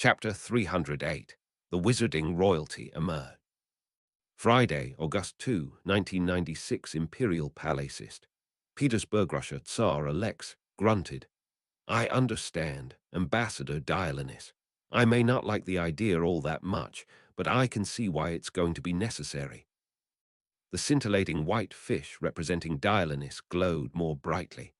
Chapter 308. The Wizarding Royalty Emerge. Friday, August 2, 1996, Imperial Palaceist. Petersburg-Russia Tsar Alex grunted. I understand, Ambassador Dialanis. I may not like the idea all that much, but I can see why it's going to be necessary. The scintillating white fish representing Dialanis glowed more brightly.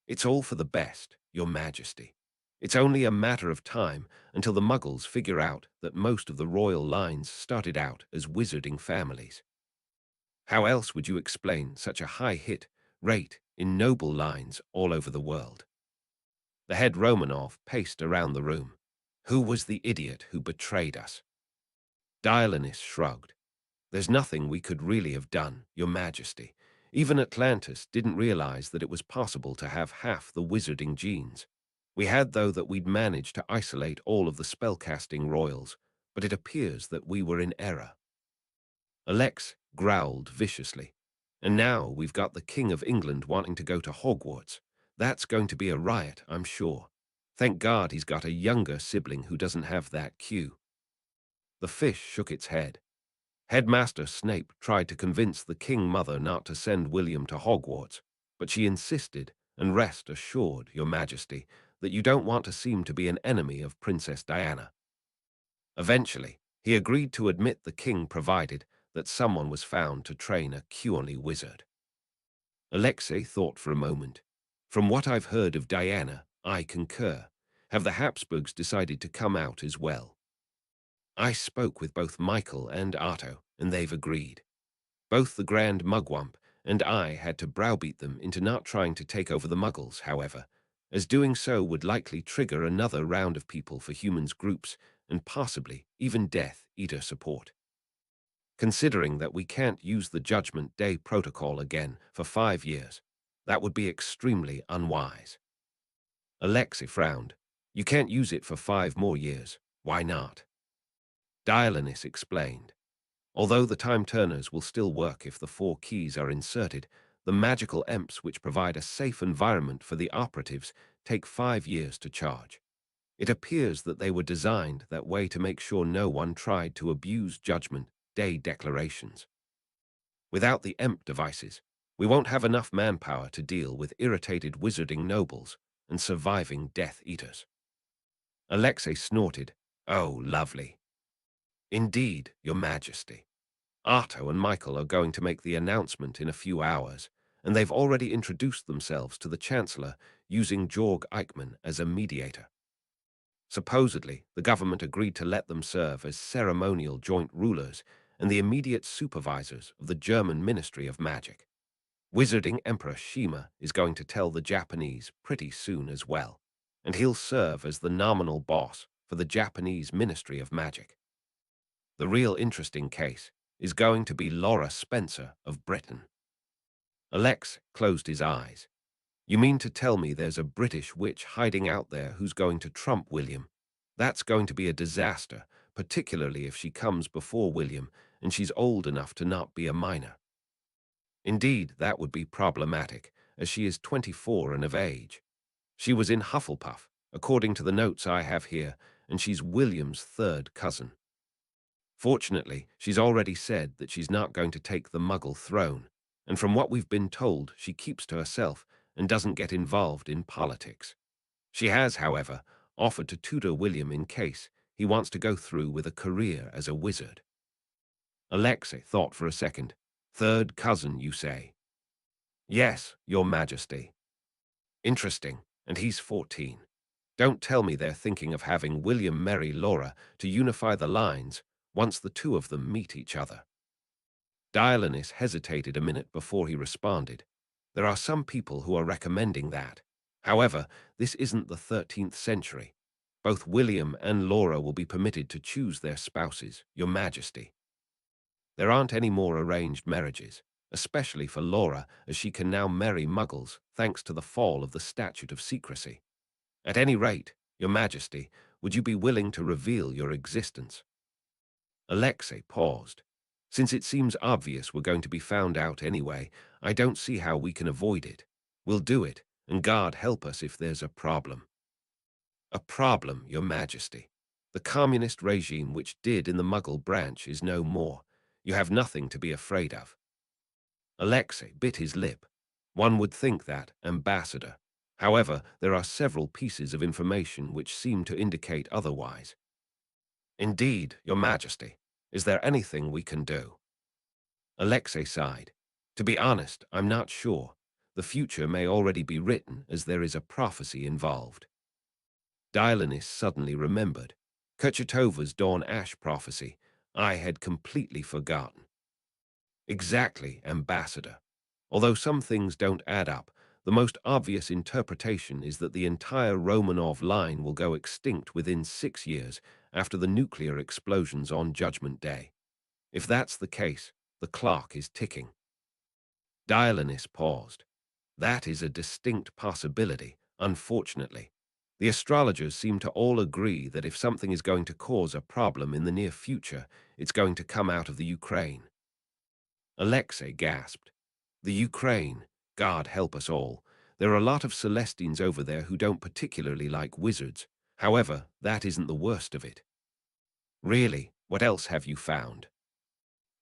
It's all for the best, Your Majesty. It's only a matter of time until the Muggles figure out that most of the royal lines started out as wizarding families. How else would you explain such a high hit rate in noble lines all over the world? The head Romanov paced around the room. Who was the idiot who betrayed us? Dialanis shrugged. There's nothing we could really have done, Your Majesty. Even Atlantis didn't realize that it was possible to have half the wizarding genes. We had, though, that we'd managed to isolate all of the spellcasting royals, but it appears that we were in error. Alex growled viciously. And now we've got the King of England wanting to go to Hogwarts. That's going to be a riot, I'm sure. Thank God he's got a younger sibling who doesn't have that cue. The fish shook its head. Headmaster Snape tried to convince the King Mother not to send William to Hogwarts, but she insisted, and rest assured, Your Majesty, that you don't want to seem to be an enemy of Princess Diana. Eventually, he agreed to admit the king provided that someone was found to train a Cuonly wizard. Alexei thought for a moment. From what I've heard of Diana, I concur. Have the Habsburgs decided to come out as well? I spoke with both Michael and Otto, and they've agreed. Both the Grand Mugwump and I had to browbeat them into not trying to take over the Muggles, however, as doing so would likely trigger another round of people for humans groups and possibly even Death Eater support. Considering that we can't use the Judgment Day protocol again for 5 years, that would be extremely unwise. Alexei frowned. You can't use it for 5 more years. Why not? Dialanis explained. Although the time turners will still work if the 4 keys are inserted, the magical EMPs which provide a safe environment for the operatives take 5 years to charge. It appears that they were designed that way to make sure no one tried to abuse Judgment Day declarations. Without the EMP devices, we won't have enough manpower to deal with irritated wizarding nobles and surviving Death Eaters. Alexei snorted. Oh, lovely. Indeed, Your Majesty. Otto and Michael are going to make the announcement in a few hours, and they've already introduced themselves to the Chancellor using Georg Eichmann as a mediator. Supposedly, the government agreed to let them serve as ceremonial joint rulers and the immediate supervisors of the German Ministry of Magic. Wizarding Emperor Shima is going to tell the Japanese pretty soon as well, and he'll serve as the nominal boss for the Japanese Ministry of Magic. The real interesting case is going to be Laura Spencer of Britain. Alex closed his eyes. You mean to tell me there's a British witch hiding out there who's going to trump William? That's going to be a disaster, particularly if she comes before William and she's old enough to not be a minor. Indeed, that would be problematic, as she is 24 and of age. She was in Hufflepuff, according to the notes I have here, and she's William's 3rd cousin. Fortunately, she's already said that she's not going to take the Muggle throne, and from what we've been told, she keeps to herself and doesn't get involved in politics. She has, however, offered to tutor William in case he wants to go through with a career as a wizard. Alexei thought for a second. 3rd cousin, you say? Yes, Your Majesty. Interesting, and he's 14. Don't tell me they're thinking of having William marry Laura to unify the lines once the 2 of them meet each other. Dialanis hesitated a minute before he responded. There are some people who are recommending that. However, this isn't the 13th century. Both William and Laura will be permitted to choose their spouses, Your Majesty. There aren't any more arranged marriages, especially for Laura, as she can now marry Muggles thanks to the fall of the Statute of Secrecy. At any rate, Your Majesty, would you be willing to reveal your existence? Alexei paused. Since it seems obvious we're going to be found out anyway, I don't see how we can avoid it. We'll do it, and God help us if there's a problem. A problem, Your Majesty. The communist regime which did in the Muggle branch is no more. You have nothing to be afraid of. Alexei bit his lip. One would think that, Ambassador. However, there are several pieces of information which seem to indicate otherwise. Indeed, Your Majesty. Is there anything we can do? Alexei sighed. To be honest, I'm not sure. The future may already be written as there is a prophecy involved. Dionysus suddenly remembered. Kurchatova's Dawn Ash prophecy. I had completely forgotten. Exactly, Ambassador. Although some things don't add up, the most obvious interpretation is that the entire Romanov line will go extinct within 6 years after the nuclear explosions on Judgment Day. If that's the case, the clock is ticking. Dionysus paused. That is a distinct possibility, unfortunately. The astrologers seem to all agree that if something is going to cause a problem in the near future, it's going to come out of the Ukraine. Alexei gasped. The Ukraine, God help us all. There are a lot of Celestines over there who don't particularly like wizards. However, that isn't the worst of it. Really, what else have you found?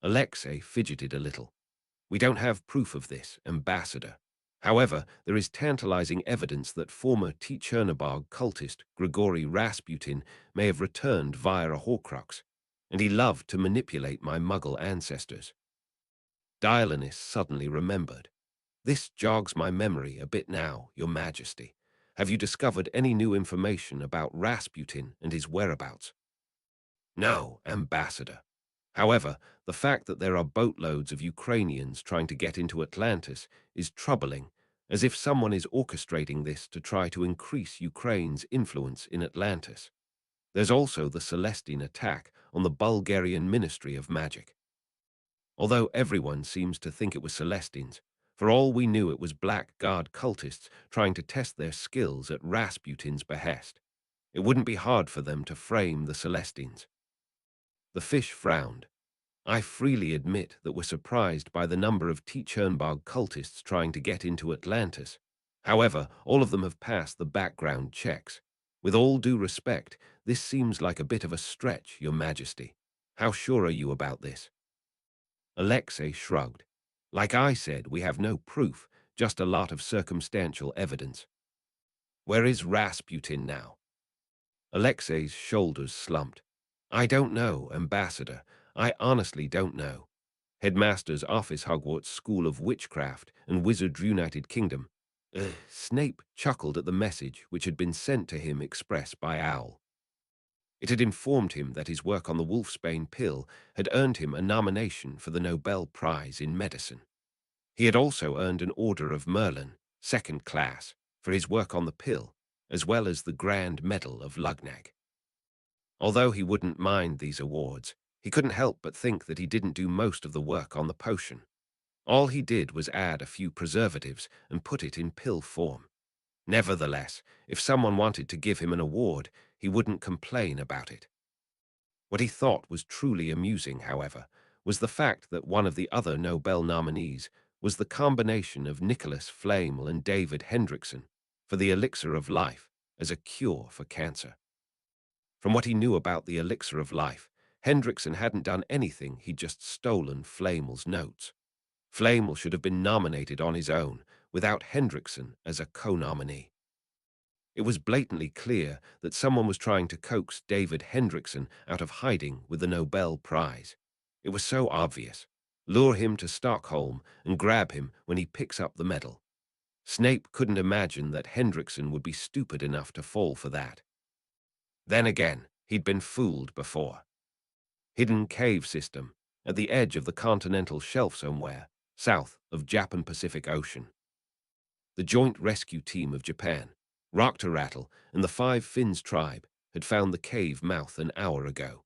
Alexei fidgeted a little. We don't have proof of this, Ambassador. However, there is tantalizing evidence that former Chernobog cultist Grigory Rasputin may have returned via a Horcrux, and he loved to manipulate my Muggle ancestors. Dionysus suddenly remembered. This jogs my memory a bit now, Your Majesty. Have you discovered any new information about Rasputin and his whereabouts? No, Ambassador. However, the fact that there are boatloads of Ukrainians trying to get into Atlantis is troubling, as if someone is orchestrating this to try to increase Ukraine's influence in Atlantis. There's also the Celestine attack on the Bulgarian Ministry of Magic. Although everyone seems to think it was Celestines, for all we knew it was Black Guard cultists trying to test their skills at Rasputin's behest. It wouldn't be hard for them to frame the Celestines. The fish frowned. I freely admit that we're surprised by the number of Chernobog cultists trying to get into Atlantis. However, all of them have passed the background checks. With all due respect, this seems like a bit of a stretch, Your Majesty. How sure are you about this? Alexei shrugged. Like I said, we have no proof, just a lot of circumstantial evidence. Where is Rasputin now? Alexei's shoulders slumped. I don't know, Ambassador. I honestly don't know. Headmaster's office, Hogwarts School of Witchcraft and Wizards United Kingdom. Snape chuckled at the message which had been sent to him express by Owl. It had informed him that his work on the wolfsbane pill had earned him a nomination for the Nobel Prize in Medicine. He had also earned an Order of Merlin, 2nd class, for his work on the pill, as well as the Grand Medal of Lugnag. Although he wouldn't mind these awards, he couldn't help but think that he didn't do most of the work on the potion. All he did was add a few preservatives and put it in pill form. Nevertheless, if someone wanted to give him an award, he wouldn't complain about it. What he thought was truly amusing, however, was the fact that one of the other Nobel nominees was the combination of Nicholas Flamel and David Hendrickson for the elixir of life as a cure for cancer. From what he knew about the elixir of life, Hendrickson hadn't done anything, he'd just stolen Flamel's notes. Flamel should have been nominated on his own, without Hendrickson as a co-nominee. It was blatantly clear that someone was trying to coax David Hendrickson out of hiding with the Nobel Prize. It was so obvious. Lure him to Stockholm and grab him when he picks up the medal. Snape couldn't imagine that Hendrickson would be stupid enough to fall for that. Then again, he'd been fooled before. Hidden cave system, at the edge of the continental shelf somewhere, south of Japan-Pacific Ocean. The joint rescue team of Japan, Rock-to-Rattle, and the Five Fins tribe had found the cave mouth an hour ago.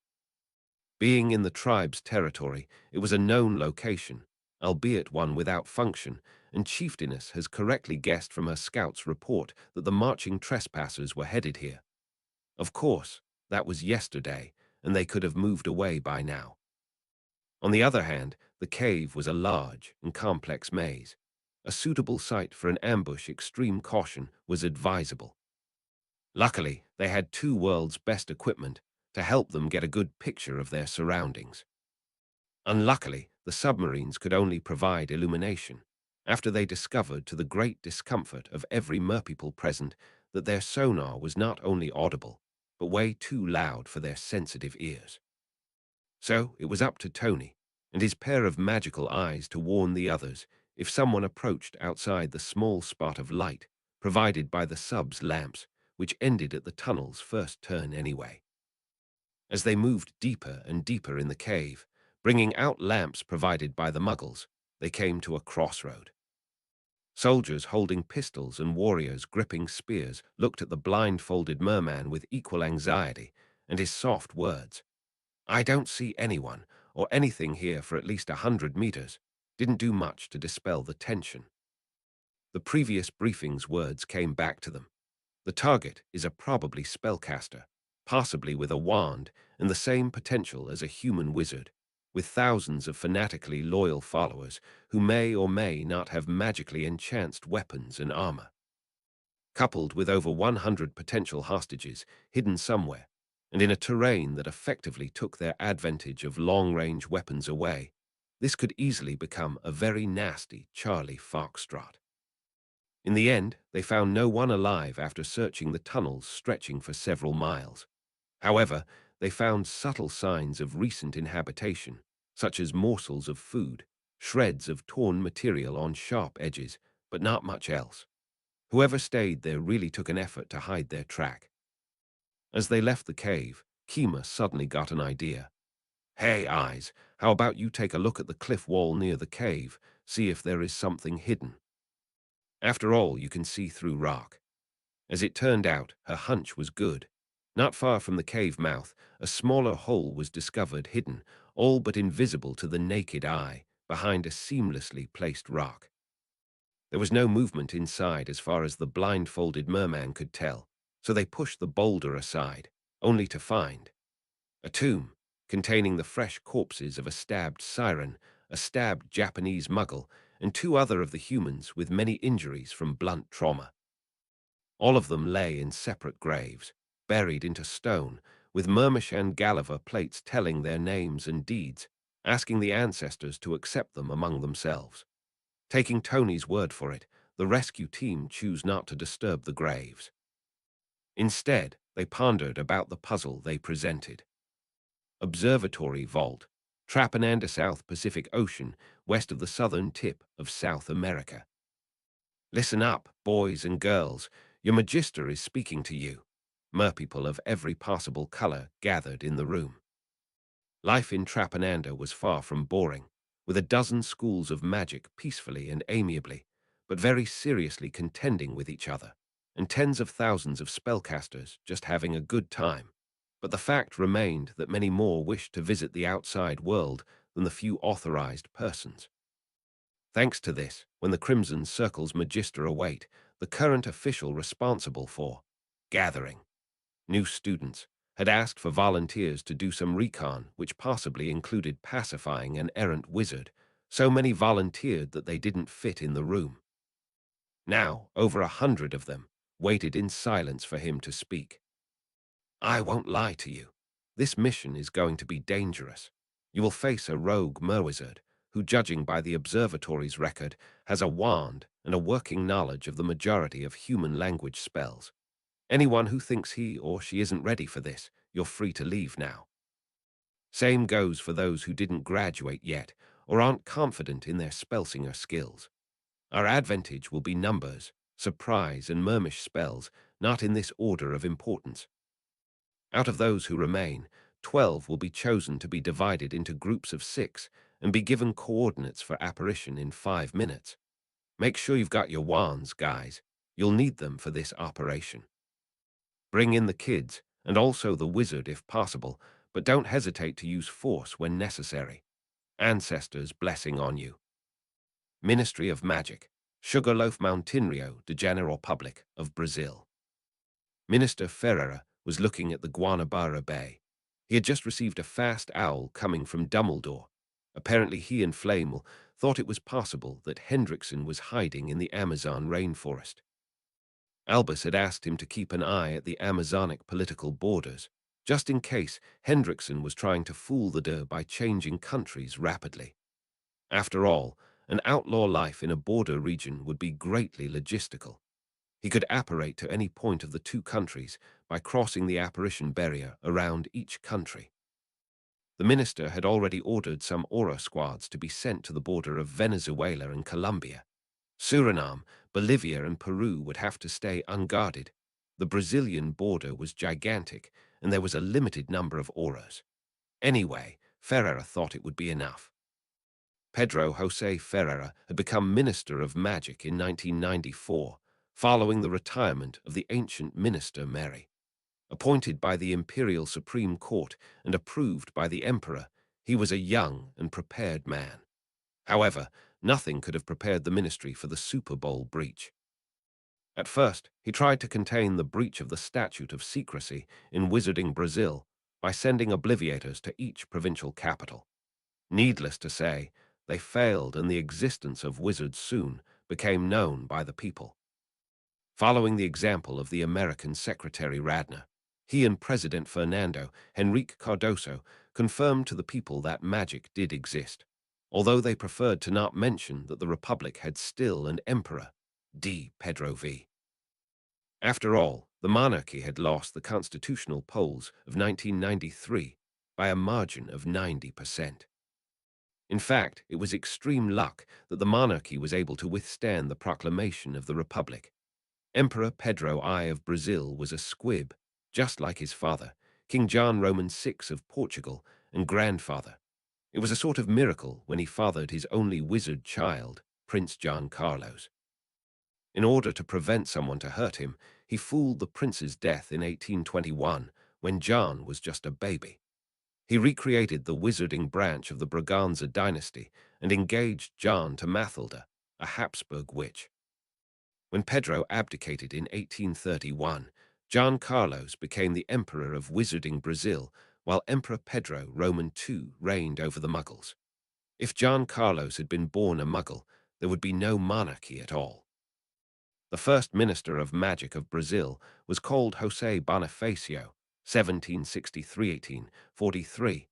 Being in the tribe's territory, it was a known location, albeit one without function, and Chieftainess has correctly guessed from her scout's report that the marching trespassers were headed here. Of course, that was yesterday, and they could have moved away by now. On the other hand, the cave was a large and complex maze. A suitable site for an ambush, extreme caution was advisable. Luckily, they had two world's best equipment, to help them get a good picture of their surroundings. Unluckily, the submarines could only provide illumination, after they discovered, to the great discomfort of every merpeople present, that their sonar was not only audible, but way too loud for their sensitive ears. So it was up to Tony and his pair of magical eyes to warn the others if someone approached outside the small spot of light provided by the sub's lamps, which ended at the tunnel's first turn anyway. As they moved deeper and deeper in the cave, bringing out lamps provided by the Muggles, they came to a crossroad. Soldiers holding pistols and warriors gripping spears looked at the blindfolded merman with equal anxiety, and his soft words, "I don't see anyone or anything here for at least 100 meters," didn't do much to dispel the tension. The previous briefing's words came back to them. The target is a probably spellcaster, possibly with a wand and the same potential as a human wizard, with thousands of fanatically loyal followers who may or may not have magically enchanced weapons and armor. Coupled with over 100 potential hostages hidden somewhere, and in a terrain that effectively took their advantage of long-range weapons away, this could easily become a very nasty Charlie Foxtrot. In the end, they found no one alive after searching the tunnels stretching for several miles. However, they found subtle signs of recent inhabitation, such as morsels of food, shreds of torn material on sharp edges, but not much else. Whoever stayed there really took an effort to hide their track. As they left the cave, Kima suddenly got an idea. "Hey, Eyes, how about you take a look at the cliff wall near the cave, see if there is something hidden? After all, you can see through rock." As it turned out, her hunch was good. Not far from the cave mouth, a smaller hole was discovered hidden, all but invisible to the naked eye, behind a seamlessly placed rock. There was no movement inside as far as the blindfolded merman could tell, so they pushed the boulder aside, only to find a tomb containing the fresh corpses of a stabbed siren, a stabbed Japanese Muggle, and two other of the humans with many injuries from blunt trauma. All of them lay in separate graves, buried into stone, with Murmish and Gulliver plates telling their names and deeds, asking the ancestors to accept them among themselves. Taking Tony's word for it, the rescue team chose not to disturb the graves. Instead, they pondered about the puzzle they presented. Observatory Vault, Trapananda, South Pacific Ocean, west of the southern tip of South America. "Listen up, boys and girls. Your Magister is speaking to you." Merpeople of every possible color gathered in the room. Life in Trapananda was far from boring, with a dozen schools of magic peacefully and amiably, but very seriously contending with each other, and tens of thousands of spellcasters just having a good time. But the fact remained that many more wished to visit the outside world than the few authorized persons. Thanks to this, when the Crimson Circle's Magister await, the current official responsible for gathering new students had asked for volunteers to do some recon, which possibly included pacifying an errant wizard. So many volunteered that they didn't fit in the room. Now, over 100 of them waited in silence for him to speak. "I won't lie to you. This mission is going to be dangerous. You will face a rogue merwizard who, judging by the observatory's record, has a wand and a working knowledge of the majority of human language spells. Anyone who thinks he or she isn't ready for this, you're free to leave now. Same goes for those who didn't graduate yet or aren't confident in their spellsinger skills. Our advantage will be numbers, surprise, and mermish spells, not in this order of importance. Out of those who remain, 12 will be chosen to be divided into groups of 6 and be given coordinates for apparition in 5 minutes. Make sure you've got your wands, guys. You'll need them for this operation. Bring in the kids, and also the wizard if possible, but don't hesitate to use force when necessary. Ancestors' blessing on you. Ministry of Magic, Sugarloaf Mountain, Rio de Janeiro, Republic of Brazil." Minister Ferreira was looking at the Guanabara Bay. He had just received a fast owl coming from Dumbledore. Apparently he and Flamel thought it was possible that Hendrickson was hiding in the Amazon rainforest. Albus had asked him to keep an eye at the Amazonic political borders, just in case Hendrickson was trying to fool the Der by changing countries rapidly. After all, an outlaw life in a border region would be greatly logistical. He could apparate to any point of the two countries by crossing the apparition barrier around each country. The minister had already ordered some Aura squads to be sent to the border of Venezuela and Colombia. Suriname, Bolivia, and Peru would have to stay unguarded. The Brazilian border was gigantic, and there was a limited number of Auras. Anyway, Ferreira thought it would be enough. Pedro José Ferreira had become Minister of Magic in 1994, following the retirement of the ancient Minister Mary. Appointed by the Imperial Supreme Court and approved by the Emperor, he was a young and prepared man. However, nothing could have prepared the ministry for the Super Bowl breach. At first, he tried to contain the breach of the Statute of Secrecy in Wizarding Brazil by sending Oblivators to each provincial capital. Needless to say, they failed, and the existence of wizards soon became known by the people. Following the example of the American Secretary Radnor, he and President Fernando Henrique Cardoso confirmed to the people that magic did exist, although they preferred to not mention that the Republic had still an emperor, D. Pedro V. After all, the monarchy had lost the constitutional polls of 1993 by a margin of 90%. In fact, it was extreme luck that the monarchy was able to withstand the proclamation of the Republic. Emperor Pedro I of Brazil was a squib, just like his father, King John Roman VI of Portugal, and grandfather. It was a sort of miracle when he fathered his only wizard child, Prince John Carlos. In order to prevent someone to hurt him, he fooled the prince's death in 1821, when John was just a baby. He recreated the wizarding branch of the Braganza dynasty and engaged John to Mathilda, a Habsburg witch. When Pedro abdicated in 1831, John Carlos became the Emperor of Wizarding Brazil, while Emperor Pedro Roman II reigned over the Muggles. If John Carlos had been born a Muggle, there would be no monarchy at all. The first Minister of Magic of Brazil was called José Bonifacio, 1763–1843,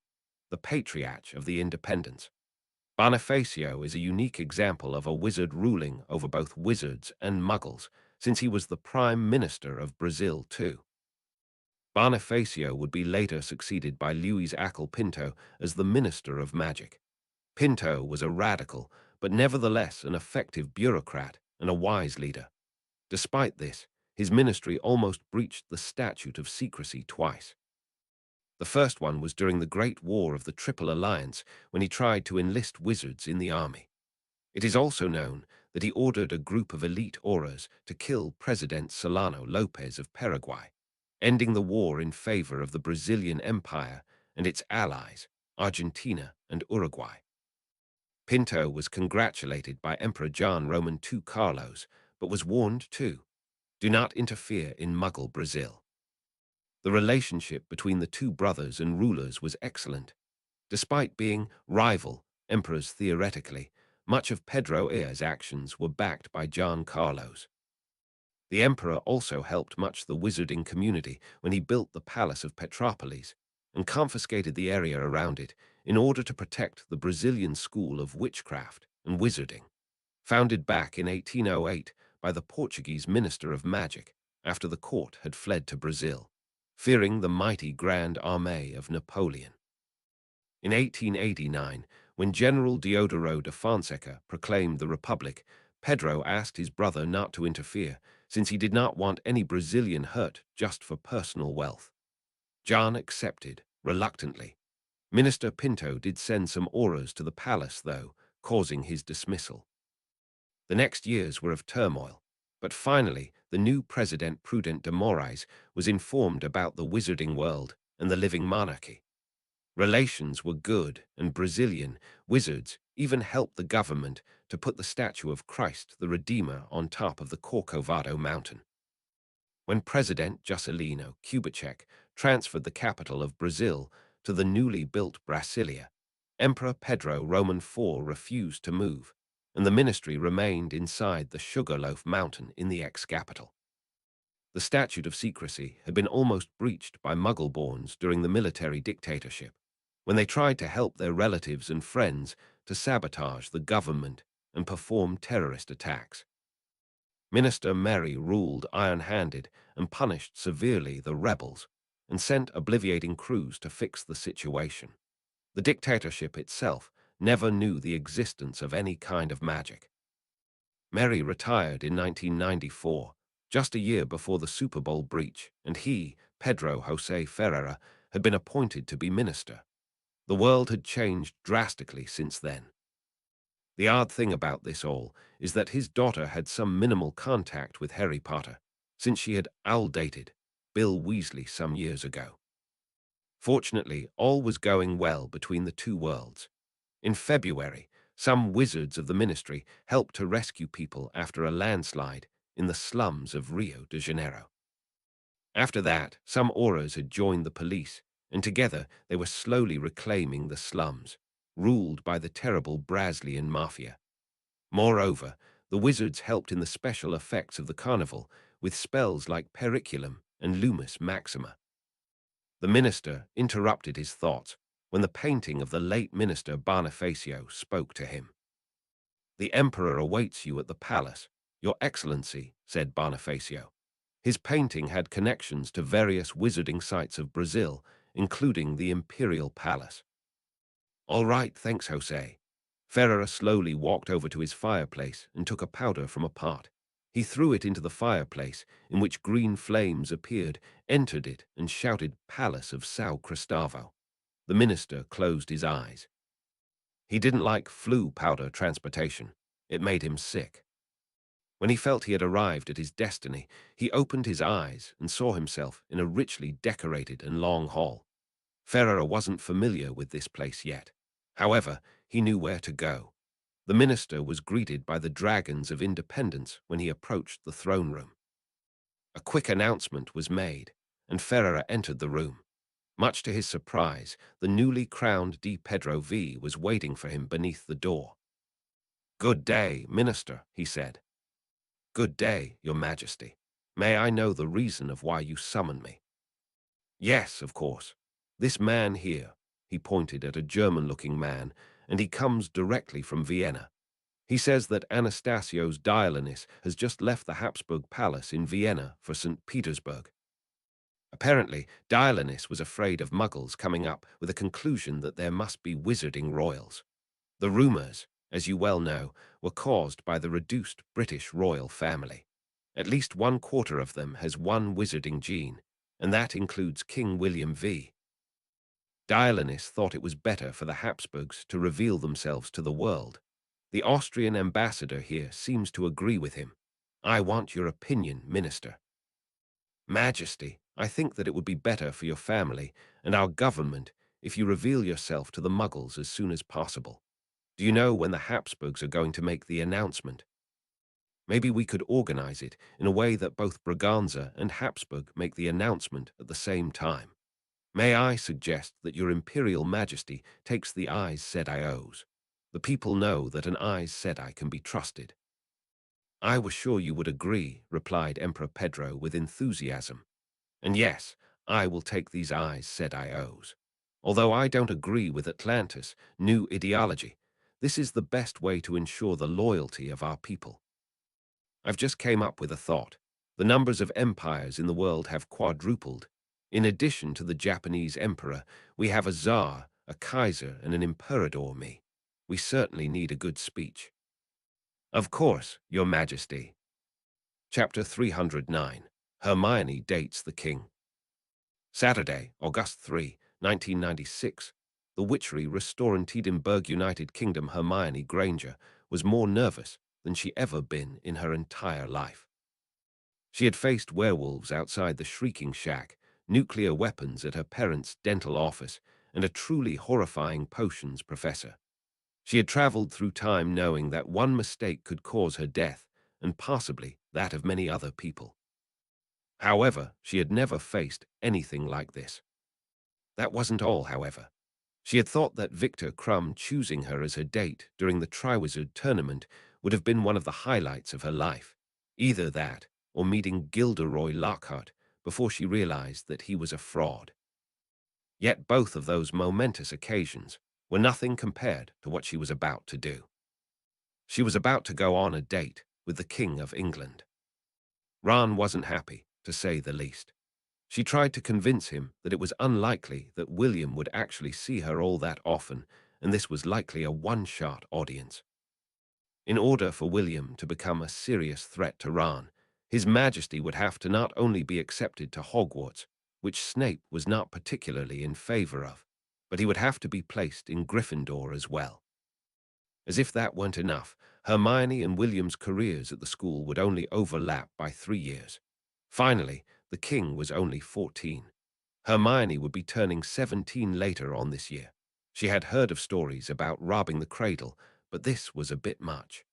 the Patriarch of the Independence. Bonifacio is a unique example of a wizard ruling over both wizards and Muggles, since he was the Prime Minister of Brazil too. Bonifacio would be later succeeded by Luís Acal Pinto as the Minister of Magic. Pinto was a radical, but nevertheless an effective bureaucrat and a wise leader. Despite this, his ministry almost breached the Statute of Secrecy twice. The first one was during the Great War of the Triple Alliance, when he tried to enlist wizards in the army. It is also known that he ordered a group of elite auras to kill President Solano Lopez of Paraguay, ending the war in favor of the Brazilian Empire and its allies, Argentina and Uruguay. Pinto was congratulated by Emperor John Roman II Carlos, but was warned too, do not interfere in Muggle Brazil. The relationship between the two brothers and rulers was excellent. Despite being rival emperors theoretically, much of Pedro I's actions were backed by John Carlos. The emperor also helped much the wizarding community when he built the Palace of Petropolis and confiscated the area around it in order to protect the Brazilian school of witchcraft and wizarding, founded back in 1808 by the Portuguese Minister of Magic after the court had fled to Brazil, fearing the mighty Grand Armée of Napoleon. In 1889, when General Deodoro da Fonseca proclaimed the Republic, Pedro asked his brother not to interfere, since he did not want any Brazilian hurt just for personal wealth. John accepted, reluctantly. Minister Pinto did send some auras to the palace, though, causing his dismissal. The next years were of turmoil, but finally the new President Prudente de Moraes was informed about the wizarding world and the living monarchy. Relations were good, and Brazilian wizards even helped the government to put the statue of Christ the Redeemer on top of the Corcovado mountain. When President Juscelino Kubitschek transferred the capital of Brazil to the newly built Brasilia, Emperor Pedro Roman IV refused to move, and the ministry remained inside the Sugarloaf Mountain in the ex-capital. The statute of secrecy had been almost breached by Muggle-borns during the military dictatorship, when they tried to help their relatives and friends to sabotage the government and perform terrorist attacks. Minister Merry ruled iron-handed and punished severely the rebels, and sent obliviating crews to fix the situation. The dictatorship itself never knew the existence of any kind of magic. Merry retired in 1994, just a year before the Super Bowl breach, and he, Pedro José Ferreira, had been appointed to be minister. The world had changed drastically since then. The odd thing about this all is that his daughter had some minimal contact with Harry Potter, since she had owl-dated Bill Weasley some years ago. Fortunately, all was going well between the two worlds. In February, some wizards of the ministry helped to rescue people after a landslide in the slums of Rio de Janeiro. After that, some auras had joined the police, and together they were slowly reclaiming the slums, ruled by the terrible Brazilian mafia. Moreover, the wizards helped in the special effects of the carnival with spells like Periculum and Lumus Maxima. The minister interrupted his thoughts when the painting of the late minister Bonifacio spoke to him. "The emperor awaits you at the palace, Your Excellency," said Bonifacio. His painting had connections to various wizarding sites of Brazil, including the Imperial Palace. "All right, thanks, Jose." Ferreira slowly walked over to his fireplace and took a powder from a pot. He threw it into the fireplace, in which green flames appeared, entered it, and shouted, "Palace of São Cristóvão." The minister closed his eyes. He didn't like flu powder transportation. It made him sick. When he felt he had arrived at his destiny, he opened his eyes and saw himself in a richly decorated and long hall. Ferreira wasn't familiar with this place yet. However, he knew where to go. The minister was greeted by the dragons of independence when he approached the throne room. A quick announcement was made, and Ferreira entered the room. Much to his surprise, the newly crowned D. Pedro V. was waiting for him beneath the door. "Good day, Minister," he said. "Good day, Your Majesty. May I know the reason of why you summoned me?" "Yes, of course. This man here," he pointed at a German-looking man, "and he comes directly from Vienna. He says that Anastasio's Dionysus has just left the Habsburg Palace in Vienna for St. Petersburg. Apparently, Dionysus was afraid of Muggles coming up with a conclusion that there must be wizarding royals. The rumors, as you well know, were caused by the reduced British royal family. At least 1/4 of them has one wizarding gene, and that includes King William V. Dionysus thought it was better for the Habsburgs to reveal themselves to the world. The Austrian ambassador here seems to agree with him. I want your opinion, Minister." "Majesty, I think that it would be better for your family and our government if you reveal yourself to the Muggles as soon as possible. Do you know when the Habsburgs are going to make the announcement? Maybe we could organize it in a way that both Braganza and Habsburg make the announcement at the same time. May I suggest that your Imperial Majesty takes the Aes Sedai's? The people know that an Aes Sedai can be trusted." "I was sure you would agree," replied Emperor Pedro with enthusiasm. "And yes, I will take these Aes Sedai's. Although I don't agree with Atlantis' new ideology, this is the best way to ensure the loyalty of our people. I've just came up with a thought. The numbers of empires in the world have quadrupled. In addition to the Japanese emperor, we have a czar, a kaiser, and an imperador. We certainly need a good speech." "Of course, Your Majesty." Chapter 309. Hermione Dates the King. Saturday, August 3, 1996. The witchery restaurant Edinburgh, United Kingdom. Hermione Granger was more nervous than she ever been in her entire life. She had faced werewolves outside the Shrieking Shack, nuclear weapons at her parents' dental office, and a truly horrifying potions professor. She had traveled through time knowing that one mistake could cause her death, and possibly that of many other people. However, she had never faced anything like this. That wasn't all, however. She had thought that Victor Crumb choosing her as her date during the Triwizard Tournament would have been one of the highlights of her life. Either that, or meeting Gilderoy Lockhart before she realized that he was a fraud. Yet both of those momentous occasions were nothing compared to what she was about to do. She was about to go on a date with the King of England. Ron wasn't happy, to say the least. She tried to convince him that it was unlikely that William would actually see her all that often, and this was likely a one-shot audience. In order for William to become a serious threat to Ron, His Majesty would have to not only be accepted to Hogwarts, which Snape was not particularly in favor of, but he would have to be placed in Gryffindor as well. As if that weren't enough, Hermione and William's careers at the school would only overlap by 3 years. Finally, the king was only 14. Hermione would be turning 17 later on this year. She had heard of stories about robbing the cradle, but this was a bit much.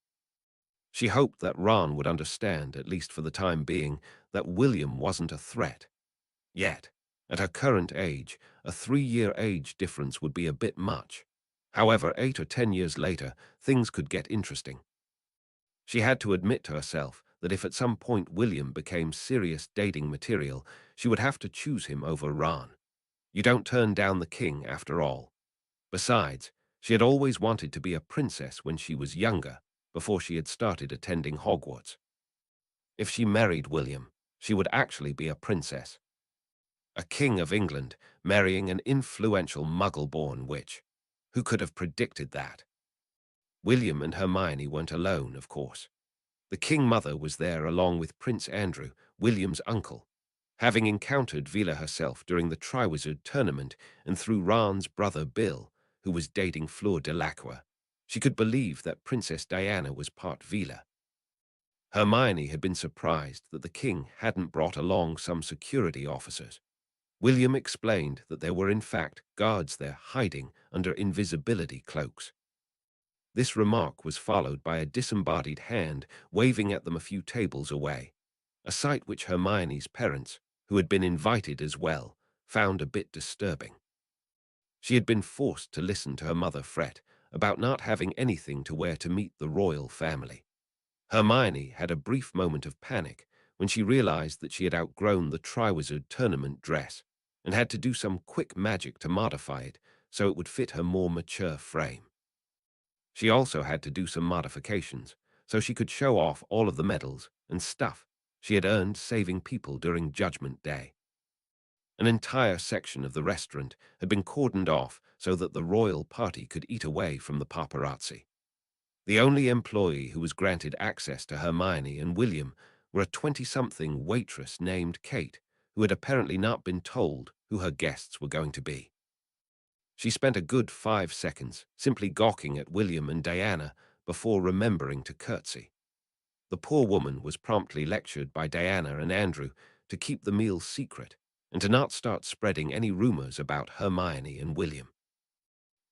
She hoped that Ron would understand, at least for the time being, that William wasn't a threat. Yet, at her current age, a 3-year age difference would be a bit much. However, 8 or 10 years later, things could get interesting. She had to admit to herself that if at some point William became serious dating material, she would have to choose him over Ron. You don't turn down the king, after all. Besides, she had always wanted to be a princess when she was younger, before she had started attending Hogwarts. If she married William, she would actually be a princess. A king of England marrying an influential Muggle-born witch. Who could have predicted that? William and Hermione weren't alone, of course. The King Mother was there along with Prince Andrew, William's uncle. Having encountered Vila herself during the Triwizard Tournament and through Ron's brother Bill, who was dating Fleur Delacroix, she could believe that Princess Diana was part Vila. Hermione had been surprised that the king hadn't brought along some security officers. William explained that there were in fact guards there hiding under invisibility cloaks. This remark was followed by a disembodied hand waving at them a few tables away, a sight which Hermione's parents, who had been invited as well, found a bit disturbing. She had been forced to listen to her mother fret about not having anything to wear to meet the royal family. Hermione had a brief moment of panic when she realized that she had outgrown the Triwizard Tournament dress and had to do some quick magic to modify it so it would fit her more mature frame. She also had to do some modifications so she could show off all of the medals and stuff she had earned saving people during Judgment Day. An entire section of the restaurant had been cordoned off so that the royal party could eat away from the paparazzi. The only employee who was granted access to Hermione and William were a 20-something waitress named Kate, who had apparently not been told who her guests were going to be. She spent a good 5 seconds simply gawking at William and Diana before remembering to curtsy. The poor woman was promptly lectured by Diana and Andrew to keep the meal secret and to not start spreading any rumors about Hermione and William.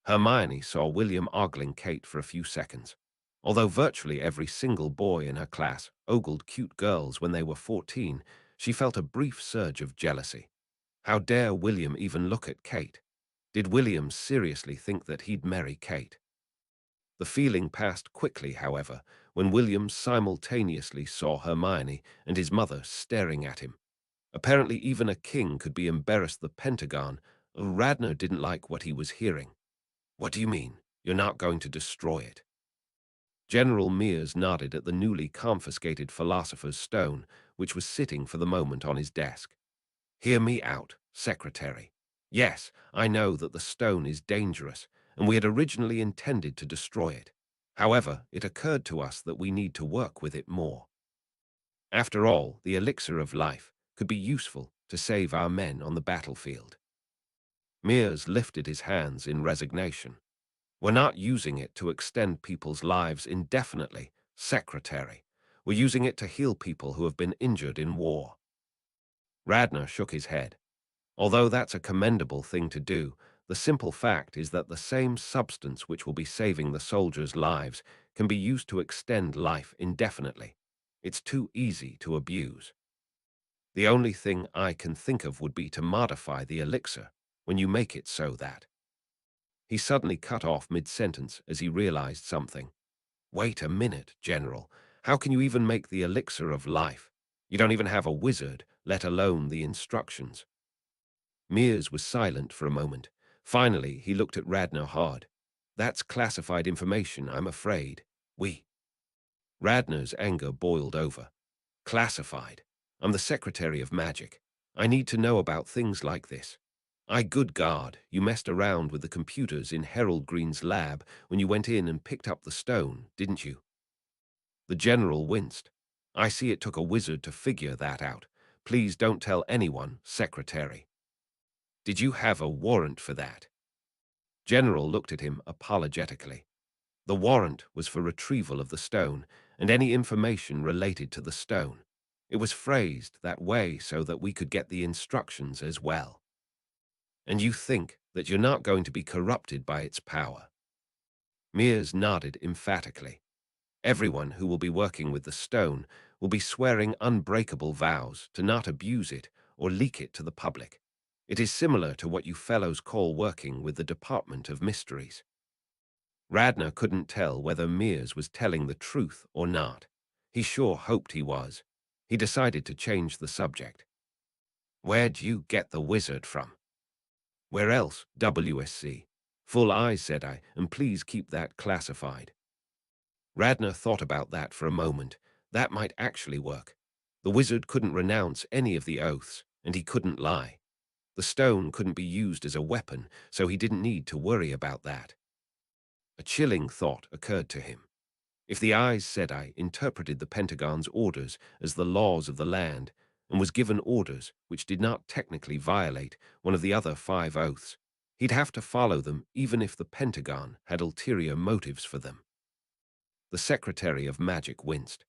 Hermione saw William ogling Kate for a few seconds. Although virtually every single boy in her class ogled cute girls when they were 14, she felt a brief surge of jealousy. How dare William even look at Kate? Did William seriously think that he'd marry Kate? The feeling passed quickly, however, when William simultaneously saw Hermione and his mother staring at him. Apparently even a king could be embarrassed. The Pentagon. Radner didn't like what he was hearing. What do you mean? You're not going to destroy it? General Mears nodded at the newly confiscated Philosopher's Stone, which was sitting for the moment on his desk. Hear me out, Secretary. Yes, I know that the stone is dangerous, and we had originally intended to destroy it. However, it occurred to us that we need to work with it more. After all, the elixir of life could be useful to save our men on the battlefield. Mears lifted his hands in resignation. We're not using it to extend people's lives indefinitely, Secretary. We're using it to heal people who have been injured in war. Radner shook his head. Although that's a commendable thing to do, the simple fact is that the same substance which will be saving the soldiers' lives can be used to extend life indefinitely. It's too easy to abuse. The only thing I can think of would be to modify the elixir when you make it so that. He suddenly cut off mid-sentence as he realized something. Wait a minute, General. How can you even make the elixir of life? You don't even have a wizard, let alone the instructions." Mears was silent for a moment. Finally, he looked at Radner hard. "That's classified information, I'm afraid. We—" Radner's anger boiled over. "Classified. I'm the Secretary of Magic. I need to know about things like this. Good God, you messed around with the computers in Harold Green's lab when you went in and picked up the stone, didn't you?" The general winced. "I see it took a wizard to figure that out. Please don't tell anyone, Secretary." "Did you have a warrant for that?" General looked at him apologetically. "The warrant was for retrieval of the stone and any information related to the stone. It was phrased that way so that we could get the instructions as well." "And you think that you're not going to be corrupted by its power?" Mears nodded emphatically. "Everyone who will be working with the stone will be swearing unbreakable vows to not abuse it or leak it to the public. It is similar to what you fellows call working with the Department of Mysteries." Radner couldn't tell whether Mears was telling the truth or not. He sure hoped he was. He decided to change the subject. "Where'd you get the wizard from?" "Where else, WSC? Full eyes, said I, and please keep that classified." Radner thought about that for a moment. That might actually work. The wizard couldn't renounce any of the oaths, and he couldn't lie. The stone couldn't be used as a weapon, so he didn't need to worry about that. A chilling thought occurred to him. If the Eyes Sedai interpreted the Pentagon's orders as the laws of the land and was given orders which did not technically violate one of the other 5 oaths, he'd have to follow them even if the Pentagon had ulterior motives for them. The Secretary of Magic winced.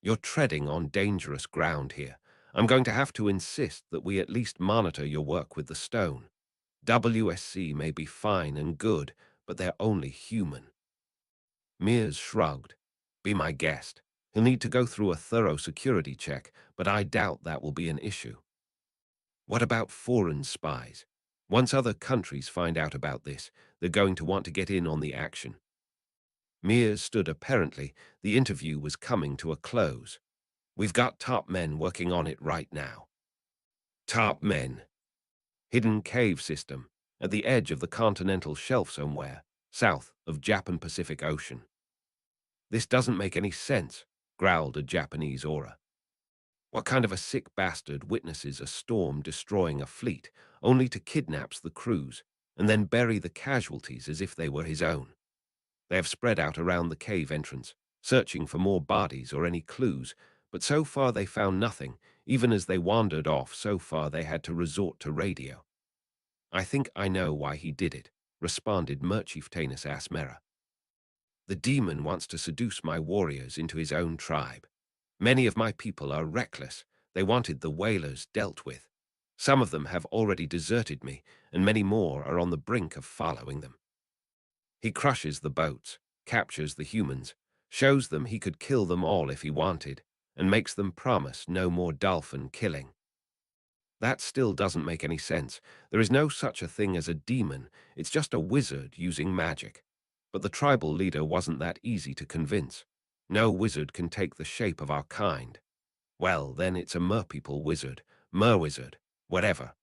"You're treading on dangerous ground here. I'm going to have to insist that we at least monitor your work with the stone. WSC may be fine and good, but they're only human." Mears shrugged. "Be my guest. He'll need to go through a thorough security check, but I doubt that will be an issue." "What about foreign spies? Once other countries find out about this, they're going to want to get in on the action." Mears stood apparently. The interview was coming to a close. "We've got top men working on it right now." "Top men?" "Hidden cave system, at the edge of the continental shelf somewhere, south of Japan-Pacific Ocean." "This doesn't make any sense," growled a Japanese aura. "What kind of a sick bastard witnesses a storm destroying a fleet, only to kidnap the crews, and then bury the casualties as if they were his own? They have spread out around the cave entrance, searching for more bodies or any clues, but so far they found nothing. Even as they wandered off, so far they had to resort to radio." "I think I know why he did it," responded Merchieftainess Asmera. "The demon wants to seduce my warriors into his own tribe. Many of my people are reckless. They wanted the whalers dealt with. Some of them have already deserted me, and many more are on the brink of following them. He crushes the boats, captures the humans, shows them he could kill them all if he wanted, and makes them promise no more dolphin killing." "That still doesn't make any sense. There is no such a thing as a demon. It's just a wizard using magic." But the tribal leader wasn't that easy to convince. "No wizard can take the shape of our kind." "Well, then it's a merpeople wizard, merwizard, whatever."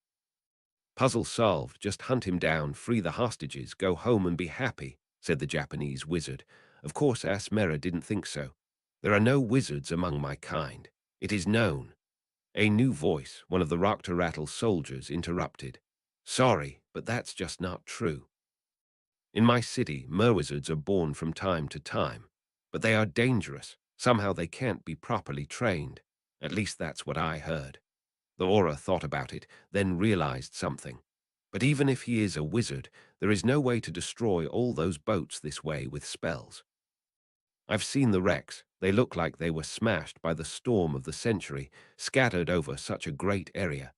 "Puzzle solved. Just hunt him down, free the hostages, go home and be happy," said the Japanese wizard. Of course Asmera didn't think so. "There are no wizards among my kind. It is known." A new voice, one of the Rock-to-Rattle soldiers, interrupted. "Sorry, but that's just not true. In my city, merwizards are born from time to time, but they are dangerous. Somehow they can't be properly trained. At least that's what I heard." The aura thought about it, then realized something. "But even if he is a wizard, there is no way to destroy all those boats this way with spells. I've seen the wrecks. They look like they were smashed by the storm of the century, scattered over such a great area.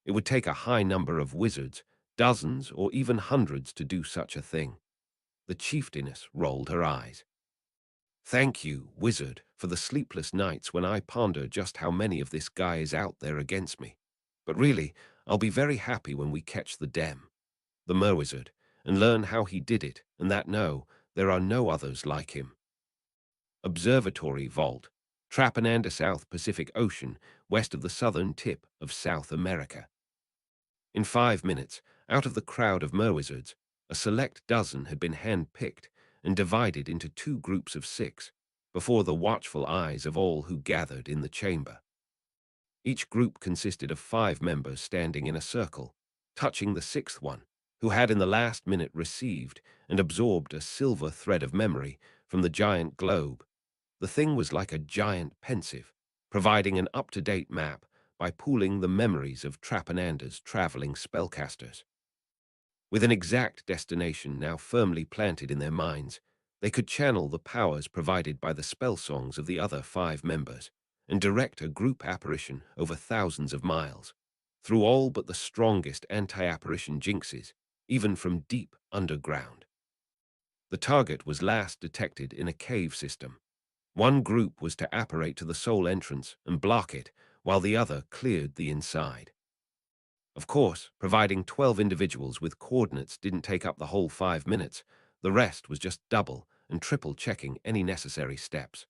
It would take a high number of wizards, dozens or even hundreds, to do such a thing." The chieftainess rolled her eyes. "Thank you, wizard, for the sleepless nights when I ponder just how many of this guy is out there against me. But really, I'll be very happy when we catch the the merwizard, and learn how he did it, and that no, there are no others like him." Observatory vault. Trapananda, South Pacific Ocean, west of the southern tip of South America. In 5 minutes, out of the crowd of merwizards, a select dozen had been hand-picked and divided into 2 groups of 6, before the watchful eyes of all who gathered in the chamber. Each group consisted of 5 members standing in a circle, touching the 6th one, who had in the last minute received and absorbed a silver thread of memory from the giant globe. The thing was like a giant pensieve, providing an up-to-date map by pooling the memories of Trapananda's traveling spellcasters. With an exact destination now firmly planted in their minds, they could channel the powers provided by the spell songs of the other 5 members and direct a group apparition over thousands of miles, through all but the strongest anti-apparition jinxes, even from deep underground. The target was last detected in a cave system. One group was to apparate to the sole entrance and block it, while the other cleared the inside. Of course, providing 12 individuals with coordinates didn't take up the whole 5 minutes. The rest was just double and triple checking any necessary steps.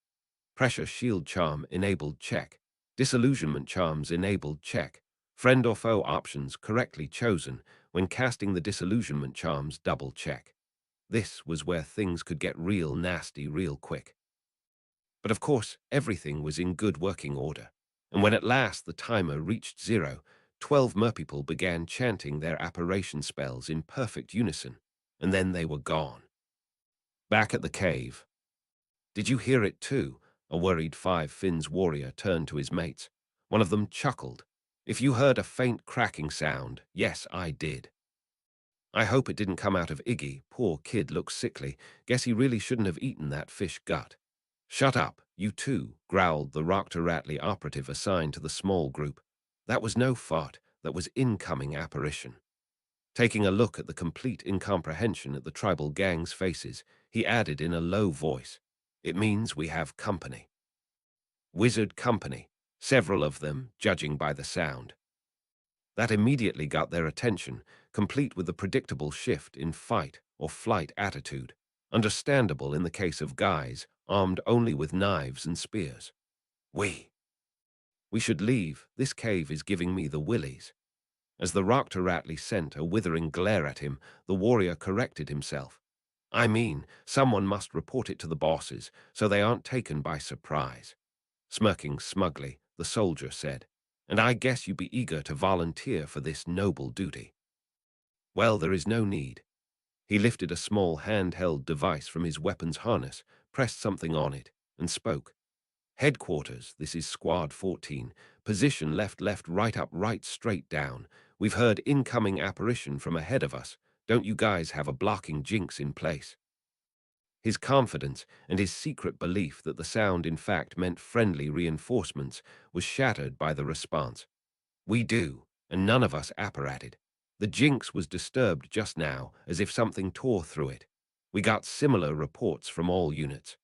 Pressure shield charm enabled check. Disillusionment charms enabled check. Friend or foe options correctly chosen. When casting the disillusionment charms, double check. This was where things could get real nasty real quick. But of course, everything was in good working order, and when at last the timer reached 0, 12 merpeople began chanting their apparition spells in perfect unison, and then they were gone. Back at the cave. Did you hear it too? A worried 5 Finns warrior turned to his mates. One of them chuckled. If you heard a faint cracking sound, yes, I did. I hope it didn't come out of Iggy. Poor kid looks sickly. Guess he really shouldn't have eaten that fish gut. Shut up, you two, growled the Rattly operative assigned to the small group. That was no fart, that was incoming apparition. Taking a look at the complete incomprehension at the tribal gang's faces, he added in a low voice, "It means we have company." Wizard company, several of them, judging by the sound. That immediately got their attention, complete with the predictable shift in fight or flight attitude, understandable in the case of guys armed only with knives and spears. We should leave. This cave is giving me the willies. As the Rattly sent a withering glare at him, the warrior corrected himself. I mean, someone must report it to the bosses so they aren't taken by surprise. Smirking smugly, the soldier said, and I guess you'd be eager to volunteer for this noble duty. Well, there is no need. He lifted a small handheld device from his weapon's harness, pressed something on it, and spoke. Headquarters, this is Squad 14. Position left, left, right, up, right, straight down. We've heard incoming apparition from ahead of us. Don't you guys have a blocking jinx in place? His confidence and his secret belief that the sound in fact meant friendly reinforcements was shattered by the response. We do, and none of us apparated. The jinx was disturbed just now, as if something tore through it. We got similar reports from all units.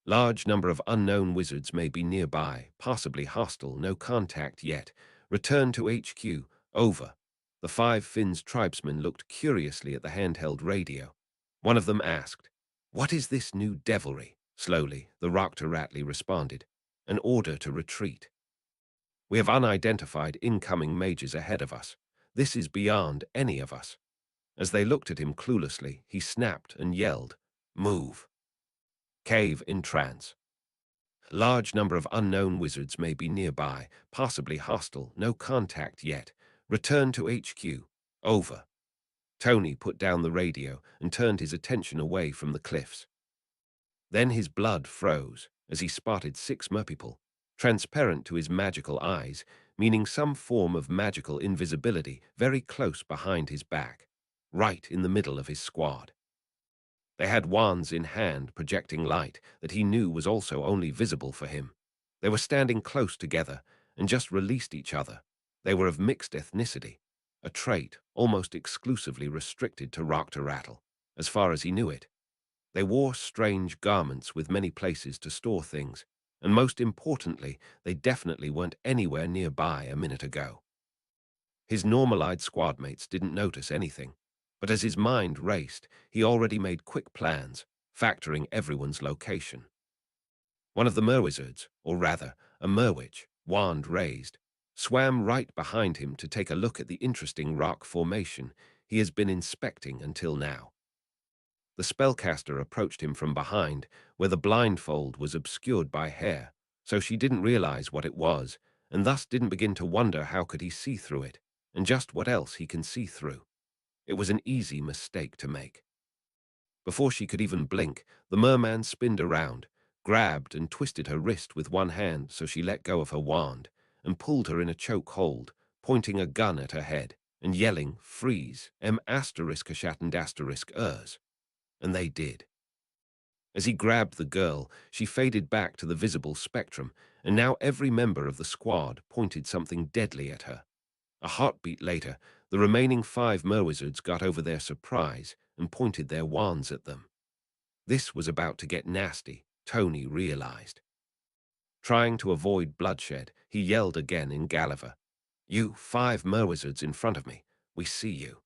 Large number of unknown wizards may be nearby, possibly hostile, no contact yet. Return to HQ, over. The 5 Finns tribesmen looked curiously at the handheld radio. One of them asked, "What is this new devilry?" Slowly, the Rattly responded, "An order to retreat. We have unidentified incoming mages ahead of us. This is beyond any of us." As they looked at him cluelessly, he snapped and yelled, "Move." Cave in trance. Large number of unknown wizards may be nearby, possibly hostile, no contact yet. Return to HQ, over. Tony put down the radio and turned his attention away from the cliffs. Then his blood froze as he spotted 6 merpeople, transparent to his magical eyes, meaning some form of magical invisibility very close behind his back, right in the middle of his squad. They had wands in hand projecting light that he knew was also only visible for him. They were standing close together and just released each other. They were of mixed ethnicity, a trait almost exclusively restricted to Rattle, as far as he knew it. They wore strange garments with many places to store things, and most importantly, they definitely weren't anywhere nearby a minute ago. His normal-eyed squadmates didn't notice anything, but as his mind raced, he already made quick plans, factoring everyone's location. One of the merwizards, or rather, a merwitch, wand raised, swam right behind him to take a look at the interesting rock formation he has been inspecting until now. The spellcaster approached him from behind, where the blindfold was obscured by hair, so she didn't realize what it was, and thus didn't begin to wonder how could he see through it, and just what else he can see through. It was an easy mistake to make. Before she could even blink, the merman spinned around, grabbed and twisted her wrist with one hand so she let go of her wand, and pulled her in a choke hold, pointing a gun at her head, and yelling, "Freeze, ashat and ers." And they did. As he grabbed the girl, she faded back to the visible spectrum, and now every member of the squad pointed something deadly at her. A heartbeat later, the remaining 5 merwizards got over their surprise and pointed their wands at them. This was about to get nasty, Tony realized. Trying to avoid bloodshed, he yelled again in Gulliver, "You 5 merwizards in front of me, we see you.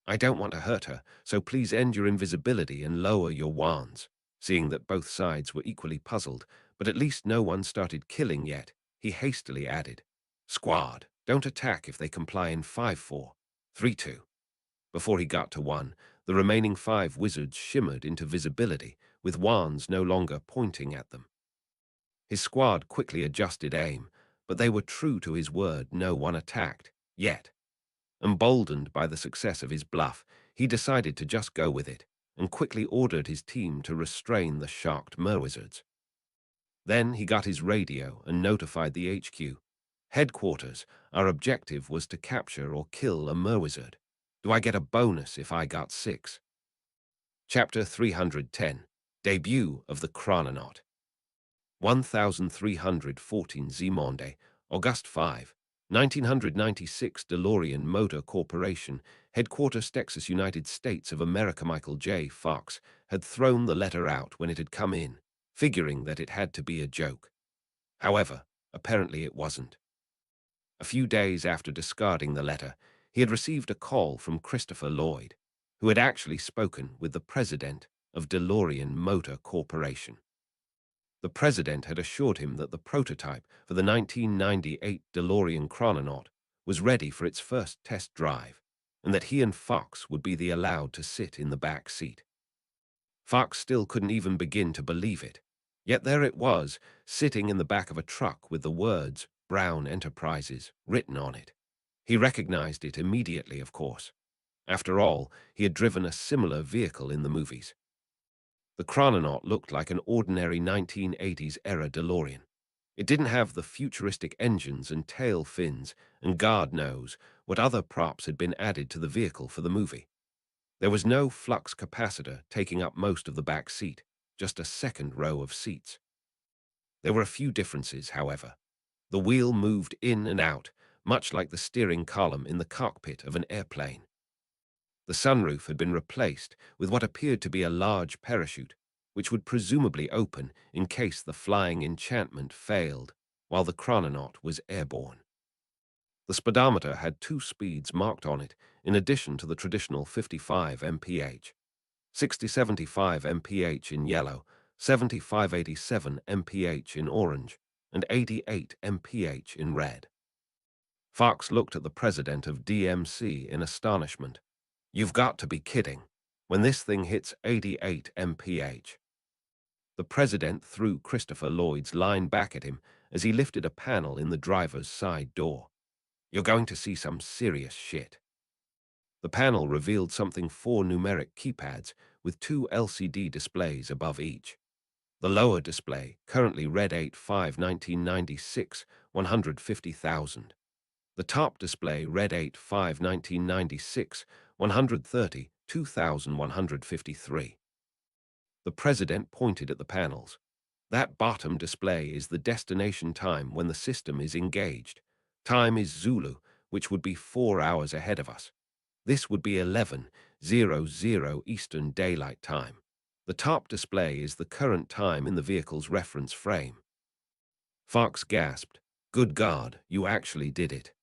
I don't want to hurt her, so please end your invisibility and lower your wands." Seeing that both sides were equally puzzled, but at least no one started killing yet, he hastily added, "Squad, don't attack if they comply in 5-4, 3-2. Before he got to 1, the remaining 5 wizards shimmered into visibility, with wands no longer pointing at them. His squad quickly adjusted aim, but they were true to his word. No one attacked, yet. Emboldened by the success of his bluff, he decided to just go with it, and quickly ordered his team to restrain the shocked merwizards. Then he got his radio and notified the HQ. "Headquarters, our objective was to capture or kill a merwizard. Do I get a bonus if I got 6? Chapter 310, Debut of the Chrononaut. 1314 Zemonde, August 5, 1996. DeLorean Motor Corporation, Headquarters, Texas, United States of America. Michael J. Fox had thrown the letter out when it had come in, figuring that it had to be a joke. However, apparently it wasn't. A few days after discarding the letter, he had received a call from Christopher Lloyd, who had actually spoken with the president of DeLorean Motor Corporation. The president had assured him that the prototype for the 1998 DeLorean Chrononaut was ready for its first test drive, and that he and Fox would be allowed to sit in the back seat. Fox still couldn't even begin to believe it, yet there it was, sitting in the back of a truck with the words "Brown Enterprises" written on it. He recognized it immediately, of course. After all, he had driven a similar vehicle in the movies. The Chrononaut looked like an ordinary 1980s-era DeLorean. It didn't have the futuristic engines and tail fins, and God knows what other props had been added to the vehicle for the movie. There was no flux capacitor taking up most of the back seat, just a second row of seats. There were a few differences, however. The wheel moved in and out, much like the steering column in the cockpit of an airplane. The sunroof had been replaced with what appeared to be a large parachute, which would presumably open in case the flying enchantment failed while the Chrononaut was airborne. The speedometer had 2 speeds marked on it, in addition to the traditional 55 mph, 60-75 mph in yellow, 75-87 mph in orange, and 88 mph in red. Fox looked at the president of DMC in astonishment. "You've got to be kidding. When this thing hits 88 mph. The president threw Christopher Lloyd's line back at him as he lifted a panel in the driver's side door. "You're going to see some serious shit." The panel revealed 4 numeric keypads with 2 LCD displays above each. The lower display currently read 85 1996 150,000. The top display read 85 1996 130 2153. The president pointed at the panels. "That bottom display is the destination time when the system is engaged. Time is Zulu, which would be 4 hours ahead of us. This would be 11:00 Eastern Daylight Time. The top display is the current time in the vehicle's reference frame." Fox gasped. "Good God, you actually did it."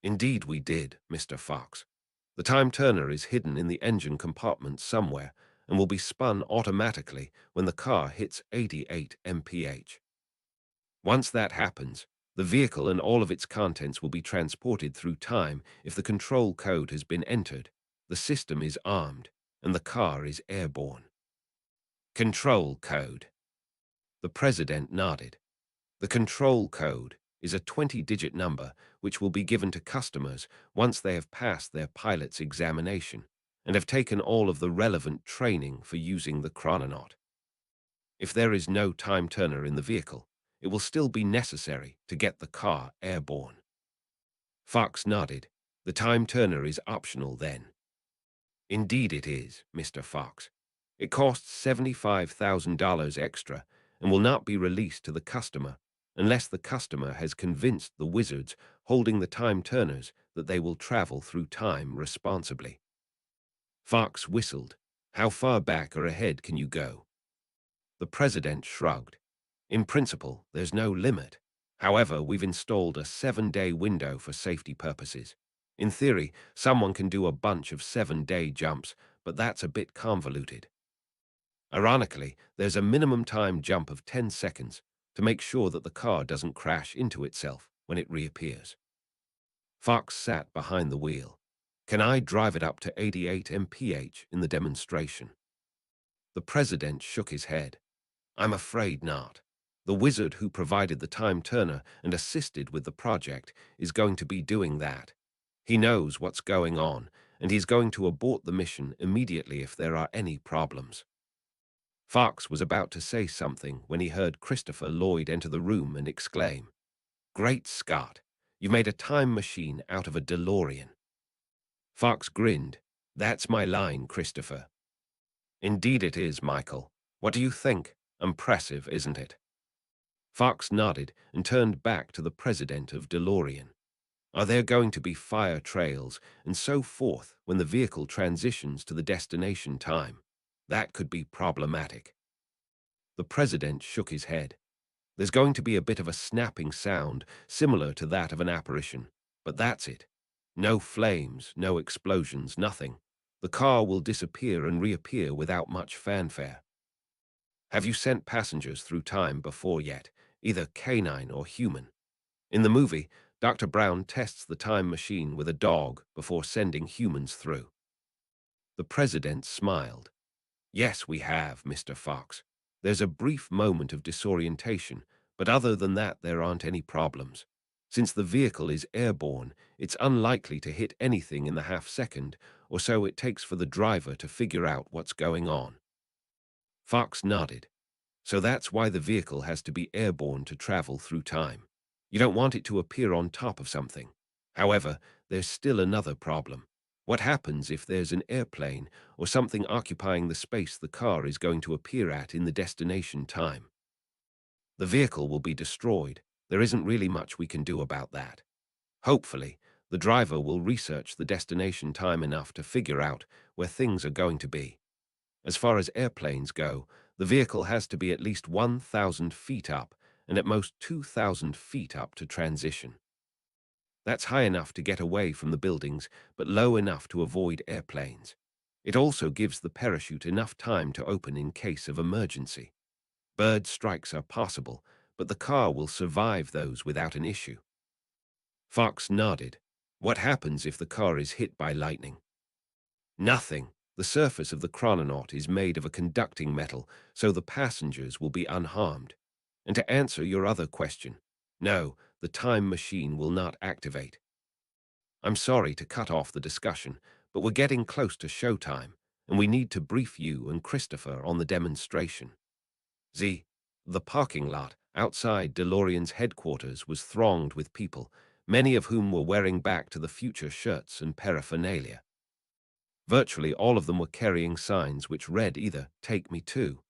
"Indeed we did, Mr. Fox. The time turner is hidden in the engine compartment somewhere, and will be spun automatically when the car hits 88 mph. Once that happens, the vehicle and all of its contents will be transported through time if the control code has been entered, the system is armed, and the car is airborne. Control code. The president nodded. The control code is a 20-digit number which will be given to customers once they have passed their pilot's examination and have taken all of the relevant training for using the chrononaut. If there is no time turner in the vehicle, it will still be necessary to get the car airborne. Fox nodded. The time turner is optional then. Indeed it is, Mr. Fox. It costs $75,000 extra and will not be released to the customer unless the customer has convinced the wizards holding the time turners that they will travel through time responsibly. Fox whistled. How far back or ahead can you go? The president shrugged. In principle, there's no limit. However, we've installed a 7-day window for safety purposes. In theory, someone can do a bunch of 7-day jumps, but that's a bit convoluted. Ironically, there's a minimum time jump of 10 seconds to make sure that the car doesn't crash into itself when it reappears. Fox sat behind the wheel. Can I drive it up to 88 mph in the demonstration? The president shook his head. I'm afraid not. The wizard who provided the time turner and assisted with the project is going to be doing that. He knows what's going on, and he's going to abort the mission immediately if there are any problems. Fox was about to say something when he heard Christopher Lloyd enter the room and exclaim, "Great Scott! You made a time machine out of a DeLorean." Fox grinned. "That's my line, Christopher." "Indeed it is, Michael. What do you think? Impressive, isn't it?" Fox nodded and turned back to the president of DeLorean. "Are there going to be fire trails and so forth when the vehicle transitions to the destination time? That could be problematic." The president shook his head. "There's going to be a bit of a snapping sound similar to that of an apparition, but that's it. No flames, no explosions, nothing. The car will disappear and reappear without much fanfare." "Have you sent passengers through time before yet, either canine or human?" In the movie, Dr. Brown tests the time machine with a dog before sending humans through. The president smiled. "Yes, we have, Mr. Fox. There's a brief moment of disorientation, but other than that there aren't any problems. Since the vehicle is airborne, it's unlikely to hit anything in the half-second or so it takes for the driver to figure out what's going on." Fox nodded. "So that's why the vehicle has to be airborne to travel through time. You don't want it to appear on top of something. However, there's still another problem. What happens if there's an airplane or something occupying the space the car is going to appear at in the destination time? The vehicle will be destroyed. There isn't really much we can do about that. Hopefully, the driver will research the destination time enough to figure out where things are going to be. As far as airplanes go, the vehicle has to be at least 1,000 feet up and at most 2,000 feet up to transition. That's high enough to get away from the buildings, but low enough to avoid airplanes. It also gives the parachute enough time to open in case of emergency. Bird strikes are possible, but the car will survive those without an issue." Fox nodded. "What happens if the car is hit by lightning?" "Nothing. The surface of the chrononaut is made of a conducting metal, so the passengers will be unharmed. And to answer your other question, no, the time machine will not activate." "I'm sorry to cut off the discussion, but we're getting close to showtime, and we need to brief you and Christopher on the demonstration." The parking lot outside DeLorean's headquarters was thronged with people, many of whom were wearing Back to the Future shirts and paraphernalia. Virtually all of them were carrying signs which read either "Take me to,"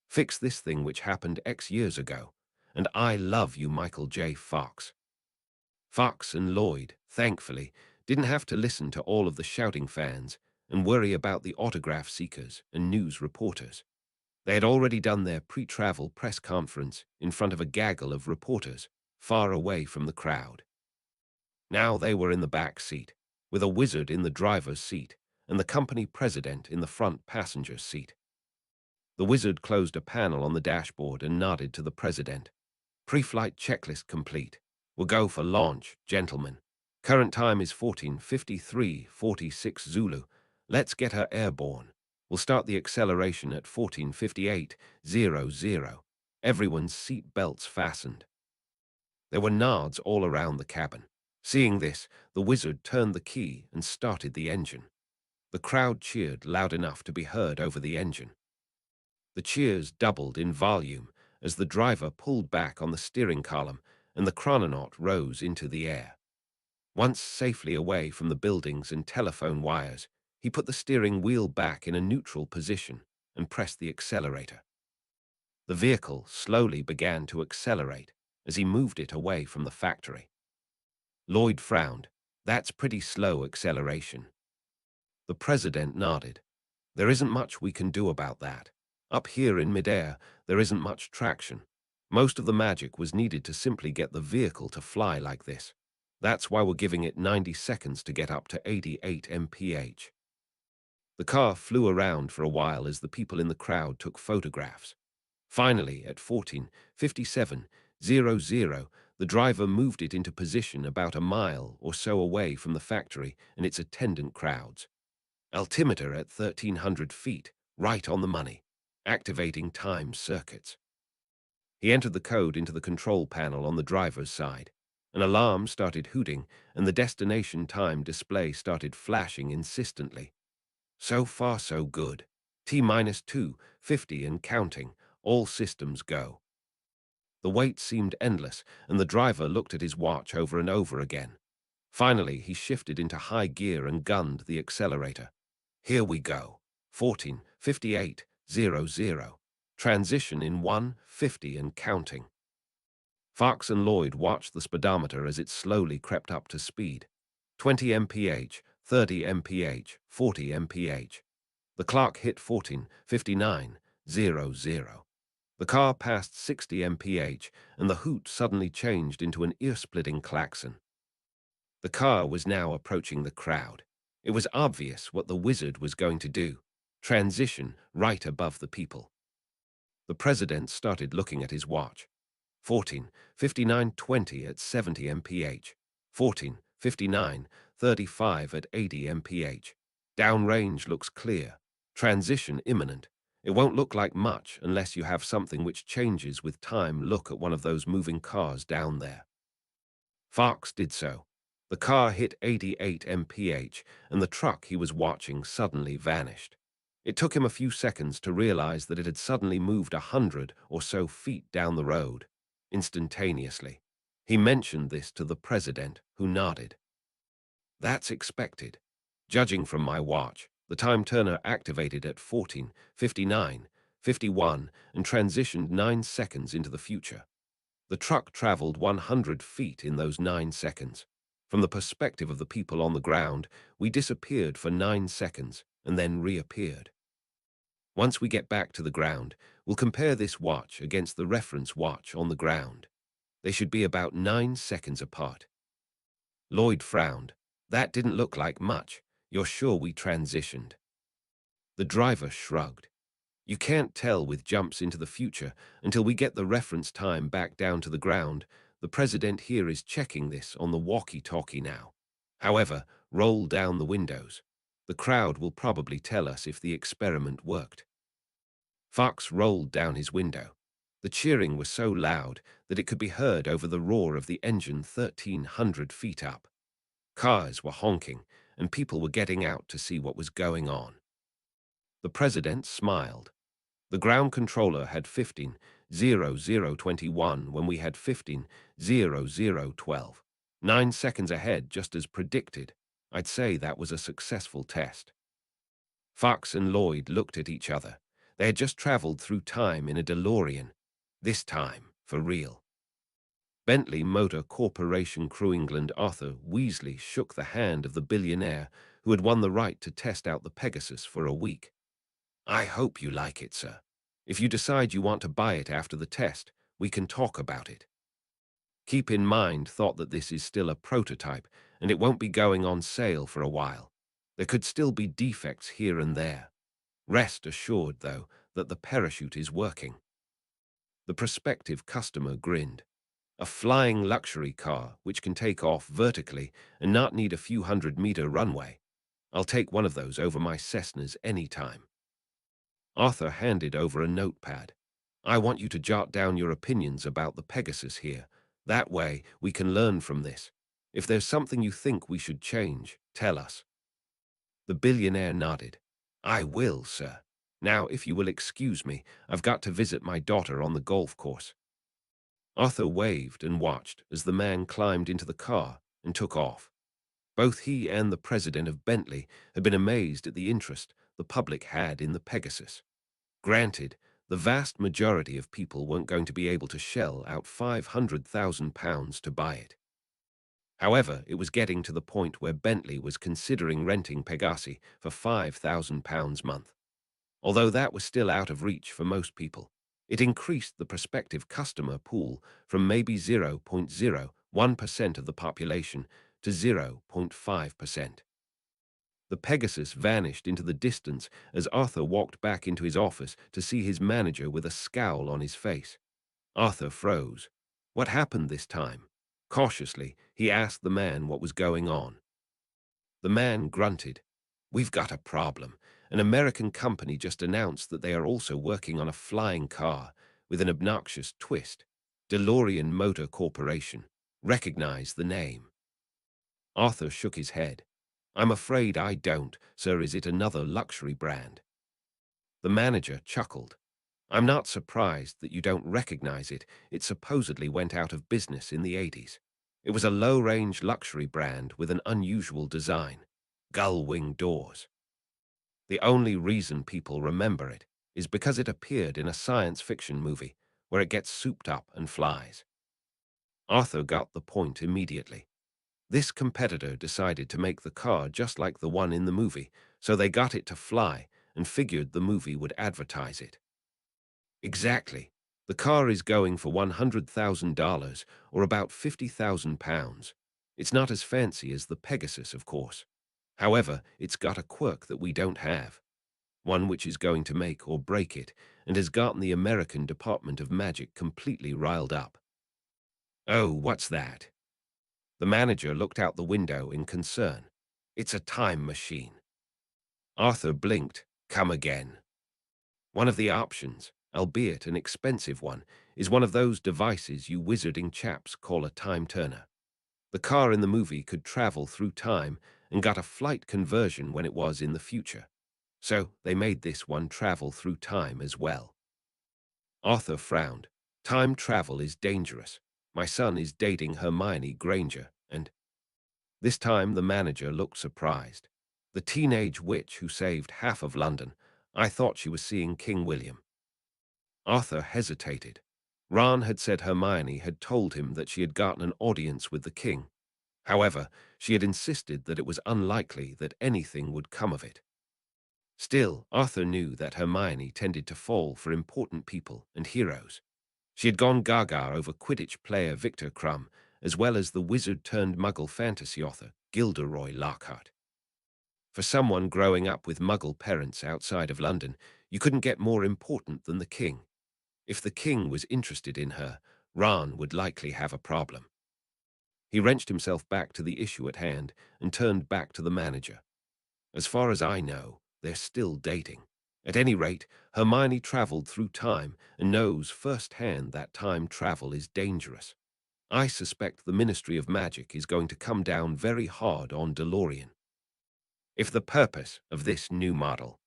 "Fix this thing which happened X years ago," and "I love you, Michael J. Fox." Fox and Lloyd, thankfully, didn't have to listen to all of the shouting fans and worry about the autograph seekers and news reporters. They had already done their pre-travel press conference in front of a gaggle of reporters, far away from the crowd. Now they were in the back seat, with a wizard in the driver's seat, and the company president in the front passenger seat. The wizard closed a panel on the dashboard and nodded to the president. Pre-flight checklist complete. We'll go for launch, gentlemen. Current time is 14:53:46 Zulu. Let's get her airborne. We'll start the acceleration at 14:58:00. Everyone's seat belts fastened. There were nods all around the cabin. Seeing this, the wizard turned the key and started the engine. The crowd cheered loud enough to be heard over the engine. The cheers doubled in volume as the driver pulled back on the steering column and the chrononaut rose into the air. Once safely away from the buildings and telephone wires, he put the steering wheel back in a neutral position and pressed the accelerator. The vehicle slowly began to accelerate as he moved it away from the factory. Lloyd frowned. That's pretty slow acceleration. The president nodded. There isn't much we can do about that. Up here in midair, there isn't much traction. Most of the magic was needed to simply get the vehicle to fly like this. That's why we're giving it 90 seconds to get up to 88 mph. The car flew around for a while as the people in the crowd took photographs. Finally, at 14:57:00, the driver moved it into position about a mile or so away from the factory and its attendant crowds. Altimeter at 1,300 feet, right on the money, activating time circuits. He entered the code into the control panel on the driver's side. An alarm started hooting, and the destination time display started flashing insistently. So far, so good. T-250 and counting, all systems go. The wait seemed endless, and the driver looked at his watch over and over again. Finally, he shifted into high gear and gunned the accelerator. Here we go. 14:58:00. Transition in 1:50 and counting. Fox and Lloyd watched the speedometer as it slowly crept up to speed. 20 mph, 30 mph, 40 mph. The clock hit 14:59:00. The car passed 60 mph, and the hoot suddenly changed into an ear-splitting klaxon. The car was now approaching the crowd. It was obvious what the wizard was going to do. Transition right above the people. The president started looking at his watch. 14:59:20 at 70 mph. 14:59:35 at 80 mph. Downrange looks clear. Transition imminent. It won't look like much unless you have something which changes with time. Look at one of those moving cars down there. Fox did so. The car hit 88 mph, and the truck he was watching suddenly vanished. It took him a few seconds to realize that it had suddenly moved 100 or so feet down the road. Instantaneously. He mentioned this to the president, who nodded. That's expected. Judging from my watch, the time turner activated at 14:59:51 and transitioned 9 seconds into the future. The truck traveled 100 feet in those 9 seconds. From the perspective of the people on the ground, we disappeared for 9 seconds and then reappeared. Once we get back to the ground, we'll compare this watch against the reference watch on the ground. They should be about 9 seconds apart. Lloyd frowned. That didn't look like much. You're sure we transitioned? The driver shrugged. You can't tell with jumps into the future until we get the reference time back down to the ground. The president here is checking this on the walkie-talkie now. However, roll down the windows. The crowd will probably tell us if the experiment worked. Fox rolled down his window. The cheering was so loud that it could be heard over the roar of the engine 1,300 feet up. Cars were honking, and people were getting out to see what was going on. The president smiled. The ground controller had 15:00:21 when we had 15:00:12. 9 seconds ahead, just as predicted. I'd say that was a successful test. Fox and Lloyd looked at each other. They had just traveled through time in a DeLorean. This time, for real. Bentley Motor Corporation Crew England Arthur Weasley shook the hand of the billionaire who had won the right to test out the Pegasus for a week. I hope you like it, sir. If you decide you want to buy it after the test, we can talk about it. Keep in mind that this is still a prototype, and it won't be going on sale for a while. There could still be defects here and there. Rest assured, though, that the parachute is working. The prospective customer grinned. A flying luxury car which can take off vertically and not need a few 100-meter runway. I'll take one of those over my Cessnas any time. Arthur handed over a notepad. I want you to jot down your opinions about the Pegasus here. That way, we can learn from this. If there's something you think we should change, tell us. The billionaire nodded. I will, sir. Now, if you will excuse me, I've got to visit my daughter on the golf course. Arthur waved and watched as the man climbed into the car and took off. Both he and the president of Bentley had been amazed at the interest the public had in the Pegasus. Granted, the vast majority of people weren't going to be able to shell out £500,000 to buy it. However, it was getting to the point where Bentley was considering renting Pegasi for £5,000 a month. Although that was still out of reach for most people, it increased the prospective customer pool from maybe 0.01% of the population to 0.5%. The Pegasus vanished into the distance as Arthur walked back into his office to see his manager with a scowl on his face. Arthur froze. What happened this time? Cautiously, he asked the man what was going on. The man grunted. We've got a problem. An American company just announced that they are also working on a flying car with an obnoxious twist. DeLorean Motor Corporation. Recognize the name. Arthur shook his head. I'm afraid I don't, sir. Is it another luxury brand? The manager chuckled. I'm not surprised that you don't recognize it. It supposedly went out of business in the 80s. It was a low-range luxury brand with an unusual design. Gull-wing doors. The only reason people remember it is because it appeared in a science fiction movie where it gets souped up and flies. Arthur got the point immediately. This competitor decided to make the car just like the one in the movie, so they got it to fly and figured the movie would advertise it. Exactly. The car is going for $100,000, or about £50,000. It's not as fancy as the Pegasus, of course. However, it's got a quirk that we don't have. One which is going to make or break it, and has gotten the American Department of Magic completely riled up. Oh, what's that? The manager looked out the window in concern. It's a time machine. Arthur blinked. Come again. One of the options, albeit an expensive one, is one of those devices you wizarding chaps call a time turner. The car in the movie could travel through time and got a flight conversion when it was in the future. So they made this one travel through time as well. Arthur frowned. Time travel is dangerous. My son is dating Hermione Granger, and this time the manager looked surprised. The teenage witch who saved half of London. I thought she was seeing King William. Arthur hesitated. Ron had said Hermione had told him that she had gotten an audience with the king. However, she had insisted that it was unlikely that anything would come of it. Still, Arthur knew that Hermione tended to fall for important people and heroes. She had gone gaga over Quidditch player Victor Crumb, as well as the wizard-turned-Muggle fantasy author Gilderoy Lockhart. For someone growing up with Muggle parents outside of London, you couldn't get more important than the king. If the king was interested in her, Ron would likely have a problem. He wrenched himself back to the issue at hand and turned back to the manager. As far as I know, they're still dating. At any rate, Hermione traveled through time and knows firsthand that time travel is dangerous. I suspect the Ministry of Magic is going to come down very hard on DeLorean. If the purpose of this new model.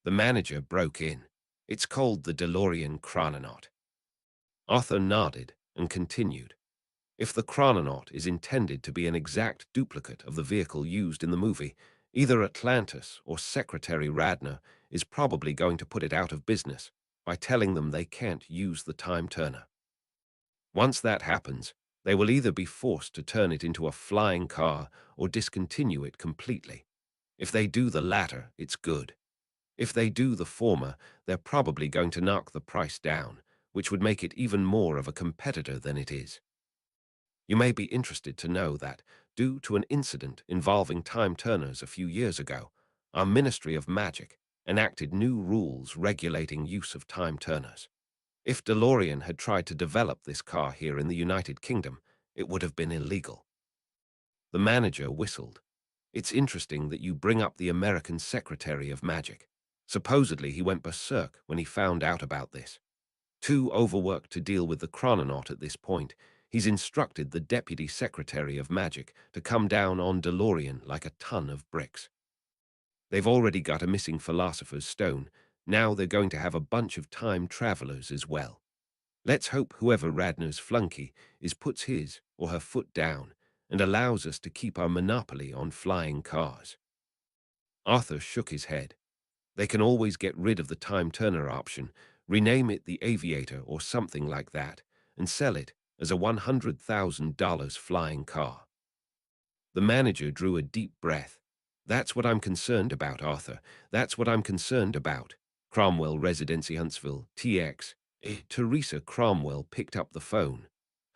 The manager broke in. It's called the DeLorean Chrononaut. Arthur nodded and continued. If the Chrononaut is intended to be an exact duplicate of the vehicle used in the movie, either Atlantis or Secretary Radner is probably going to put it out of business by telling them they can't use the time turner. Once that happens, they will either be forced to turn it into a flying car or discontinue it completely. If they do the latter, it's good. If they do the former, they're probably going to knock the price down, which would make it even more of a competitor than it is. You may be interested to know that Due to an incident involving time turners a few years ago, our Ministry of Magic enacted new rules regulating use of time turners. If DeLorean had tried to develop this car here in the United Kingdom, it would have been illegal. The manager whistled. It's interesting that you bring up the American Secretary of Magic. Supposedly he went berserk when he found out about this. Too overworked to deal with the chrononaut at this point, he's instructed the Deputy Secretary of Magic to come down on DeLorean like a ton of bricks. They've already got a missing philosopher's stone. Now they're going to have a bunch of time travelers as well. Let's hope whoever Radner's flunky is puts his or her foot down and allows us to keep our monopoly on flying cars. Arthur shook his head. They can always get rid of the time turner option, rename it the Aviator or something like that, and sell it as a $100,000 flying car. The manager drew a deep breath. That's what I'm concerned about, Arthur. That's what I'm concerned about. Cromwell Residency, Huntsville, TX. Teresa Cromwell picked up the phone.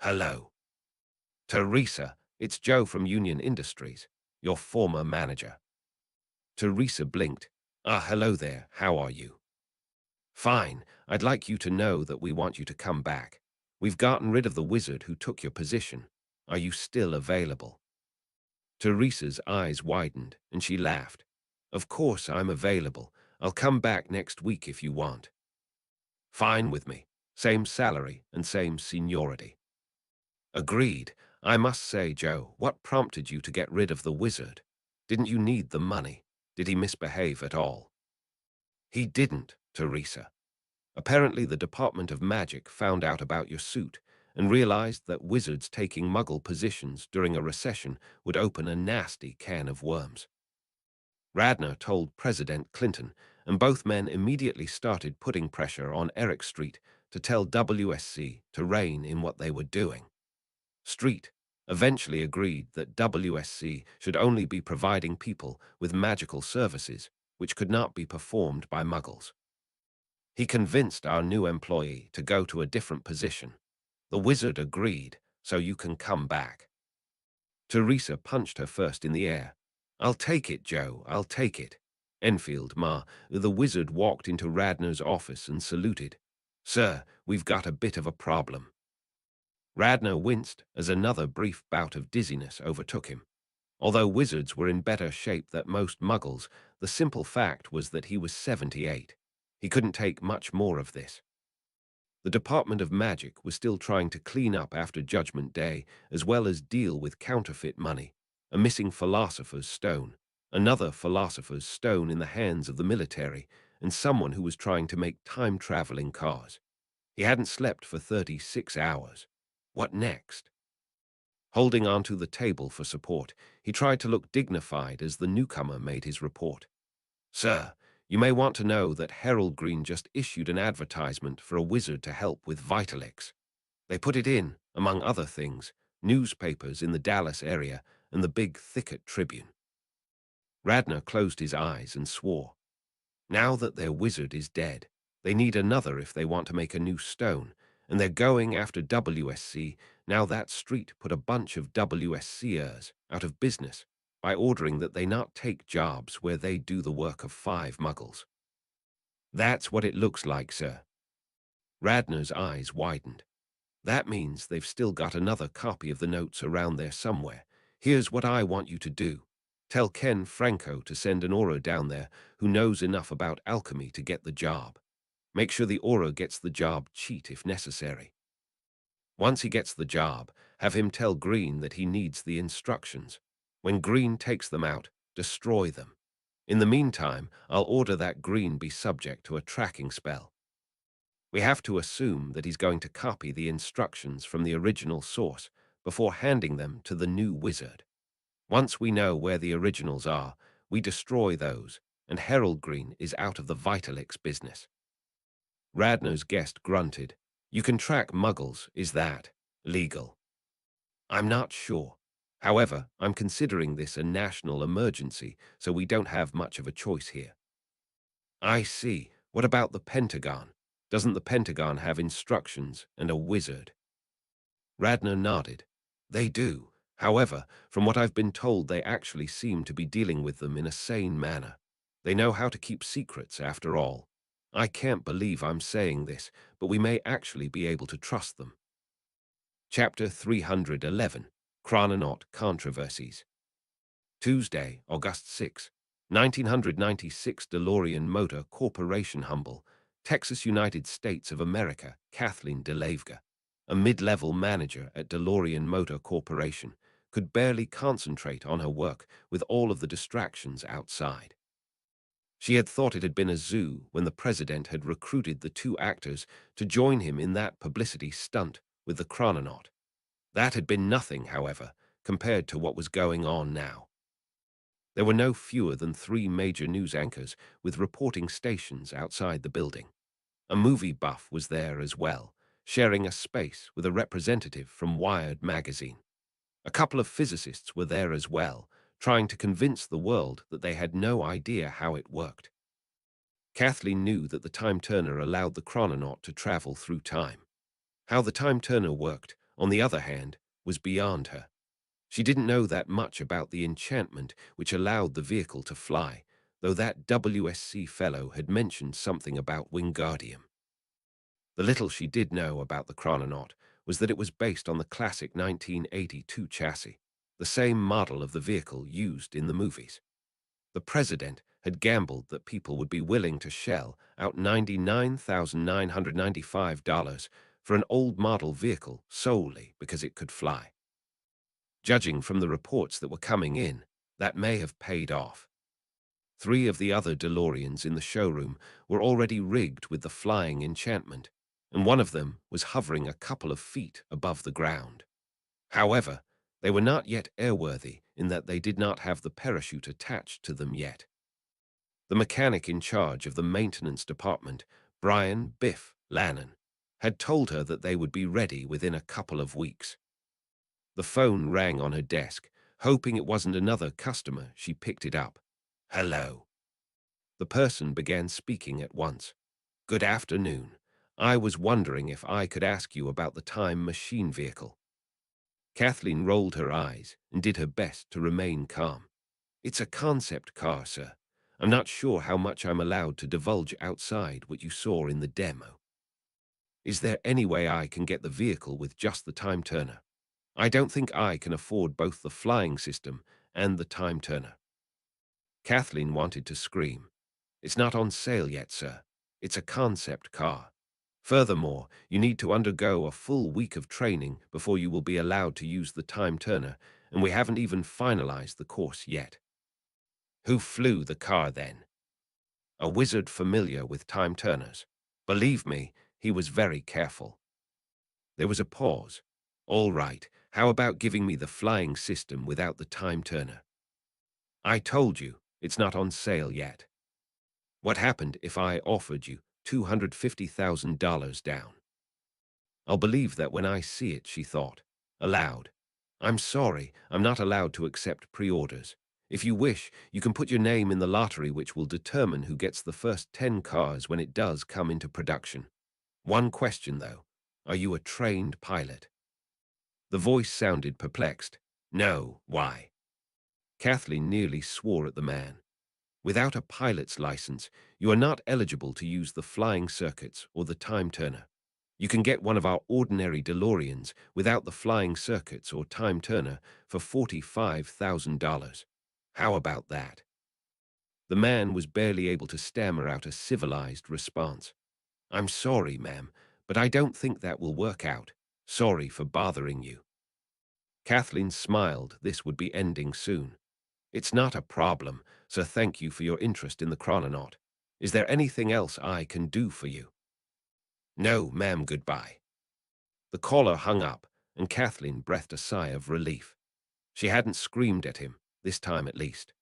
Hello. Teresa, it's Joe from Union Industries, your former manager. Teresa blinked. Hello there. How are you? Fine. I'd like you to know that we want you to come back. We've gotten rid of the wizard who took your position. Are you still available? Teresa's eyes widened, and she laughed. Of course I'm available. I'll come back next week if you want. Fine with me. Same salary and same seniority. Agreed. I must say, Joe, what prompted you to get rid of the wizard? Didn't you need the money? Did he misbehave at all? He didn't, Teresa. Apparently the Department of Magic found out about your suit and realized that wizards taking Muggle positions during a recession would open a nasty can of worms. Radner told President Clinton, and both men immediately started putting pressure on Eric Street to tell WSC to rein in what they were doing. Street eventually agreed that WSC should only be providing people with magical services which could not be performed by Muggles. He convinced our new employee to go to a different position. The wizard agreed, so you can come back. Teresa punched her fist in the air. I'll take it, Joe, I'll take it. Enfield, the wizard walked into Radner's office and saluted. Sir, we've got a bit of a problem. Radner winced as another brief bout of dizziness overtook him. Although wizards were in better shape than most Muggles, the simple fact was that he was 78. He couldn't take much more of this. The Department of Magic was still trying to clean up after Judgment Day, as well as deal with counterfeit money, a missing philosopher's stone, another philosopher's stone in the hands of the military, and someone who was trying to make time-traveling cars. He hadn't slept for 36 hours. What next? Holding onto the table for support, he tried to look dignified as the newcomer made his report. Sir, you may want to know that Herald Green just issued an advertisement for a wizard to help with Vitalix. They put it in, among other things, newspapers in the Dallas area and the Big Thicket Tribune. Radner closed his eyes and swore. Now that their wizard is dead, they need another if they want to make a new stone, and they're going after WSC. Now that Street put a bunch of WSCers out of business by ordering that they not take jobs where they do the work of 5 Muggles. That's what it looks like, sir. Radner's eyes widened. That means they've still got another copy of the notes around there somewhere. Here's what I want you to do. Tell Ken Franco to send an Aura down there who knows enough about alchemy to get the job. Make sure the Aura gets the job, cheat if necessary. Once he gets the job, have him tell Green that he needs the instructions. When Green takes them out, destroy them. In the meantime, I'll order that Green be subject to a tracking spell. We have to assume that he's going to copy the instructions from the original source before handing them to the new wizard. Once we know where the originals are, we destroy those, and Herald Green is out of the Vitalix business. Radner's guest grunted. You can track Muggles, is that legal? I'm not sure. However, I'm considering this a national emergency, so we don't have much of a choice here. I see. What about the Pentagon? Doesn't the Pentagon have instructions and a wizard? Radner nodded. They do. However, from what I've been told, they actually seem to be dealing with them in a sane manner. They know how to keep secrets, after all. I can't believe I'm saying this, but we may actually be able to trust them. Chapter 311, Chrononaut Controversies. Tuesday, August 6, 1996. DeLorean Motor Corporation. Humble, Texas, United States of America. Kathleen DeLavga, a mid-level manager at DeLorean Motor Corporation, could barely concentrate on her work with all of the distractions outside. She had thought it had been a zoo when the president had recruited the two actors to join him in that publicity stunt with the chrononaut. That had been nothing, however, compared to what was going on now. There were no fewer than 3 major news anchors with reporting stations outside the building. A movie buff was there as well, sharing a space with a representative from Wired magazine. A couple of physicists were there as well, trying to convince the world that they had no idea how it worked. Kathleen knew that the time turner allowed the chrononaut to travel through time. How the time turner worked, on the other hand, was beyond her. She didn't know that much about the enchantment which allowed the vehicle to fly, though that WSC fellow had mentioned something about Wingardium. The little she did know about the chrononaut was that it was based on the classic 1982 chassis, the same model of the vehicle used in the movies. The president had gambled that people would be willing to shell out $99,995 for an old model vehicle solely because it could fly. Judging from the reports that were coming in, that may have paid off. 3 of the other DeLoreans in the showroom were already rigged with the flying enchantment, and one of them was hovering a couple of feet above the ground. However, they were not yet airworthy in that they did not have the parachute attached to them yet. The mechanic in charge of the maintenance department, Brian "Biff" Lannon, had told her that they would be ready within a couple of weeks. The phone rang on her desk. Hoping it wasn't another customer, she picked it up. "Hello." The person began speaking at once. "Good afternoon. I was wondering if I could ask you about the time machine vehicle." Kathleen rolled her eyes and did her best to remain calm. "It's a concept car, sir. I'm not sure how much I'm allowed to divulge outside what you saw in the demo. Is there any way I can get the vehicle with just the time turner? I don't think I can afford both the flying system and the time turner." Kathleen wanted to scream. "It's not on sale yet, sir. It's a concept car. Furthermore, you need to undergo a full week of training before you will be allowed to use the time turner, and we haven't even finalized the course yet." "Who flew the car then?" "A wizard familiar with time turners. Believe me, he was very careful." There was a pause. "All right, how about giving me the flying system without the time turner?" "I told you, it's not on sale yet." "What happened if I offered you $250,000 down?" "I'll believe that when I see it," she thought, aloud. "I'm sorry, I'm not allowed to accept pre-orders. If you wish, you can put your name in the lottery, which will determine who gets the first 10 cars when it does come into production. One question, though. Are you a trained pilot?" The voice sounded perplexed. "No, why?" Kathleen nearly swore at the man. "Without a pilot's license, you are not eligible to use the flying circuits or the time turner. You can get one of our ordinary DeLoreans without the flying circuits or time turner for $45,000. How about that?" The man was barely able to stammer out a civilized response. "I'm sorry, ma'am, but I don't think that will work out. Sorry for bothering you." Kathleen smiled. This would be ending soon. "It's not a problem, so thank you for your interest in the chrononaut. Is there anything else I can do for you?" "No, ma'am, goodbye." The caller hung up, and Kathleen breathed a sigh of relief. She hadn't screamed at him, this time at least.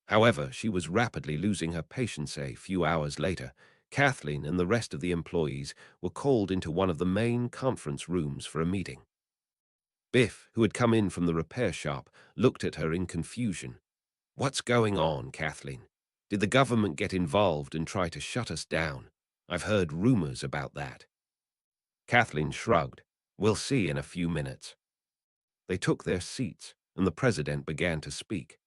However, she was rapidly losing her patience. A few hours later, Kathleen and the rest of the employees were called into one of the main conference rooms for a meeting. Biff, who had come in from the repair shop, looked at her in confusion. "What's going on, Kathleen? Did the government get involved and try to shut us down? I've heard rumors about that." Kathleen shrugged. "We'll see in a few minutes." They took their seats, and the president began to speak.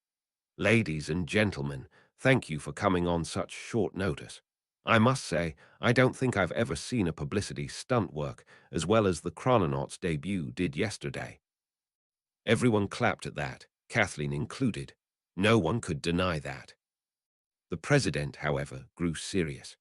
Ladies and gentlemen, thank you for coming on such short notice. I must say, I don't think I've ever seen a publicity stunt work as well as the Chrononauts' debut did yesterday. Everyone clapped at that, Kathleen included. No one could deny that. The president, however, grew serious.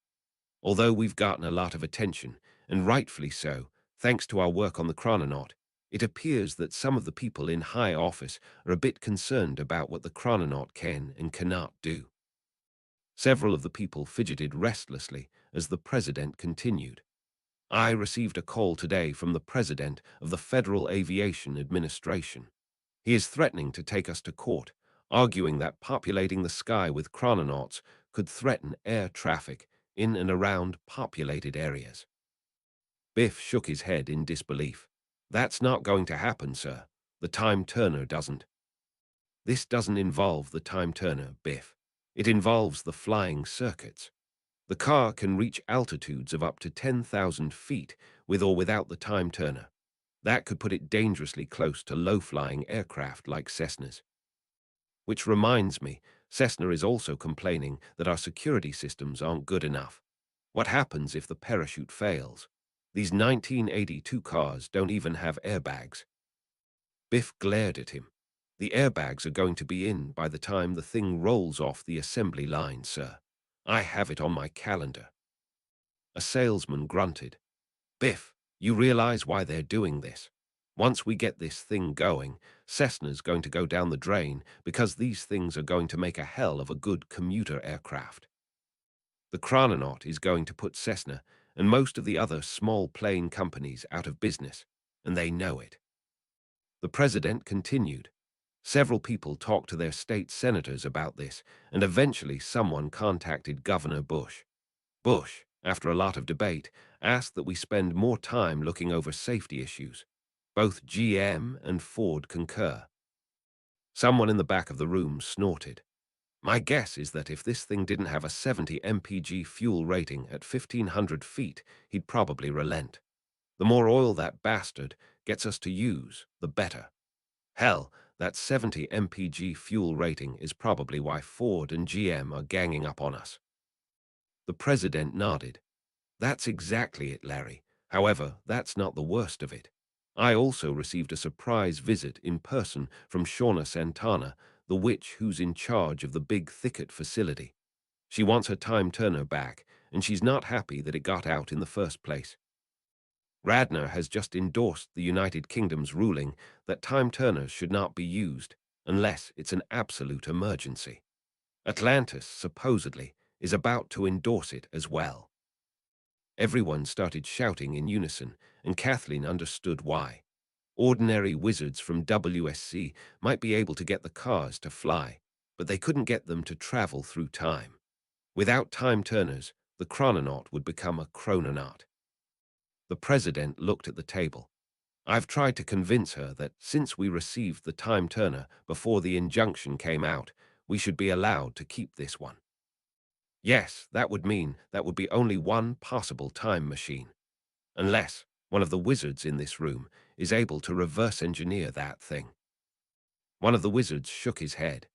Although we've gotten a lot of attention, and rightfully so, thanks to our work on the Chrononaut, it appears that some of the people in high office are a bit concerned about what the Chrononaut can and cannot do. Several of the people fidgeted restlessly as the president continued. I received a call today from the president of the Federal Aviation Administration. He is threatening to take us to court, arguing that populating the sky with chrononauts could threaten air traffic in and around populated areas. Biff shook his head in disbelief. That's not going to happen, sir. The time turner doesn't. This doesn't involve the time turner, Biff. It involves the flying circuits. The car can reach altitudes of up to 10,000 feet with or without the time turner. That could put it dangerously close to low-flying aircraft like Cessnas. Which reminds me, Cessna is also complaining that our security systems aren't good enough. What happens if the parachute fails? These 1982 cars don't even have airbags. Biff glared at him. The airbags are going to be in by the time the thing rolls off the assembly line, sir. I have it on my calendar. A salesman grunted. Biff, you realize why they're doing this? Once we get this thing going, Cessna's going to go down the drain because these things are going to make a hell of a good commuter aircraft. The Chrononaut is going to put Cessna and most of the other small plane companies out of business, and they know it. The president continued. Several people talked to their state senators about this, and eventually someone contacted Governor Bush. Bush, after a lot of debate, asked that we spend more time looking over safety issues. Both GM and Ford concur. Someone in the back of the room snorted. My guess is that if this thing didn't have a 70 mpg fuel rating at 1,500 feet, he'd probably relent. The more oil that bastard gets us to use, the better. Hell, that 70 mpg fuel rating is probably why Ford and GM are ganging up on us. The president nodded. That's exactly it, Larry. However, that's not the worst of it. I also received a surprise visit in person from Shauna Santana, the witch who's in charge of the Big Thicket facility. She wants her time turner back, and she's not happy that it got out in the first place. Radner has just endorsed the United Kingdom's ruling that time turners should not be used unless it's an absolute emergency. Atlantis, supposedly, is about to endorse it as well. Everyone started shouting in unison, and Kathleen understood why. Ordinary wizards from WSC might be able to get the cars to fly, but they couldn't get them to travel through time. Without time turners, the chrononaut would become a chrononaut. The president looked at the table. I've tried to convince her that since we received the time turner before the injunction came out, we should be allowed to keep this one. Yes, that would mean that would be only one possible time machine. Unless one of the wizards in this room is able to reverse engineer that thing. One of the wizards shook his head.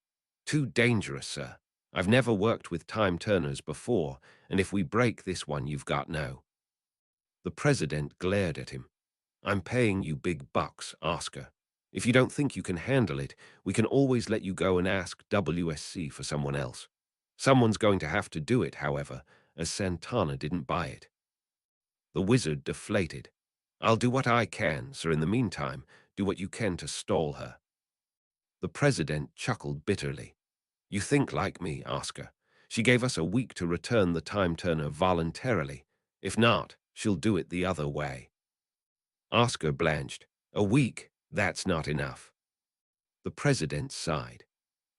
Too dangerous, sir. I've never worked with time turners before, and if we break this one, you've got no. The president glared at him. I'm paying you big bucks, Oscar. If you don't think you can handle it, we can always let you go and ask WSC for someone else. Someone's going to have to do it, however, as Santana didn't buy it. The wizard deflated. I'll do what I can, sir. In the meantime, do what you can to stall her. The president chuckled bitterly. You think like me, Oscar. She gave us a week to return the time turner voluntarily. If not, she'll do it the other way. Oscar blanched. A week? That's not enough. The president sighed.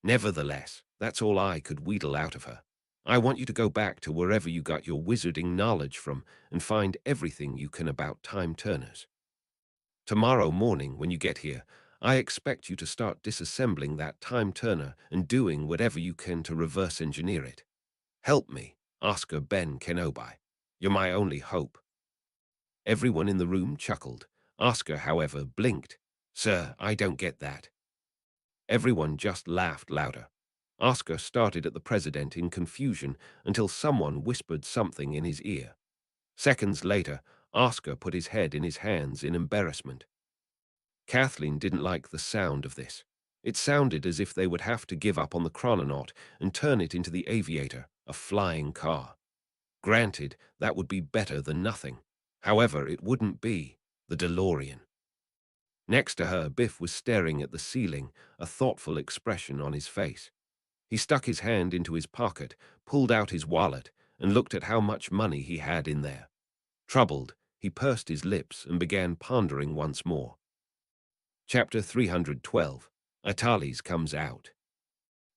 Nevertheless, that's all I could wheedle out of her. I want you to go back to wherever you got your wizarding knowledge from and find everything you can about time turners. Tomorrow morning, when you get here, I expect you to start disassembling that time turner and doing whatever you can to reverse engineer it. Help me, Oscar Ben Kenobi. You're my only hope. Everyone in the room chuckled. Oscar, however, blinked. Sir, I don't get that. Everyone just laughed louder. Oscar started at the president in confusion until someone whispered something in his ear. Seconds later, Oscar put his head in his hands in embarrassment. Kathleen didn't like the sound of this. It sounded as if they would have to give up on the chrononaut and turn it into the aviator, a flying car. Granted, that would be better than nothing. However, it wouldn't be the DeLorean. Next to her, Biff was staring at the ceiling, a thoughtful expression on his face. He stuck his hand into his pocket, pulled out his wallet, and looked at how much money he had in there. Troubled, he pursed his lips and began pondering once more. Chapter 312. Atlantis comes out.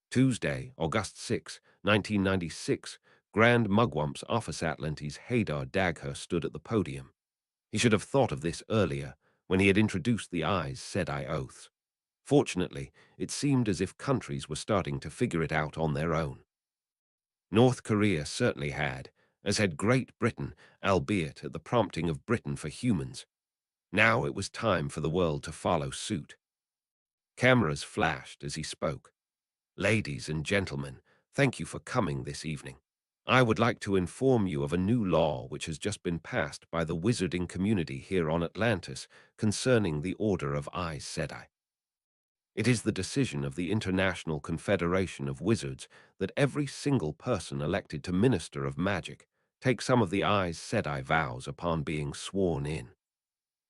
Tuesday, August 6, 1996, Grand Mugwump's office Atlantis Hadar Dagher stood at the podium. He should have thought of this earlier, when he had introduced the Aes Sedai oaths. Fortunately, it seemed as if countries were starting to figure it out on their own. North Korea certainly had, as had Great Britain, albeit at the prompting of Britain for humans. Now it was time for the world to follow suit. Cameras flashed as he spoke. Ladies and gentlemen, thank you for coming this evening. I would like to inform you of a new law which has just been passed by the wizarding community here on Atlantis concerning the Order of Aes Sedai. It is the decision of the International Confederation of Wizards that every single person elected to minister of magic take some of the Aes Sedai vows upon being sworn in.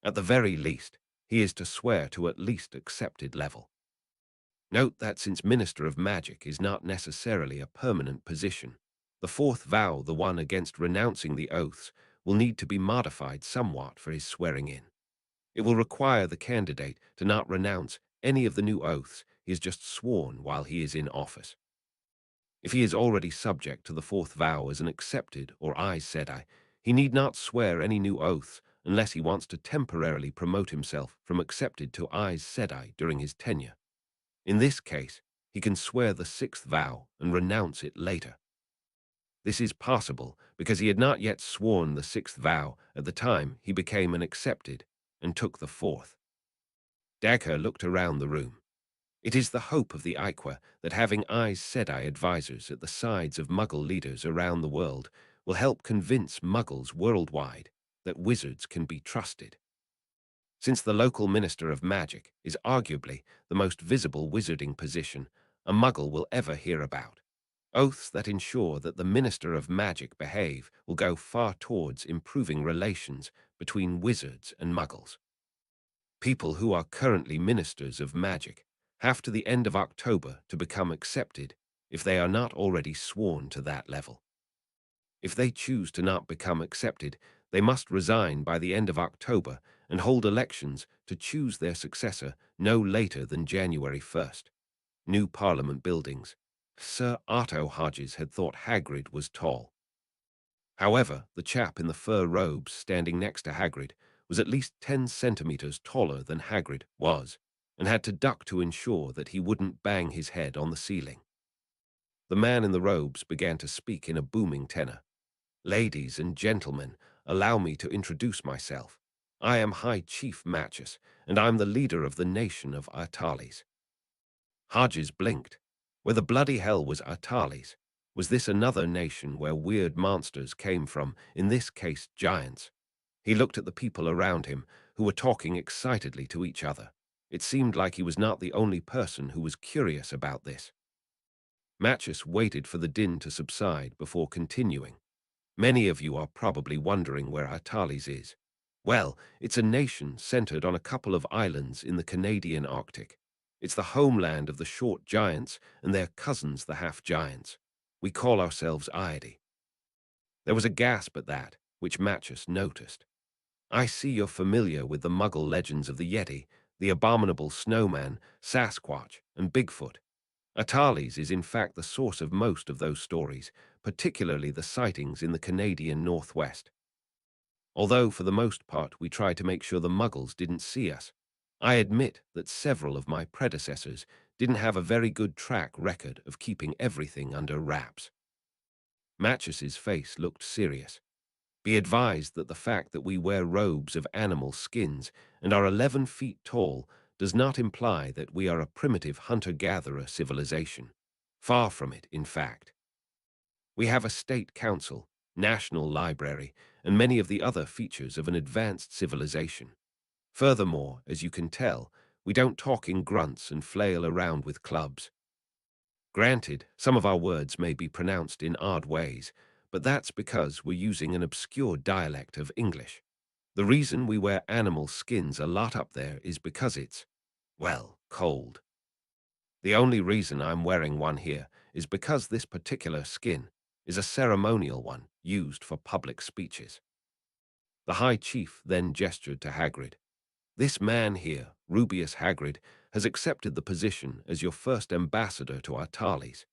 At the very least, he is to swear to at least accepted level. Note that since Minister of Magic is not necessarily a permanent position, the fourth vow, the one against renouncing the oaths, will need to be modified somewhat for his swearing in. It will require the candidate to not renounce any of the new oaths he has just sworn while he is in office. If he is already subject to the fourth vow as an accepted or Aes Sedai, he need not swear any new oaths unless he wants to temporarily promote himself from accepted to Aes Sedai during his tenure. In this case, he can swear the sixth vow and renounce it later. This is possible because he had not yet sworn the sixth vow at the time he became an accepted and took the fourth. Dagher looked around the room. It is the hope of the Iqua that having Aes Sedai advisors at the sides of Muggle leaders around the world will help convince Muggles worldwide that wizards can be trusted. Since the local Minister of Magic is arguably the most visible wizarding position a Muggle will ever hear about, oaths that ensure that the Minister of Magic behave will go far towards improving relations between wizards and Muggles. People who are currently Ministers of Magic have to the end of October to become accepted if they are not already sworn to that level. If they choose to not become accepted, they must resign by the end of October and hold elections to choose their successor no later than January 1st. New Parliament buildings. Sir Otto Hodges had thought Hagrid was tall. However, the chap in the fur robes standing next to Hagrid was at least 10 centimeters taller than Hagrid was, and had to duck to ensure that he wouldn't bang his head on the ceiling. The man in the robes began to speak in a booming tenor. Ladies and gentlemen, allow me to introduce myself. I am High Chief Matchus, and I'm the leader of the nation of Atlantis. Hodges blinked. Where the bloody hell was Atlantis? Was this another nation where weird monsters came from, in this case giants? He looked at the people around him, who were talking excitedly to each other. It seemed like he was not the only person who was curious about this. Matchus waited for the din to subside before continuing. Many of you are probably wondering where Atlantis is. Well, it's a nation centered on a couple of islands in the Canadian Arctic. It's the homeland of the short giants and their cousins, the half-giants. We call ourselves Aedi. There was a gasp at that, which Matchus noticed. I see you're familiar with the Muggle legends of the Yeti, the abominable snowman, Sasquatch, and Bigfoot. Atlantis is in fact the source of most of those stories, particularly the sightings in the Canadian Northwest. Although for the most part we try to make sure the Muggles didn't see us, I admit that several of my predecessors didn't have a very good track record of keeping everything under wraps. Matchus's face looked serious. Be advised that the fact that we wear robes of animal skins and are 11 feet tall does not imply that we are a primitive hunter-gatherer civilization. Far from it, in fact. We have a state council, national library, and many of the other features of an advanced civilization. Furthermore, as you can tell, we don't talk in grunts and flail around with clubs. Granted, some of our words may be pronounced in odd ways, but that's because we're using an obscure dialect of English. The reason we wear animal skins a lot up there is because it's, well, cold. The only reason I'm wearing one here is because this particular skin is a ceremonial one used for public speeches. The High Chief then gestured to Hagrid. This man here, Rubeus Hagrid, has accepted the position as your first ambassador to Atlantis.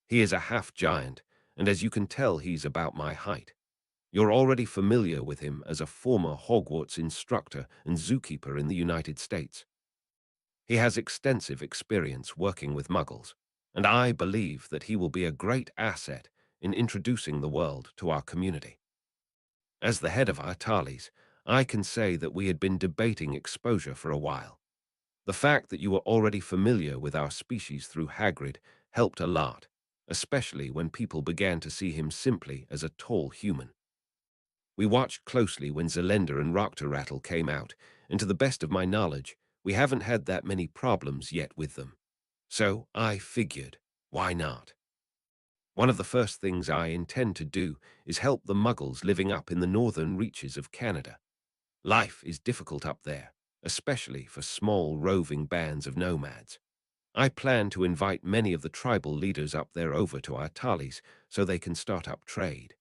He is a half-giant, and as you can tell, he's about my height. You're already familiar with him as a former Hogwarts instructor and zookeeper in the United States. He has extensive experience working with Muggles, and I believe that he will be a great asset in introducing the world to our community. As the head of Atlantis, I can say that we had been debating exposure for a while. The fact that you were already familiar with our species through Hagrid helped a lot, especially when people began to see him simply as a tall human. We watched closely when Zelenda and Roctorattle came out, and to the best of my knowledge, we haven't had that many problems yet with them. So I figured, why not? One of the first things I intend to do is help the Muggles living up in the northern reaches of Canada. Life is difficult up there, especially for small roving bands of nomads. I plan to invite many of the tribal leaders up there over to our tallies so they can start up trade.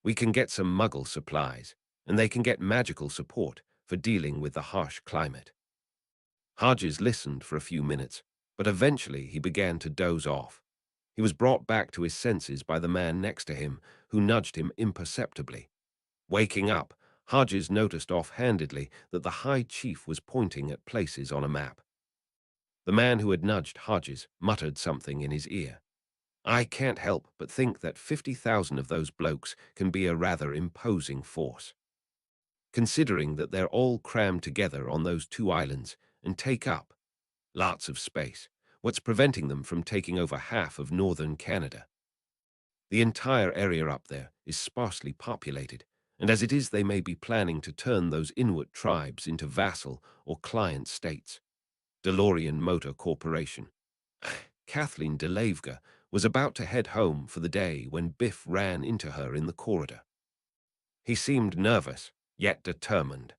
We can get some Muggle supplies, and they can get magical support for dealing with the harsh climate. Hodges listened for a few minutes, but eventually he began to doze off. He was brought back to his senses by the man next to him, who nudged him imperceptibly. Waking up, Hodges noticed offhandedly that the High Chief was pointing at places on a map. The man who had nudged Hodges muttered something in his ear. I can't help but think that 50,000 of those blokes can be a rather imposing force. Considering that they're all crammed together on those two islands and take up lots of space, what's preventing them from taking over half of northern Canada? The entire area up there is sparsely populated, and as it is they may be planning to turn those Inuit tribes into vassal or client states. DeLorean Motor Corporation. Kathleen DeLavga was about to head home for the day when Biff ran into her in the corridor. He seemed nervous, yet determined.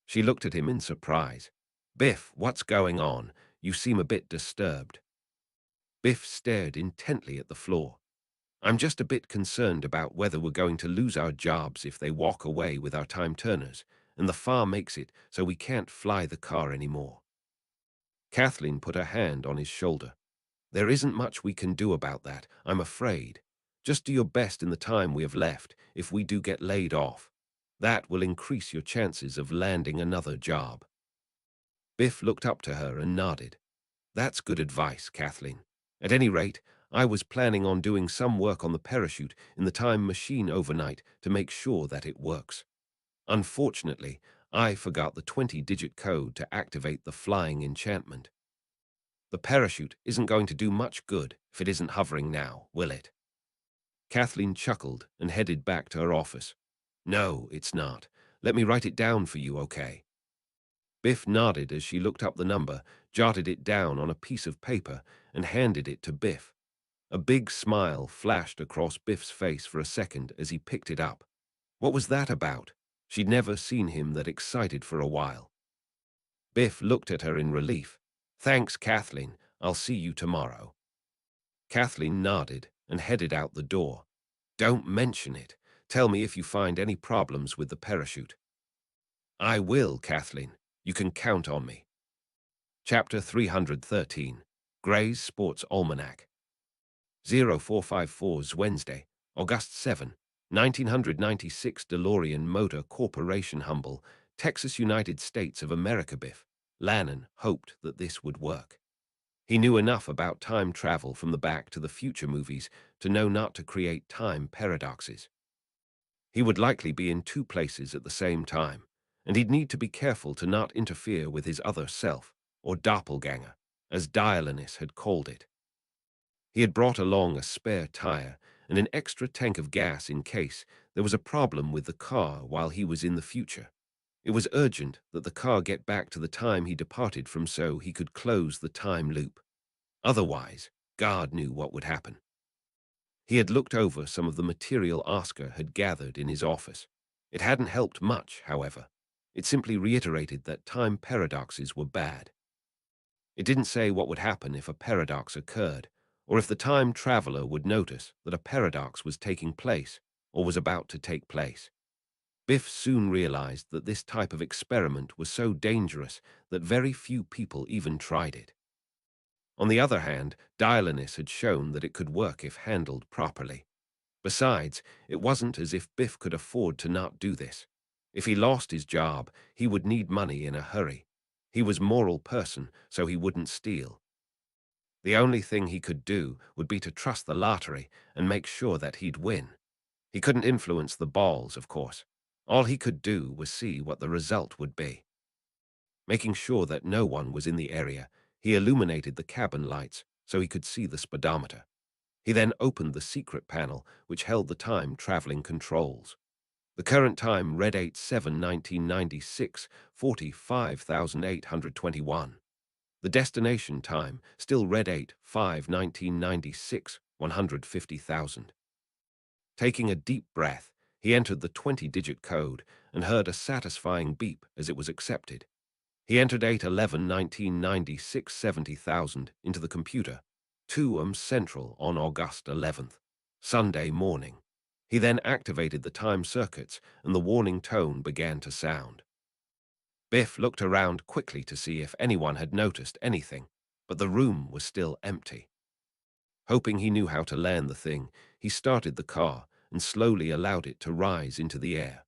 She looked at him in surprise. Biff, what's going on? You seem a bit disturbed. Biff stared intently at the floor. I'm just a bit concerned about whether we're going to lose our jobs if they walk away with our time turners, and the farm makes it so we can't fly the car anymore. Kathleen put her hand on his shoulder. There isn't much we can do about that, I'm afraid. Just do your best in the time we have left if we do get laid off. That will increase your chances of landing another job. Biff looked up to her and nodded. That's good advice, Kathleen. At any rate, I was planning on doing some work on the parachute in the time machine overnight to make sure that it works. Unfortunately, I forgot the 20-digit code to activate the flying enchantment. The parachute isn't going to do much good if it isn't hovering now, will it? Kathleen chuckled and headed back to her office. No, it's not. Let me write it down for you, okay? Biff nodded as she looked up the number, jotted it down on a piece of paper, and handed it to Biff. A big smile flashed across Biff's face for a second as he picked it up. What was that about? She'd never seen him that excited for a while. Biff looked at her in relief. Thanks, Kathleen. I'll see you tomorrow. Kathleen nodded and headed out the door. Don't mention it. Tell me if you find any problems with the parachute. I will, Kathleen. You can count on me. Chapter 313. Gray's Sports Almanac. 0454's Wednesday, August 7, 1996. DeLorean Motor Corporation, Humble, Texas, United States of America. Biff Lannon hoped that this would work. He knew enough about time travel from the Back to the Future movies to know not to create time paradoxes. He would likely be in two places at the same time, and he'd need to be careful to not interfere with his other self, or doppelganger, as Atlantis had called it. He had brought along a spare tire and an extra tank of gas in case there was a problem with the car while he was in the future. It was urgent that the car get back to the time he departed from so he could close the time loop. Otherwise, God knew what would happen. He had looked over some of the material Oscar had gathered in his office. It hadn't helped much, however. It simply reiterated that time paradoxes were bad. It didn't say what would happen if a paradox occurred, or if the time traveler would notice that a paradox was taking place or was about to take place. Biff soon realized that this type of experiment was so dangerous that very few people even tried it. On the other hand, Atlantis had shown that it could work if handled properly. Besides, it wasn't as if Biff could afford to not do this. If he lost his job, he would need money in a hurry. He was a moral person, so he wouldn't steal. The only thing he could do would be to trust the lottery and make sure that he'd win. He couldn't influence the balls, of course. All he could do was see what the result would be. Making sure that no one was in the area, he illuminated the cabin lights so he could see the speedometer. He then opened the secret panel, which held the time-traveling controls. The current time read 8/7/1996, 45,821. The destination time still read 8/5/1996, 150,000. Taking a deep breath, he entered the 20-digit code and heard a satisfying beep as it was accepted. He entered 8/11/1996, 70,000 into the computer, 2 Central on August 11th, Sunday morning. He then activated the time circuits and the warning tone began to sound. Biff looked around quickly to see if anyone had noticed anything, but the room was still empty. Hoping he knew how to land the thing, he started the car and slowly allowed it to rise into the air.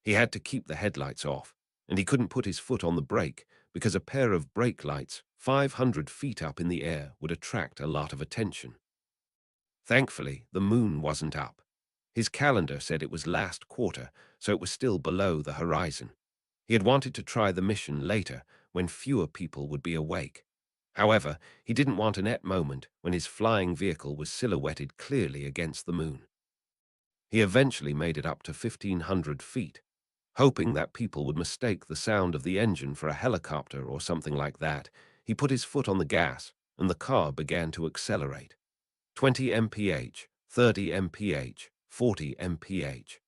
He had to keep the headlights off, and he couldn't put his foot on the brake because a pair of brake lights 500 feet up in the air would attract a lot of attention. Thankfully, the moon wasn't up. His calendar said it was last quarter, so it was still below the horizon. He had wanted to try the mission later, when fewer people would be awake. However, he didn't want an moment when his flying vehicle was silhouetted clearly against the moon. He eventually made it up to 1,500 feet, hoping that people would mistake the sound of the engine for a helicopter or something like that. He put his foot on the gas, and the car began to accelerate. 20 mph, 30 mph, 40 mph.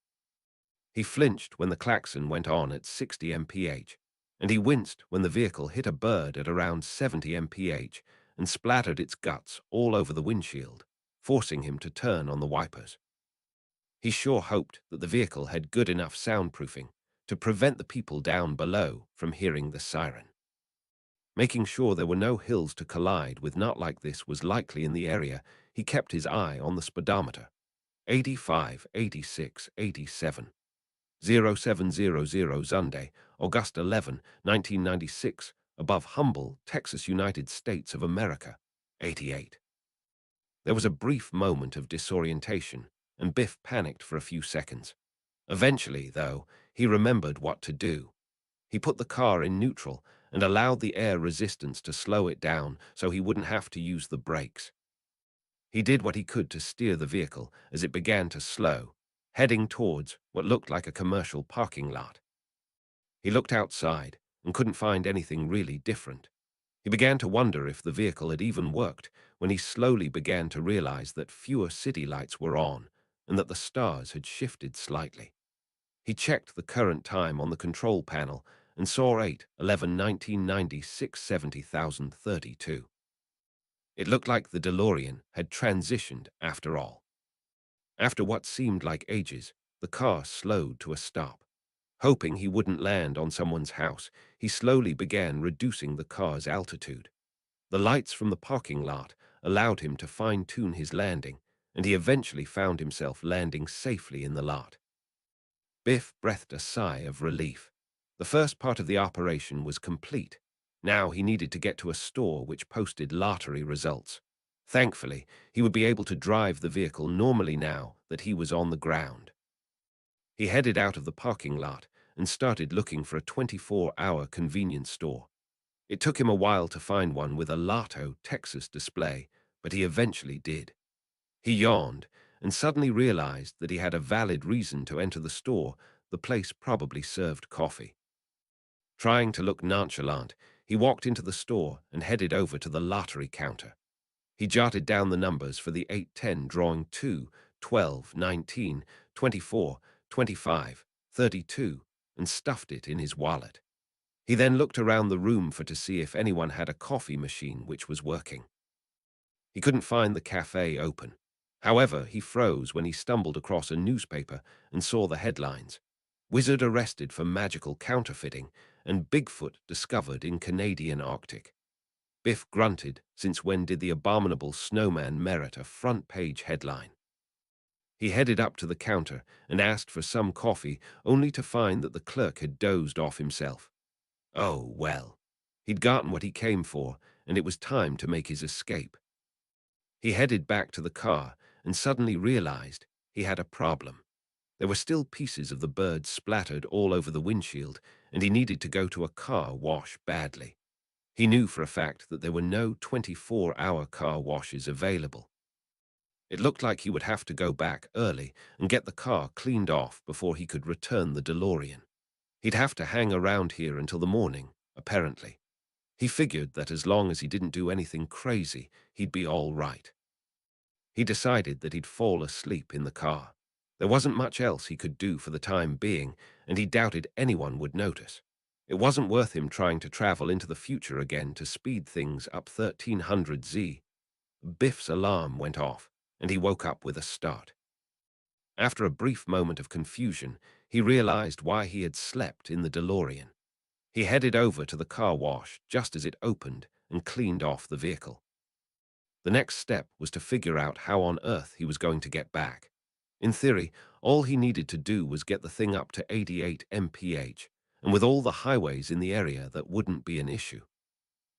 He flinched when the klaxon went on at 60 mph, and he winced when the vehicle hit a bird at around 70 mph and splattered its guts all over the windshield, forcing him to turn on the wipers. He sure hoped that the vehicle had good enough soundproofing to prevent the people down below from hearing the siren. Making sure there were no hills to collide with not like this was likely in the area, he kept his eye on the speedometer. 85, 86, 87. 0700 Sunday, August 11, 1996, above Humble, Texas, United States of America, 88. There was a brief moment of disorientation, and Biff panicked for a few seconds. Eventually, though, he remembered what to do. He put the car in neutral and allowed the air resistance to slow it down so he wouldn't have to use the brakes. He did what he could to steer the vehicle as it began to slow, heading towards what looked like a commercial parking lot. He looked outside and couldn't find anything really different. He began to wonder if the vehicle had even worked when he slowly began to realize that fewer city lights were on and that the stars had shifted slightly. He checked the current time on the control panel and saw 8/11/1996, 70,032. It looked like the DeLorean had transitioned after all. After what seemed like ages, the car slowed to a stop. Hoping he wouldn't land on someone's house, he slowly began reducing the car's altitude. The lights from the parking lot allowed him to fine-tune his landing, and he eventually found himself landing safely in the lot. Biff breathed a sigh of relief. The first part of the operation was complete. Now he needed to get to a store which posted lottery results. Thankfully, he would be able to drive the vehicle normally now that he was on the ground. He headed out of the parking lot and started looking for a 24-hour convenience store. It took him a while to find one with a Lato, Texas display, but he eventually did. He yawned and suddenly realized that he had a valid reason to enter the store. The place probably served coffee. Trying to look nonchalant, he walked into the store and headed over to the lottery counter. He jotted down the numbers for the 810 drawing 2, 12, 19, 24, 25, 32, and stuffed it in his wallet. He then looked around the room to see if anyone had a coffee machine which was working. He couldn't find the cafe open. However, he froze when he stumbled across a newspaper and saw the headlines. Wizard arrested for magical counterfeiting and Bigfoot discovered in Canadian Arctic. Biff grunted, since when did the abominable snowman merit a front-page headline? He headed up to the counter and asked for some coffee, only to find that the clerk had dozed off himself. Oh, well. He'd gotten what he came for, and it was time to make his escape. He headed back to the car and suddenly realized he had a problem. There were still pieces of the bird splattered all over the windshield, and he needed to go to a car wash badly. He knew for a fact that there were no 24-hour car washes available. It looked like he would have to go back early and get the car cleaned off before he could return the DeLorean. He'd have to hang around here until the morning, apparently. He figured that as long as he didn't do anything crazy, he'd be all right. He decided that he'd fall asleep in the car. There wasn't much else he could do for the time being, and he doubted anyone would notice. It wasn't worth him trying to travel into the future again to speed things up 1300 Z. Biff's alarm went off, and he woke up with a start. After a brief moment of confusion, he realized why he had slept in the DeLorean. He headed over to the car wash just as it opened and cleaned off the vehicle. The next step was to figure out how on earth he was going to get back. In theory, all he needed to do was get the thing up to 88 mph, and with all the highways in the area, that wouldn't be an issue.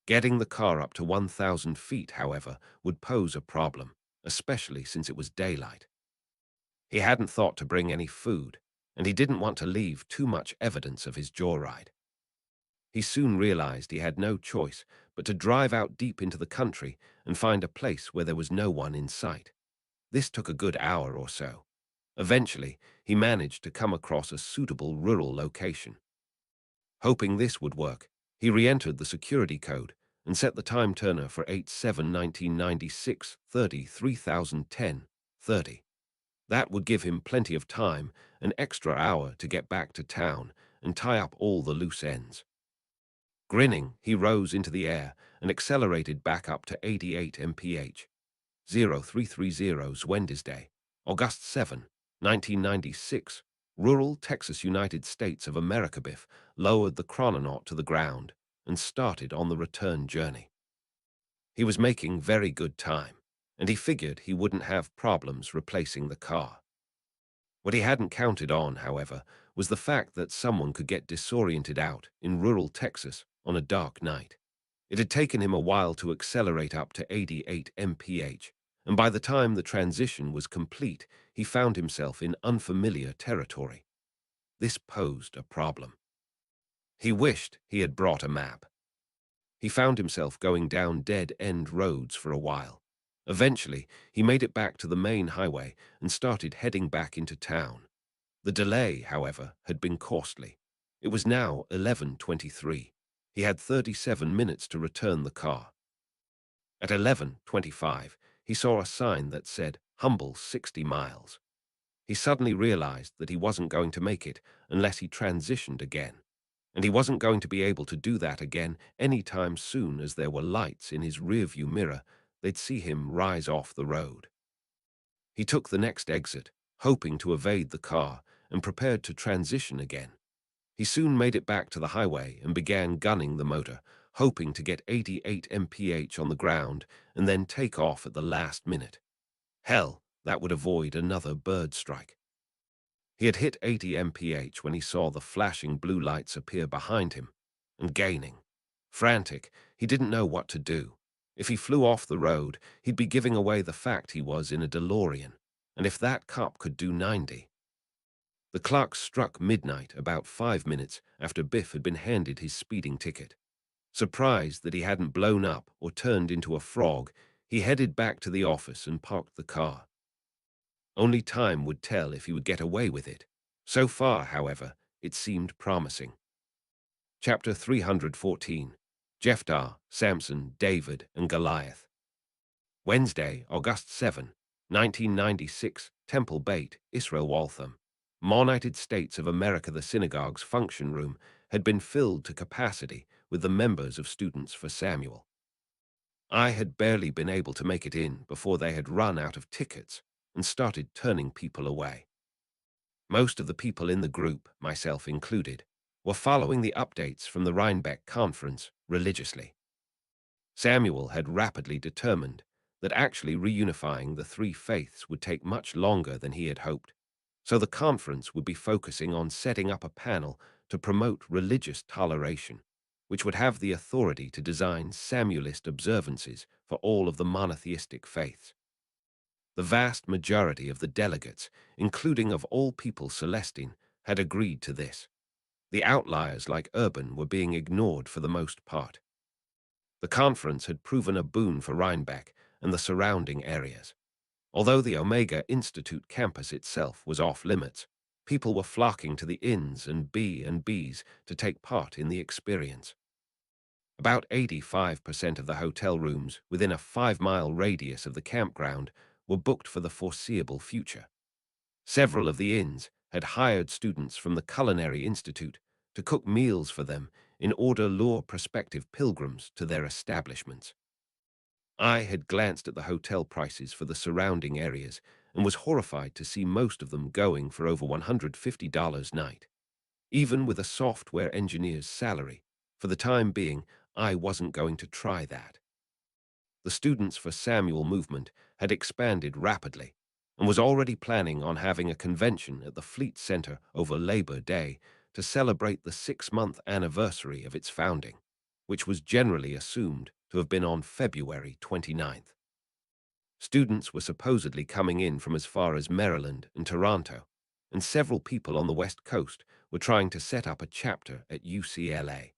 Getting the car up to 1,000 feet, however, would pose a problem, especially since it was daylight. He hadn't thought to bring any food, and he didn't want to leave too much evidence of his joyride. He soon realized he had no choice but to drive out deep into the country and find a place where there was no one in sight. This took a good hour or so. Eventually, he managed to come across a suitable rural location. Hoping this would work, he re-entered the security code and set the time turner for 8/7/1996, 30/3010, 30. That would give him plenty of time, an extra hour to get back to town and tie up all the loose ends. Grinning, he rose into the air and accelerated back up to 88 mph. 0330's Wednesday, August 7, 1996, rural Texas, United States of America. Biff lowered the chrononaut to the ground and started on the return journey. He was making very good time, and he figured he wouldn't have problems replacing the car. What he hadn't counted on, however, was the fact that someone could get disoriented out in rural Texas on a dark night. It had taken him a while to accelerate up to 88 mph, and by the time the transition was complete, he found himself in unfamiliar territory. This posed a problem. He wished he had brought a map. He found himself going down dead-end roads for a while. Eventually, he made it back to the main highway and started heading back into town. The delay, however, had been costly. It was now 11:23. He had 37 minutes to return the car. At 11:25, he saw a sign that said, "Humble 60 miles." He suddenly realized that he wasn't going to make it unless he transitioned again. And he wasn't going to be able to do that again anytime soon, as there were lights in his rearview mirror. They'd see him rise off the road. He took the next exit, hoping to evade the car, and prepared to transition again. He soon made it back to the highway and began gunning the motor, hoping to get 88 mph on the ground and then take off at the last minute. Hell, that would avoid another bird strike. He had hit 80 mph when he saw the flashing blue lights appear behind him, and gaining. Frantic, he didn't know what to do. If he flew off the road, he'd be giving away the fact he was in a DeLorean, and if that cop could do 90. The clock struck midnight about 5 minutes after Biff had been handed his speeding ticket. Surprised that he hadn't blown up or turned into a frog, he headed back to the office and parked the car. Only time would tell if he would get away with it. So far, however, it seemed promising. Chapter 314. Jephthah, Samson, David, and Goliath. Wednesday, August 7, 1996, Temple Beit, Israel Waltham. United States of America. The synagogue's function room had been filled to capacity with the members of Students for Samuel. I had barely been able to make it in before they had run out of tickets and started turning people away. Most of the people in the group, myself included, were following the updates from the Rhinebeck conference religiously. Samuel had rapidly determined that actually reunifying the three faiths would take much longer than he had hoped, so the conference would be focusing on setting up a panel to promote religious toleration, which would have the authority to design Samuelist observances for all of the monotheistic faiths. The vast majority of the delegates, including of all people Celestine, had agreed to this. The outliers like Urban were being ignored for the most part. The conference had proven a boon for Rhinebeck and the surrounding areas. Although the Omega Institute campus itself was off limits, people were flocking to the inns and B&Bs to take part in the experience. About 85% of the hotel rooms within a 5-mile radius of the campground were booked for the foreseeable future. Several of the inns had hired students from the Culinary Institute to cook meals for them in order to lure prospective pilgrims to their establishments. I had glanced at the hotel prices for the surrounding areas and was horrified to see most of them going for over $150 a night. Even with a software engineer's salary, for the time being, I wasn't going to try that. The Students for Samuel movement had expanded rapidly and was already planning on having a convention at the Fleet Center over Labor Day to celebrate the 6-month anniversary of its founding, which was generally assumed to have been on February 29th. Students were supposedly coming in from as far as Maryland and Toronto, and several people on the West Coast were trying to set up a chapter at UCLA.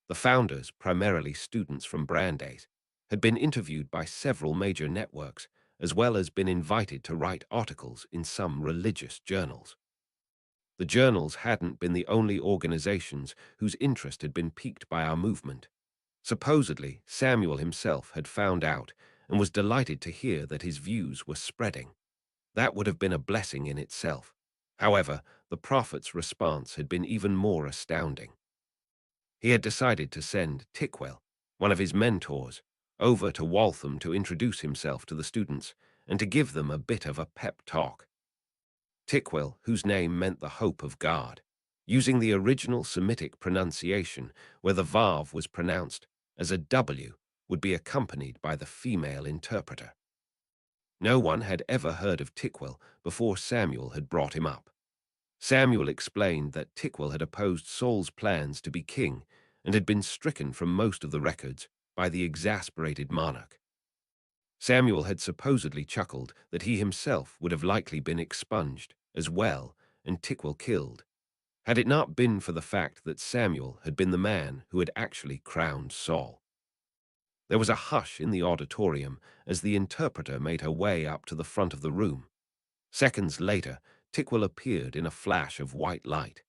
The founders, primarily students from Brandeis, had been interviewed by several major networks, as well as been invited to write articles in some religious journals. The journals hadn't been the only organizations whose interest had been piqued by our movement. Supposedly, Samuel himself had found out and was delighted to hear that his views were spreading. That would have been a blessing in itself. However, the prophet's response had been even more astounding. He had decided to send Tickwell, one of his mentors, over to Waltham to introduce himself to the students and to give them a bit of a pep talk. Tickwell, whose name meant the hope of God, using the original Semitic pronunciation where the vav was pronounced as a W, would be accompanied by the female interpreter. No one had ever heard of Tickwell before Samuel had brought him up. Samuel explained that Tickwell had opposed Saul's plans to be king and had been stricken from most of the records by the exasperated monarch. Samuel had supposedly chuckled that he himself would have likely been expunged as well and Tickwell killed, had it not been for the fact that Samuel had been the man who had actually crowned Saul. There was a hush in the auditorium as the interpreter made her way up to the front of the room. Seconds later, Tickwell appeared in a flash of white light.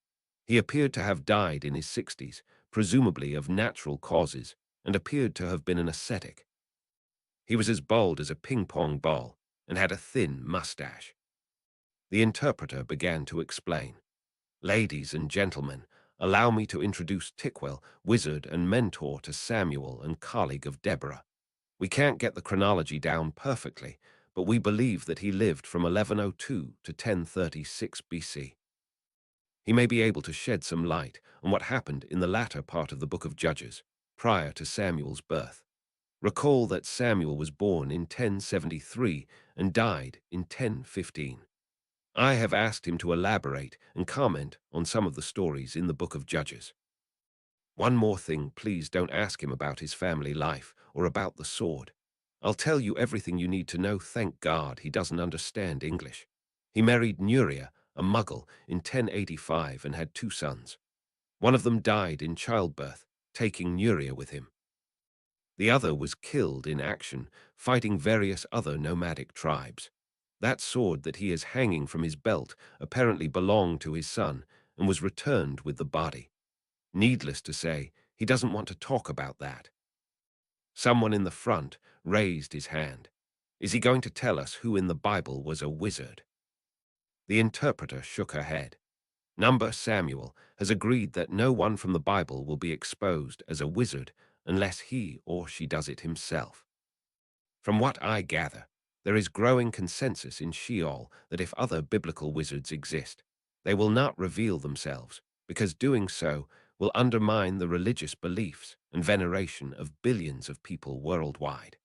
He appeared to have died in his 60s, presumably of natural causes, and appeared to have been an ascetic. He was as bald as a ping-pong ball and had a thin mustache. The interpreter began to explain. "Ladies and gentlemen, allow me to introduce Tickwell, wizard and mentor to Samuel and colleague of Deborah. We can't get the chronology down perfectly, but we believe that he lived from 1102 to 1036 BC. He may be able to shed some light on what happened in the latter part of the Book of Judges, prior to Samuel's birth. Recall that Samuel was born in 1073 and died in 1015. I have asked him to elaborate and comment on some of the stories in the Book of Judges. One more thing, please don't ask him about his family life or about the sword. I'll tell you everything you need to know. Thank God he doesn't understand English. He married Nuria, a Muggle, in 1085 and had two sons. One of them died in childbirth, taking Nuria with him. The other was killed in action, fighting various other nomadic tribes. That sword that he is hanging from his belt apparently belonged to his son and was returned with the body. Needless to say, he doesn't want to talk about that. Someone in the front raised his hand. Is he going to tell us who in the Bible was a wizard? The interpreter shook her head. Number Samuel has agreed that no one from the Bible will be exposed as a wizard unless he or she does it himself. From what I gather, there is growing consensus in Sheol that if other biblical wizards exist, they will not reveal themselves, because doing so will undermine the religious beliefs and veneration of billions of people worldwide.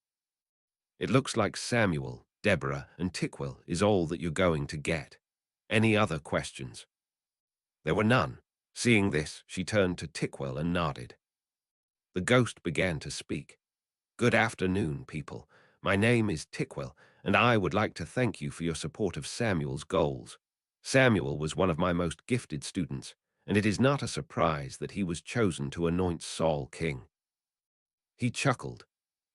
It looks like Samuel, Deborah, and Tickwell is all that you're going to get. Any other questions? There were none. Seeing this, she turned to Tickwell and nodded. The ghost began to speak. Good afternoon, people. My name is Tickwell, and I would like to thank you for your support of Samuel's goals. Samuel was one of my most gifted students, and it is not a surprise that he was chosen to anoint Saul king. He chuckled.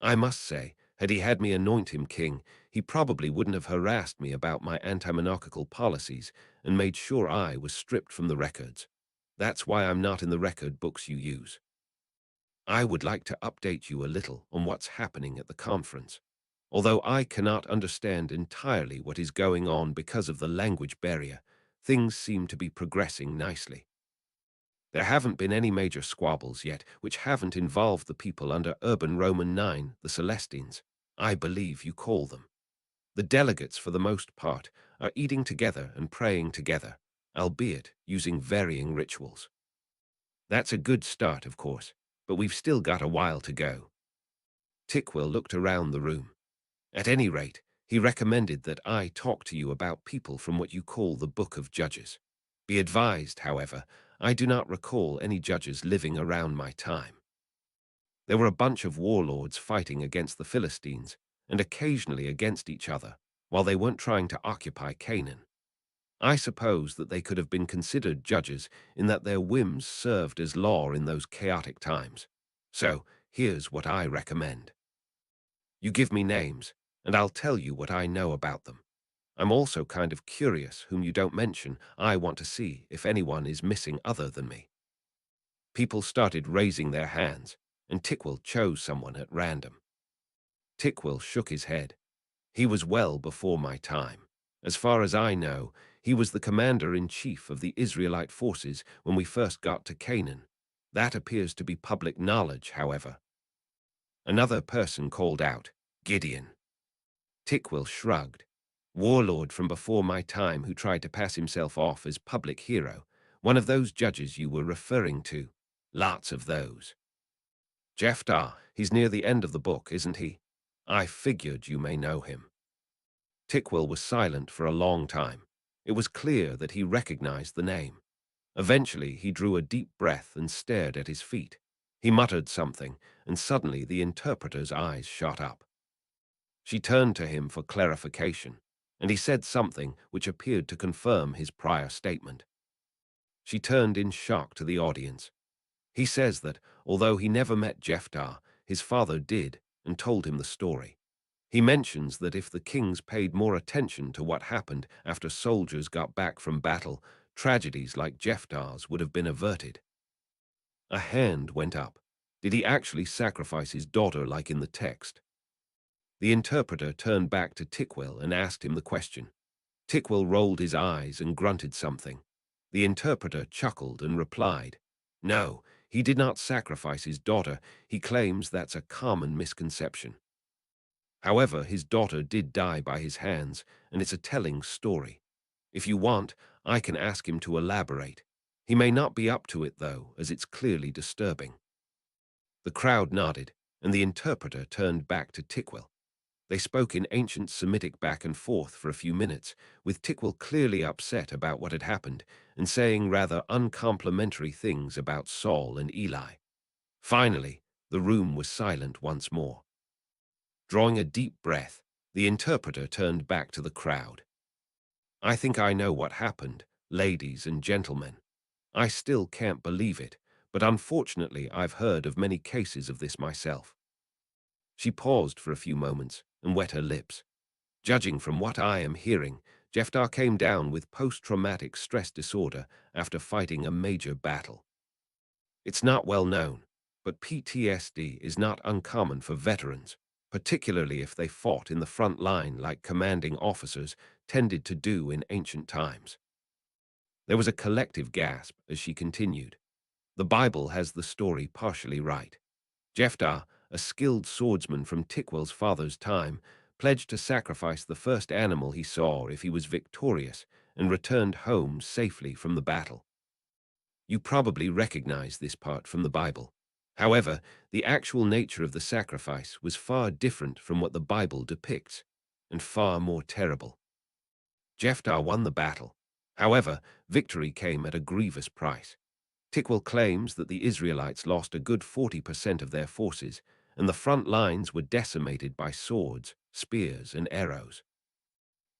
I must say, had he had me anoint him king, he probably wouldn't have harassed me about my anti-monarchical policies and made sure I was stripped from the records. That's why I'm not in the record books you use. I would like to update you a little on what's happening at the conference. Although I cannot understand entirely what is going on because of the language barrier, things seem to be progressing nicely. There haven't been any major squabbles yet, which haven't involved the people under Urban Roman 9, the Celestines, I believe you call them. The delegates, for the most part, are eating together and praying together, albeit using varying rituals. That's a good start, of course, but we've still got a while to go. Tickwell looked around the room. At any rate, he recommended that I talk to you about people from what you call the Book of Judges. Be advised, however, I do not recall any judges living around my time. There were a bunch of warlords fighting against the Philistines, and occasionally against each other, while they weren't trying to occupy Canaan. I suppose that they could have been considered judges in that their whims served as law in those chaotic times. So, here's what I recommend. You give me names, and I'll tell you what I know about them. I'm also kind of curious whom you don't mention. I want to see if anyone is missing other than me. People started raising their hands, and Tickwell chose someone at random. Tickwell shook his head. He was well before my time. As far as I know, he was the commander-in-chief of the Israelite forces when we first got to Canaan. That appears to be public knowledge, however. Another person called out, Gideon. Tickwell shrugged. Warlord from before my time who tried to pass himself off as public hero, one of those judges you were referring to. Lots of those. Jephthah, he's near the end of the book, isn't he? I figured you may know him. Tickwell was silent for a long time. It was clear that he recognized the name. Eventually, he drew a deep breath and stared at his feet. He muttered something, and suddenly the interpreter's eyes shot up. She turned to him for clarification, and he said something which appeared to confirm his prior statement. She turned in shock to the audience. He says that, although he never met Jephthah, his father did and told him the story. He mentions that if the kings paid more attention to what happened after soldiers got back from battle, tragedies like Jephthah's would have been averted. A hand went up. Did he actually sacrifice his daughter like in the text? The interpreter turned back to Tickwell and asked him the question. Tickwell rolled his eyes and grunted something. The interpreter chuckled and replied, No, he did not sacrifice his daughter. He claims that's a common misconception. However, his daughter did die by his hands, and it's a telling story. If you want, I can ask him to elaborate. He may not be up to it, though, as it's clearly disturbing. The crowd nodded, and the interpreter turned back to Tickwell. They spoke in ancient Semitic back and forth for a few minutes, with Tickwell clearly upset about what had happened and saying rather uncomplimentary things about Saul and Eli. Finally, the room was silent once more. Drawing a deep breath, the interpreter turned back to the crowd. I think I know what happened, ladies and gentlemen. I still can't believe it, but unfortunately I've heard of many cases of this myself. She paused for a few moments and wet her lips. Judging from what I am hearing, Jeftar came down with post-traumatic stress disorder after fighting a major battle. It's not well known, but PTSD is not uncommon for veterans, particularly if they fought in the front line like commanding officers tended to do in ancient times. There was a collective gasp as she continued. The Bible has the story partially right. Jeftar, a skilled swordsman from Tickwell's father's time, pledged to sacrifice the first animal he saw if he was victorious and returned home safely from the battle. You probably recognize this part from the Bible. However, the actual nature of the sacrifice was far different from what the Bible depicts, and far more terrible. Jeftar won the battle. However, victory came at a grievous price. Tickwell claims that the Israelites lost a good 40% of their forces, and the front lines were decimated by swords, spears, and arrows.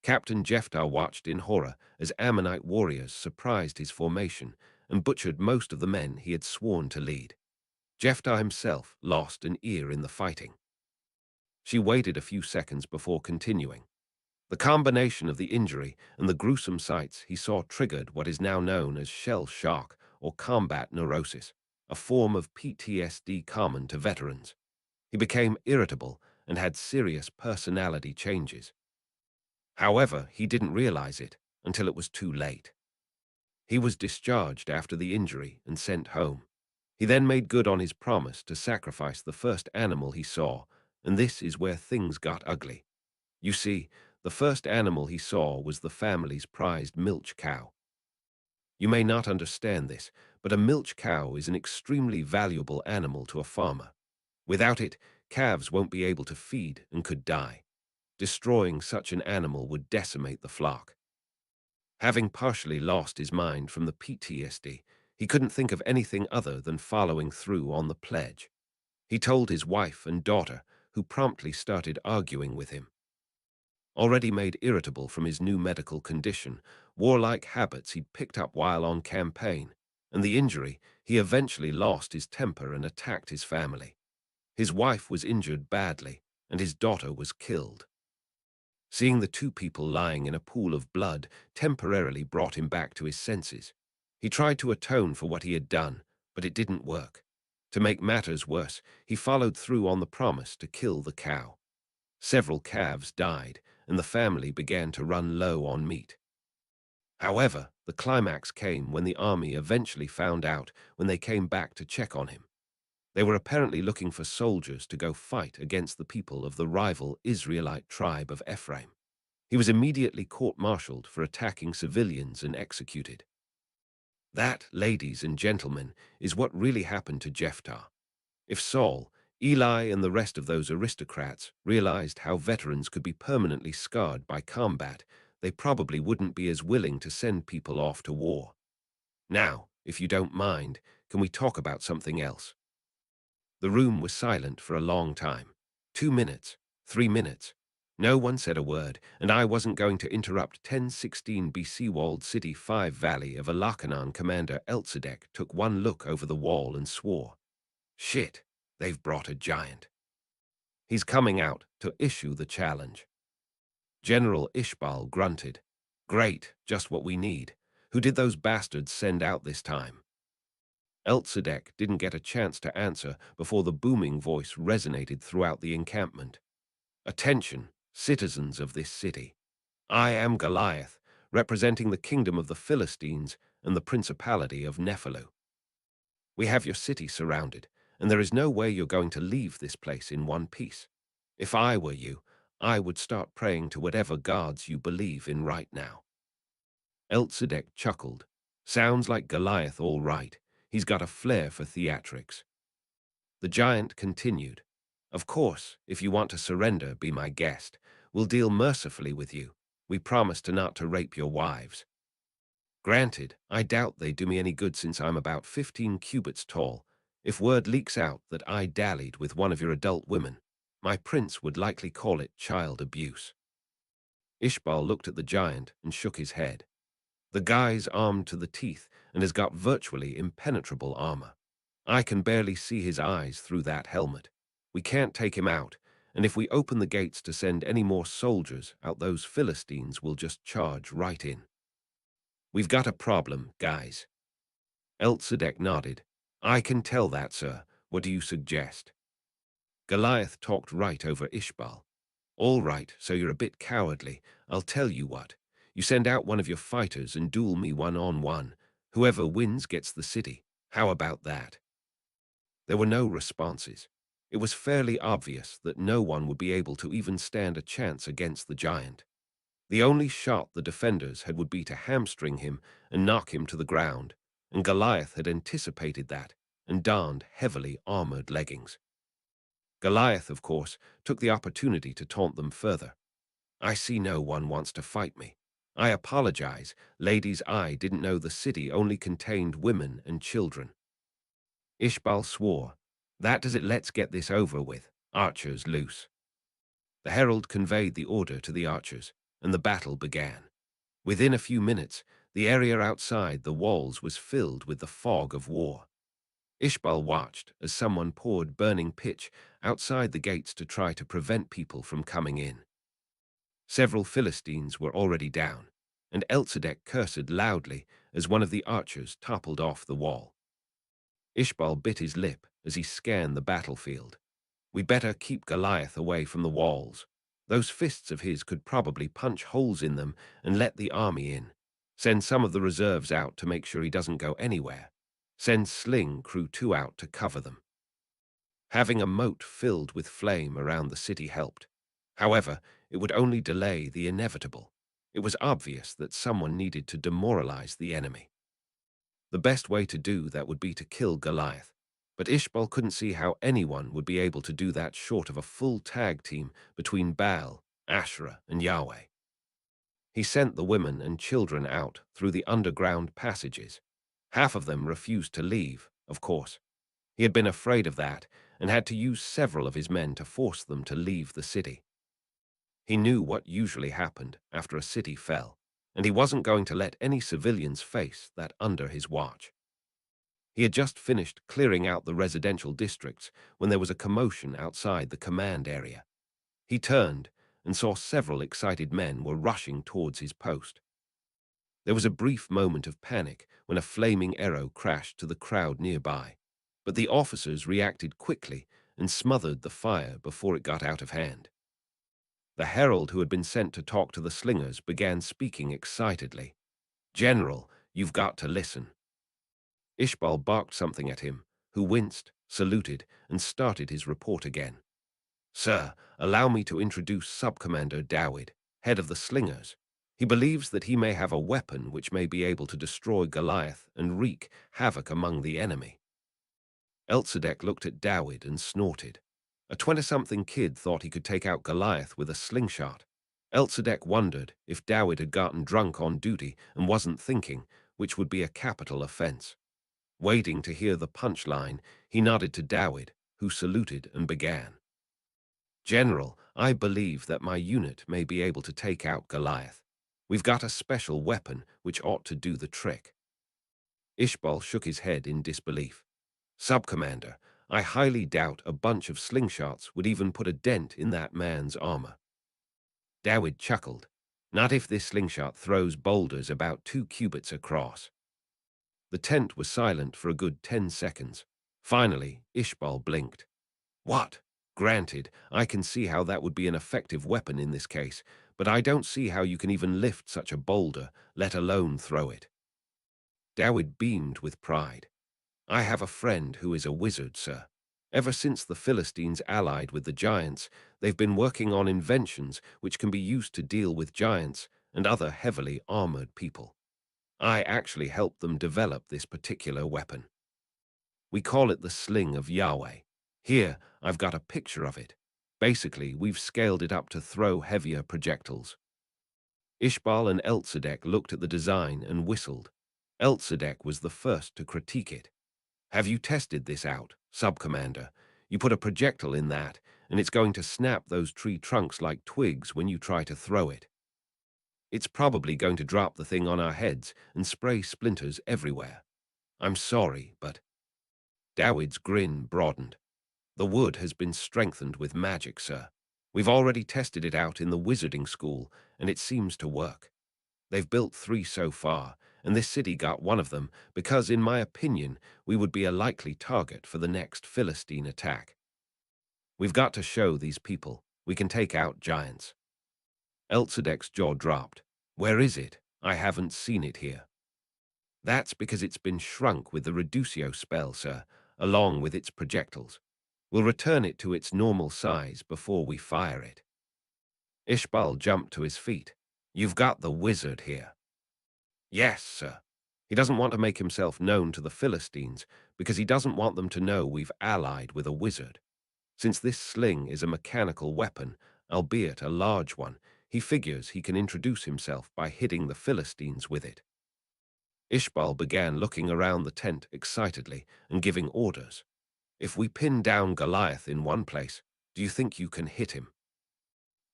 Captain Jeftar watched in horror as Ammonite warriors surprised his formation and butchered most of the men he had sworn to lead. Jeftar himself lost an ear in the fighting. She waited a few seconds before continuing. The combination of the injury and the gruesome sights he saw triggered what is now known as shell shock or combat neurosis, a form of PTSD common to veterans. He became irritable and had serious personality changes. However, he didn't realize it until it was too late. He was discharged after the injury and sent home. He then made good on his promise to sacrifice the first animal he saw, and this is where things got ugly. You see, the first animal he saw was the family's prized milch cow. You may not understand this, but a milch cow is an extremely valuable animal to a farmer. Without it, calves won't be able to feed and could die. Destroying such an animal would decimate the flock. Having partially lost his mind from the PTSD, he couldn't think of anything other than following through on the pledge. He told his wife and daughter, who promptly started arguing with him. Already made irritable from his new medical condition, warlike habits he'd picked up while on campaign, and the injury, he eventually lost his temper and attacked his family. His wife was injured badly, and his daughter was killed. Seeing the two people lying in a pool of blood temporarily brought him back to his senses. He tried to atone for what he had done, but it didn't work. To make matters worse, he followed through on the promise to kill the cow. Several calves died, and the family began to run low on meat. However, the climax came when the army eventually found out when they came back to check on him. They were apparently looking for soldiers to go fight against the people of the rival Israelite tribe of Ephraim. He was immediately court-martialed for attacking civilians and executed. That, ladies and gentlemen, is what really happened to Jeftar. If Saul, Eli, and the rest of those aristocrats realized how veterans could be permanently scarred by combat, they probably wouldn't be as willing to send people off to war. Now, if you don't mind, can we talk about something else? The room was silent for a long time. 2 minutes, 3 minutes. No one said a word, and I wasn't going to interrupt. 1016 BC walled city 5 Valley of Alakanan Commander Eltzadek took one look over the wall and swore. Shit, they've brought a giant. He's coming out to issue the challenge. General Ishbal grunted. Great, just what we need. Who did those bastards send out this time? Eltzadek didn't get a chance to answer before the booming voice resonated throughout the encampment. Attention, citizens of this city. I am Goliath, representing the kingdom of the Philistines and the principality of Nephilu. We have your city surrounded, and there is no way you're going to leave this place in one piece. If I were you, I would start praying to whatever gods you believe in right now. Eltzadek chuckled. Sounds like Goliath all right. He's got a flair for theatrics. The giant continued. Of course, if you want to surrender, be my guest. We'll deal mercifully with you. We promise not to rape your wives. Granted, I doubt they do me any good since I'm about 15 cubits tall. If word leaks out that I dallied with one of your adult women, my prince would likely call it child abuse. Ishbal looked at the giant and shook his head. The guy's armed to the teeth and has got virtually impenetrable armor. I can barely see his eyes through that helmet. We can't take him out, and if we open the gates to send any more soldiers out, those Philistines will just charge right in. We've got a problem, guys. Eltzadek nodded. I can tell that, sir. What do you suggest? Goliath talked right over Ishbal. All right, so you're a bit cowardly. I'll tell you what. You send out one of your fighters and duel me one-on-one. Whoever wins gets the city. How about that? There were no responses. It was fairly obvious that no one would be able to even stand a chance against the giant. The only shot the defenders had would be to hamstring him and knock him to the ground, and Goliath had anticipated that and donned heavily armored leggings. Goliath, of course, took the opportunity to taunt them further. I see no one wants to fight me. I apologize, ladies, I didn't know the city only contained women and children. Ishbal swore. That does it, let's get this over with. Archers loose. The herald conveyed the order to the archers, and the battle began. Within a few minutes, the area outside the walls was filled with the fog of war. Ishbal watched as someone poured burning pitch outside the gates to try to prevent people from coming in. Several Philistines were already down, and Eltzadek cursed loudly as one of the archers toppled off the wall. Ishbal bit his lip as he scanned the battlefield. We better keep Goliath away from the walls. Those fists of his could probably punch holes in them and let the army in. Send some of the reserves out to make sure he doesn't go anywhere. Send Sling Crew 2 out to cover them. Having a moat filled with flame around the city helped. However, it would only delay the inevitable. It was obvious that someone needed to demoralize the enemy. The best way to do that would be to kill Goliath, but Ishbal couldn't see how anyone would be able to do that short of a full tag team between Baal, Asherah, and Yahweh. He sent the women and children out through the underground passages. Half of them refused to leave, of course. He had been afraid of that and had to use several of his men to force them to leave the city. He knew what usually happened after a city fell, and he wasn't going to let any civilians face that under his watch. He had just finished clearing out the residential districts when there was a commotion outside the command area. He turned and saw several excited men were rushing towards his post. There was a brief moment of panic when a flaming arrow crashed to the crowd nearby, but the officers reacted quickly and smothered the fire before it got out of hand. The herald who had been sent to talk to the slingers began speaking excitedly. "General, you've got to listen." Ishbal barked something at him, who winced, saluted, and started his report again. "Sir, allow me to introduce Sub-Commander Dawid, head of the slingers. He believes that he may have a weapon which may be able to destroy Goliath and wreak havoc among the enemy." Eltzadek looked at Dawid and snorted. A 20-something kid thought he could take out Goliath with a slingshot. Eltzadek wondered if Dawid had gotten drunk on duty and wasn't thinking, which would be a capital offense. Waiting to hear the punchline, he nodded to Dawid, who saluted and began. "General, I believe that my unit may be able to take out Goliath. We've got a special weapon which ought to do the trick." Ishbal shook his head in disbelief. "Sub-Commander, I highly doubt a bunch of slingshots would even put a dent in that man's armor." Dawid chuckled. "Not if this slingshot throws boulders about 2 cubits across." The tent was silent for a good 10 seconds. Finally, Ishbal blinked. "What? Granted, I can see how that would be an effective weapon in this case, but I don't see how you can even lift such a boulder, let alone throw it." Dawid beamed with pride. "I have a friend who is a wizard, sir. Ever since the Philistines allied with the giants, they've been working on inventions which can be used to deal with giants and other heavily armored people. I actually helped them develop this particular weapon. We call it the Sling of Yahweh. Here, I've got a picture of it. Basically, we've scaled it up to throw heavier projectiles." Ishbal and Eltzadek looked at the design and whistled. Eltzadek was the first to critique it. "Have you tested this out, Sub-Commander? You put a projectile in that, and it's going to snap those tree trunks like twigs when you try to throw it." It's probably going to drop the thing on our heads and spray splinters everywhere. I'm sorry, but Dowid's grin broadened. The wood has been strengthened with magic, sir. We've already tested it out in the wizarding school, and it seems to work. They've built 3 so far, and this city got one of them because, in my opinion, we would be a likely target for the next Philistine attack. We've got to show these people we can take out giants. Eltzadek's jaw dropped. Where is it? I haven't seen it here. That's because it's been shrunk with the Reducio spell, sir, along with its projectiles. We'll return it to its normal size before we fire it. Ishbal jumped to his feet. You've got the wizard here. Yes, sir. He doesn't want to make himself known to the Philistines because he doesn't want them to know we've allied with a wizard. Since this sling is a mechanical weapon, albeit a large one, he figures he can introduce himself by hitting the Philistines with it. Ishbal began looking around the tent excitedly and giving orders. If we pin down Goliath in one place, do you think you can hit him?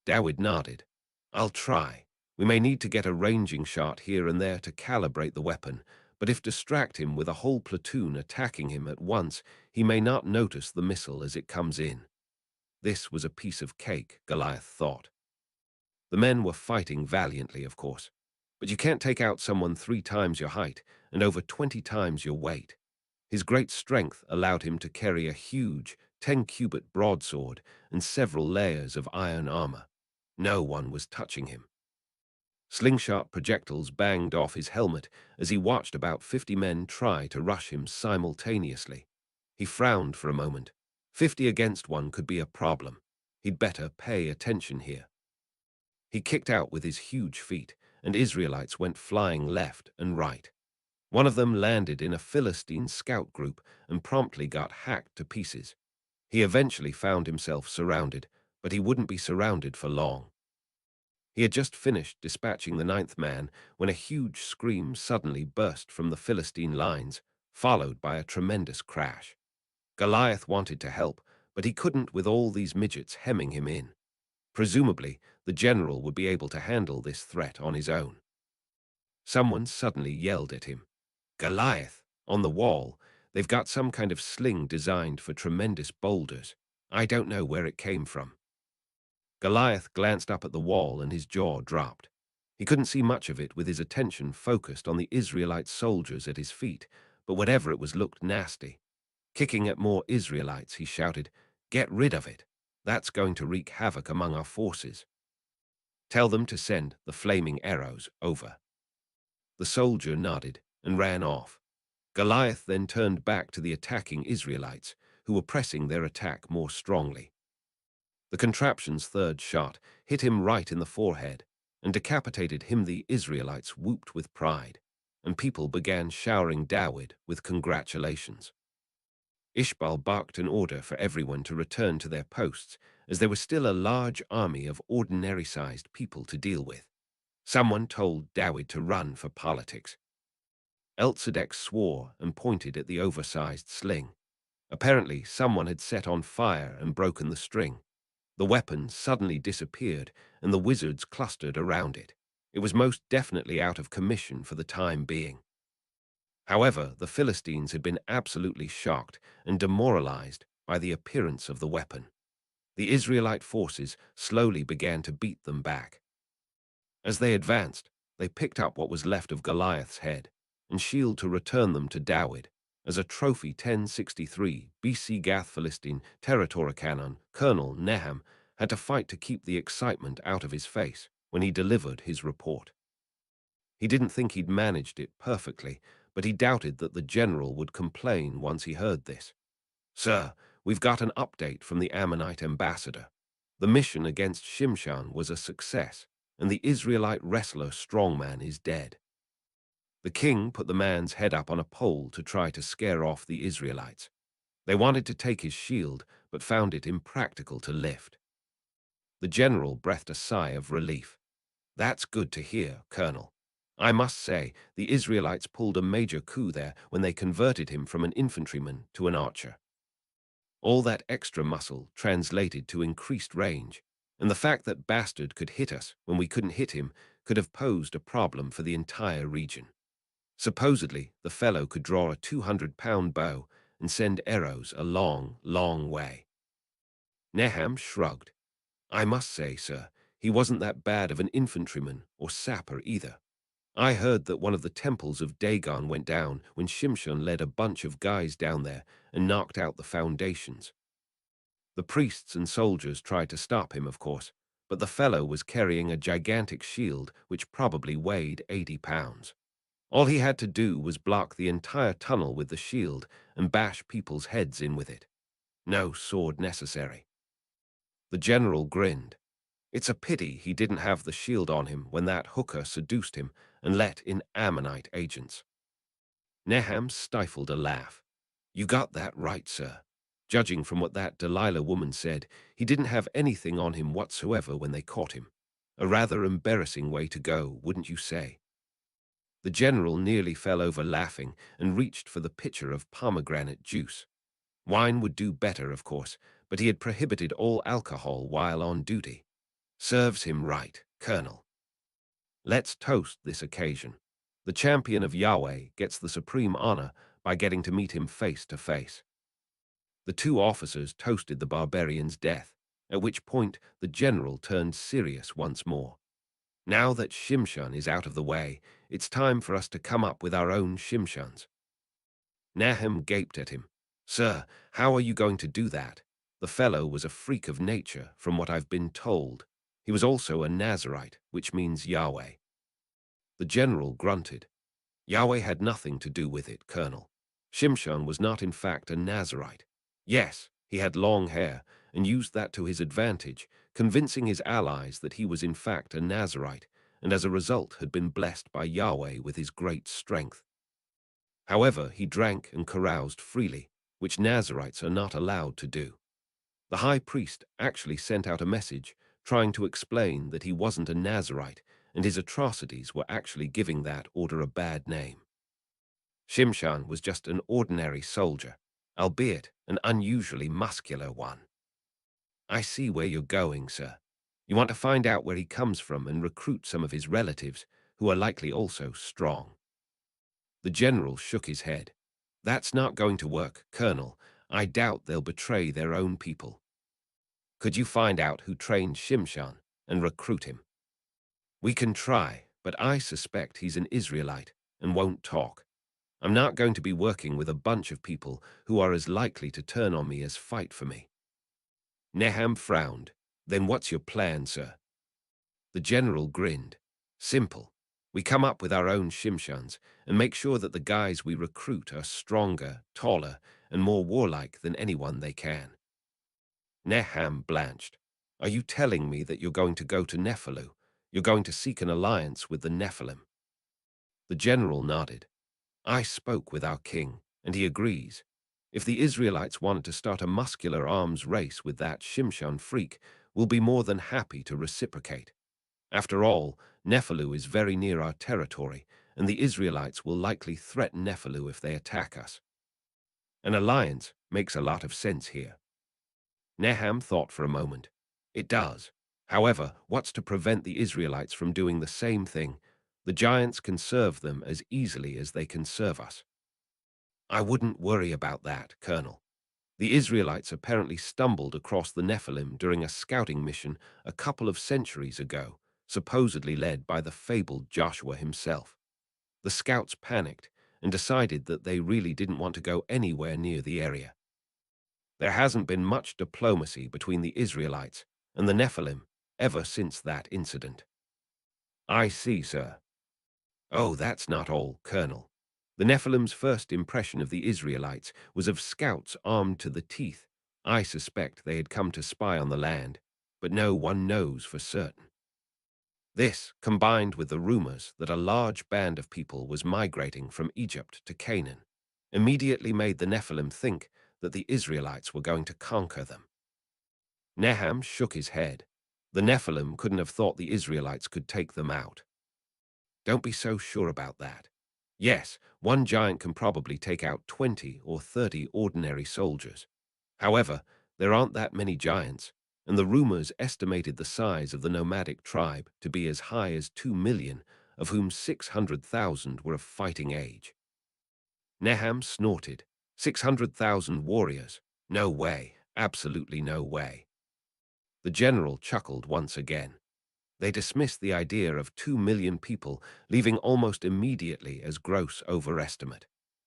Dawid nodded. I'll try. We may need to get a ranging shot here and there to calibrate the weapon, but if distract him with a whole platoon attacking him at once, he may not notice the missile as it comes in. This was a piece of cake, Goliath thought. The men were fighting valiantly, of course, but you can't take out someone 3 times your height and over 20 times your weight. His great strength allowed him to carry a huge 10-cubit broadsword and several layers of iron armor. No one was touching him. Slingshot projectiles banged off his helmet as he watched about 50 men try to rush him simultaneously. He frowned for a moment. 50 against 1 could be a problem. He'd better pay attention here. He kicked out with his huge feet, and Israelites went flying left and right. One of them landed in a Philistine scout group and promptly got hacked to pieces. He eventually found himself surrounded, but he wouldn't be surrounded for long. He had just finished dispatching the 9th man when a huge scream suddenly burst from the Philistine lines, followed by a tremendous crash. Goliath wanted to help, but he couldn't with all these midgets hemming him in. Presumably, the general would be able to handle this threat on his own. Someone suddenly yelled at him. Goliath, on the wall, they've got some kind of sling designed for tremendous boulders. I don't know where it came from. Goliath glanced up at the wall and his jaw dropped. He couldn't see much of it with his attention focused on the Israelite soldiers at his feet, but whatever it was looked nasty. Kicking at more Israelites, he shouted, Get rid of it. That's going to wreak havoc among our forces. Tell them to send the flaming arrows over. The soldier nodded and ran off. Goliath then turned back to the attacking Israelites, who were pressing their attack more strongly. The contraption's 3rd shot hit him right in the forehead and decapitated him. The Israelites whooped with pride, and people began showering Dawid with congratulations. Ishbal barked an order for everyone to return to their posts, as there was still a large army of ordinary-sized people to deal with. Someone told Dawid to run for politics. Eltzadek swore and pointed at the oversized sling. Apparently, someone had set on fire and broken the string. The weapon suddenly disappeared, and the wizards clustered around it. It was most definitely out of commission for the time being. However, the Philistines had been absolutely shocked and demoralized by the appearance of the weapon. The Israelite forces slowly began to beat them back. As they advanced, they picked up what was left of Goliath's head and shield to return them to Dawid as a trophy. 1063 BC Gath Philistine Territoricanon Colonel Nahum had to fight to keep the excitement out of his face when he delivered his report. He didn't think he'd managed it perfectly, but he doubted that the general would complain once he heard this. Sir, we've got an update from the Ammonite ambassador. The mission against Shimshan was a success, and the Israelite wrestler strongman is dead. The king put the man's head up on a pole to try to scare off the Israelites. They wanted to take his shield, but found it impractical to lift. The general breathed a sigh of relief. That's good to hear, Colonel. I must say, the Israelites pulled a major coup there when they converted him from an infantryman to an archer. All that extra muscle translated to increased range, and the fact that Bastard could hit us when we couldn't hit him could have posed a problem for the entire region. Supposedly, the fellow could draw a 200-pound bow and send arrows a long, long way. Nahum shrugged. I must say, sir, he wasn't that bad of an infantryman or sapper either. I heard that one of the temples of Dagon went down when Shimshon led a bunch of guys down there and knocked out the foundations. The priests and soldiers tried to stop him, of course, but the fellow was carrying a gigantic shield which probably weighed 80 pounds. All he had to do was block the entire tunnel with the shield and bash people's heads in with it. No sword necessary. The general grinned. It's a pity he didn't have the shield on him when that hooker seduced him and let in Ammonite agents. Nahum stifled a laugh. You got that right, sir. Judging from what that Delilah woman said, he didn't have anything on him whatsoever when they caught him. A rather embarrassing way to go, wouldn't you say? The general nearly fell over laughing and reached for the pitcher of pomegranate juice. Wine would do better, of course, but he had prohibited all alcohol while on duty. Serves him right, Colonel. Let's toast this occasion. The champion of Yahweh gets the supreme honor by getting to meet him face to face. The two officers toasted the barbarian's death, at which point the general turned serious once more. Now that Shimshon is out of the way, it's time for us to come up with our own Shimshons. Nahum gaped at him. Sir, how are you going to do that? The fellow was a freak of nature, from what I've been told. He was also a Nazarite, which means Yahweh. The general grunted. Yahweh had nothing to do with it, Colonel. Shimshon was not in fact a Nazarite. Yes, he had long hair, and used that to his advantage, convincing his allies that he was in fact a Nazarite, and as a result had been blessed by Yahweh with his great strength. However, he drank and caroused freely, which Nazarites are not allowed to do. The high priest actually sent out a message trying to explain that he wasn't a Nazarite, and his atrocities were actually giving that order a bad name. Shimshon was just an ordinary soldier, albeit an unusually muscular one. I see where you're going, sir. You want to find out where he comes from and recruit some of his relatives, who are likely also strong. The general shook his head. That's not going to work, Colonel. I doubt they'll betray their own people. Could you find out who trained Shimshon and recruit him? We can try, but I suspect he's an Israelite and won't talk. I'm not going to be working with a bunch of people who are as likely to turn on me as fight for me. Nahum frowned. Then what's your plan, sir? The general grinned. Simple. We come up with our own Shimshons and make sure that the guys we recruit are stronger, taller, and more warlike than anyone they can. Nahum blanched. Are you telling me that you're going to go to Nephilu? You're going to seek an alliance with the Nephilim? The general nodded. I spoke with our king, and he agrees. If the Israelites wanted to start a muscular arms race with that Shimshon freak, we'll be more than happy to reciprocate. After all, Nephilu is very near our territory, and the Israelites will likely threaten Nephilu if they attack us. An alliance makes a lot of sense here. Nahum thought for a moment. It does. However, what's to prevent the Israelites from doing the same thing? The giants can serve them as easily as they can serve us. I wouldn't worry about that, Colonel. The Israelites apparently stumbled across the Nephilim during a scouting mission a couple of centuries ago, supposedly led by the fabled Joshua himself. The scouts panicked and decided that they really didn't want to go anywhere near the area. There hasn't been much diplomacy between the Israelites and the Nephilim ever since that incident. I see, sir. Oh, that's not all, Colonel. The Nephilim's first impression of the Israelites was of scouts armed to the teeth. I suspect they had come to spy on the land, but no one knows for certain. This, combined with the rumors that a large band of people was migrating from Egypt to Canaan, immediately made the Nephilim think that the Israelites were going to conquer them. Nahum shook his head. The Nephilim couldn't have thought the Israelites could take them out. Don't be so sure about that. Yes, one giant can probably take out 20 or 30 ordinary soldiers. However, there aren't that many giants, and the rumors estimated the size of the nomadic tribe to be as high as 2 million, of whom 600,000 were of fighting age. Neham snorted. 600,000 warriors? No way, absolutely no way. The general chuckled once again. They dismissed the idea of 2 million people, leaving almost immediately as gross overestimate.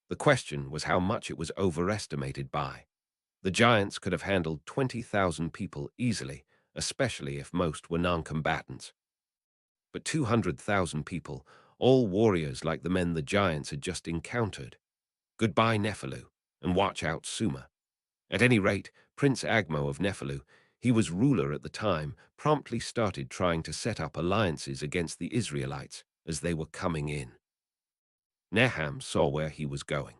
The question was how much it was overestimated by. The giants could have handled 20,000 people easily, especially if most were non-combatants. But 200,000 people, all warriors like the men the giants had just encountered. Goodbye, Nephilu, and watch out, Suma. At any rate, Prince Agmo of Nephilu, he was ruler at the time, promptly started trying to set up alliances against the Israelites as they were coming in. Neham saw where he was going.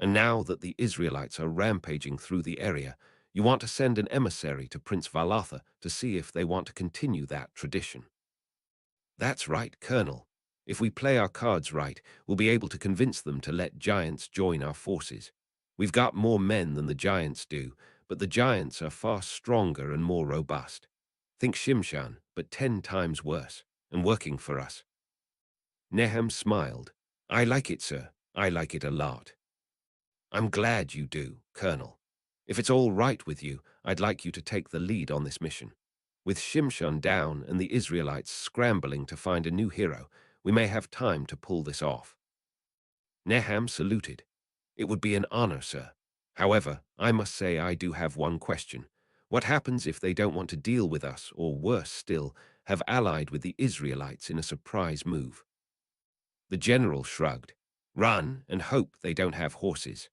And now that the Israelites are rampaging through the area, you want to send an emissary to Prince Valatha to see if they want to continue that tradition. That's right, Colonel. If we play our cards right, we'll be able to convince them to let giants join our forces. We've got more men than the giants do, but the giants are far stronger and more robust. Think Shimshan, but 10 times worse, and working for us. Neham smiled. I like it, sir. I like it a lot. I'm glad you do, Colonel. If it's all right with you, I'd like you to take the lead on this mission. With Shimshon down and the Israelites scrambling to find a new hero, we may have time to pull this off. Neham saluted. It would be an honor, sir. However, I must say I do have one question. What happens if they don't want to deal with us, or worse still, have allied with the Israelites in a surprise move? The general shrugged. Run and hope they don't have horses.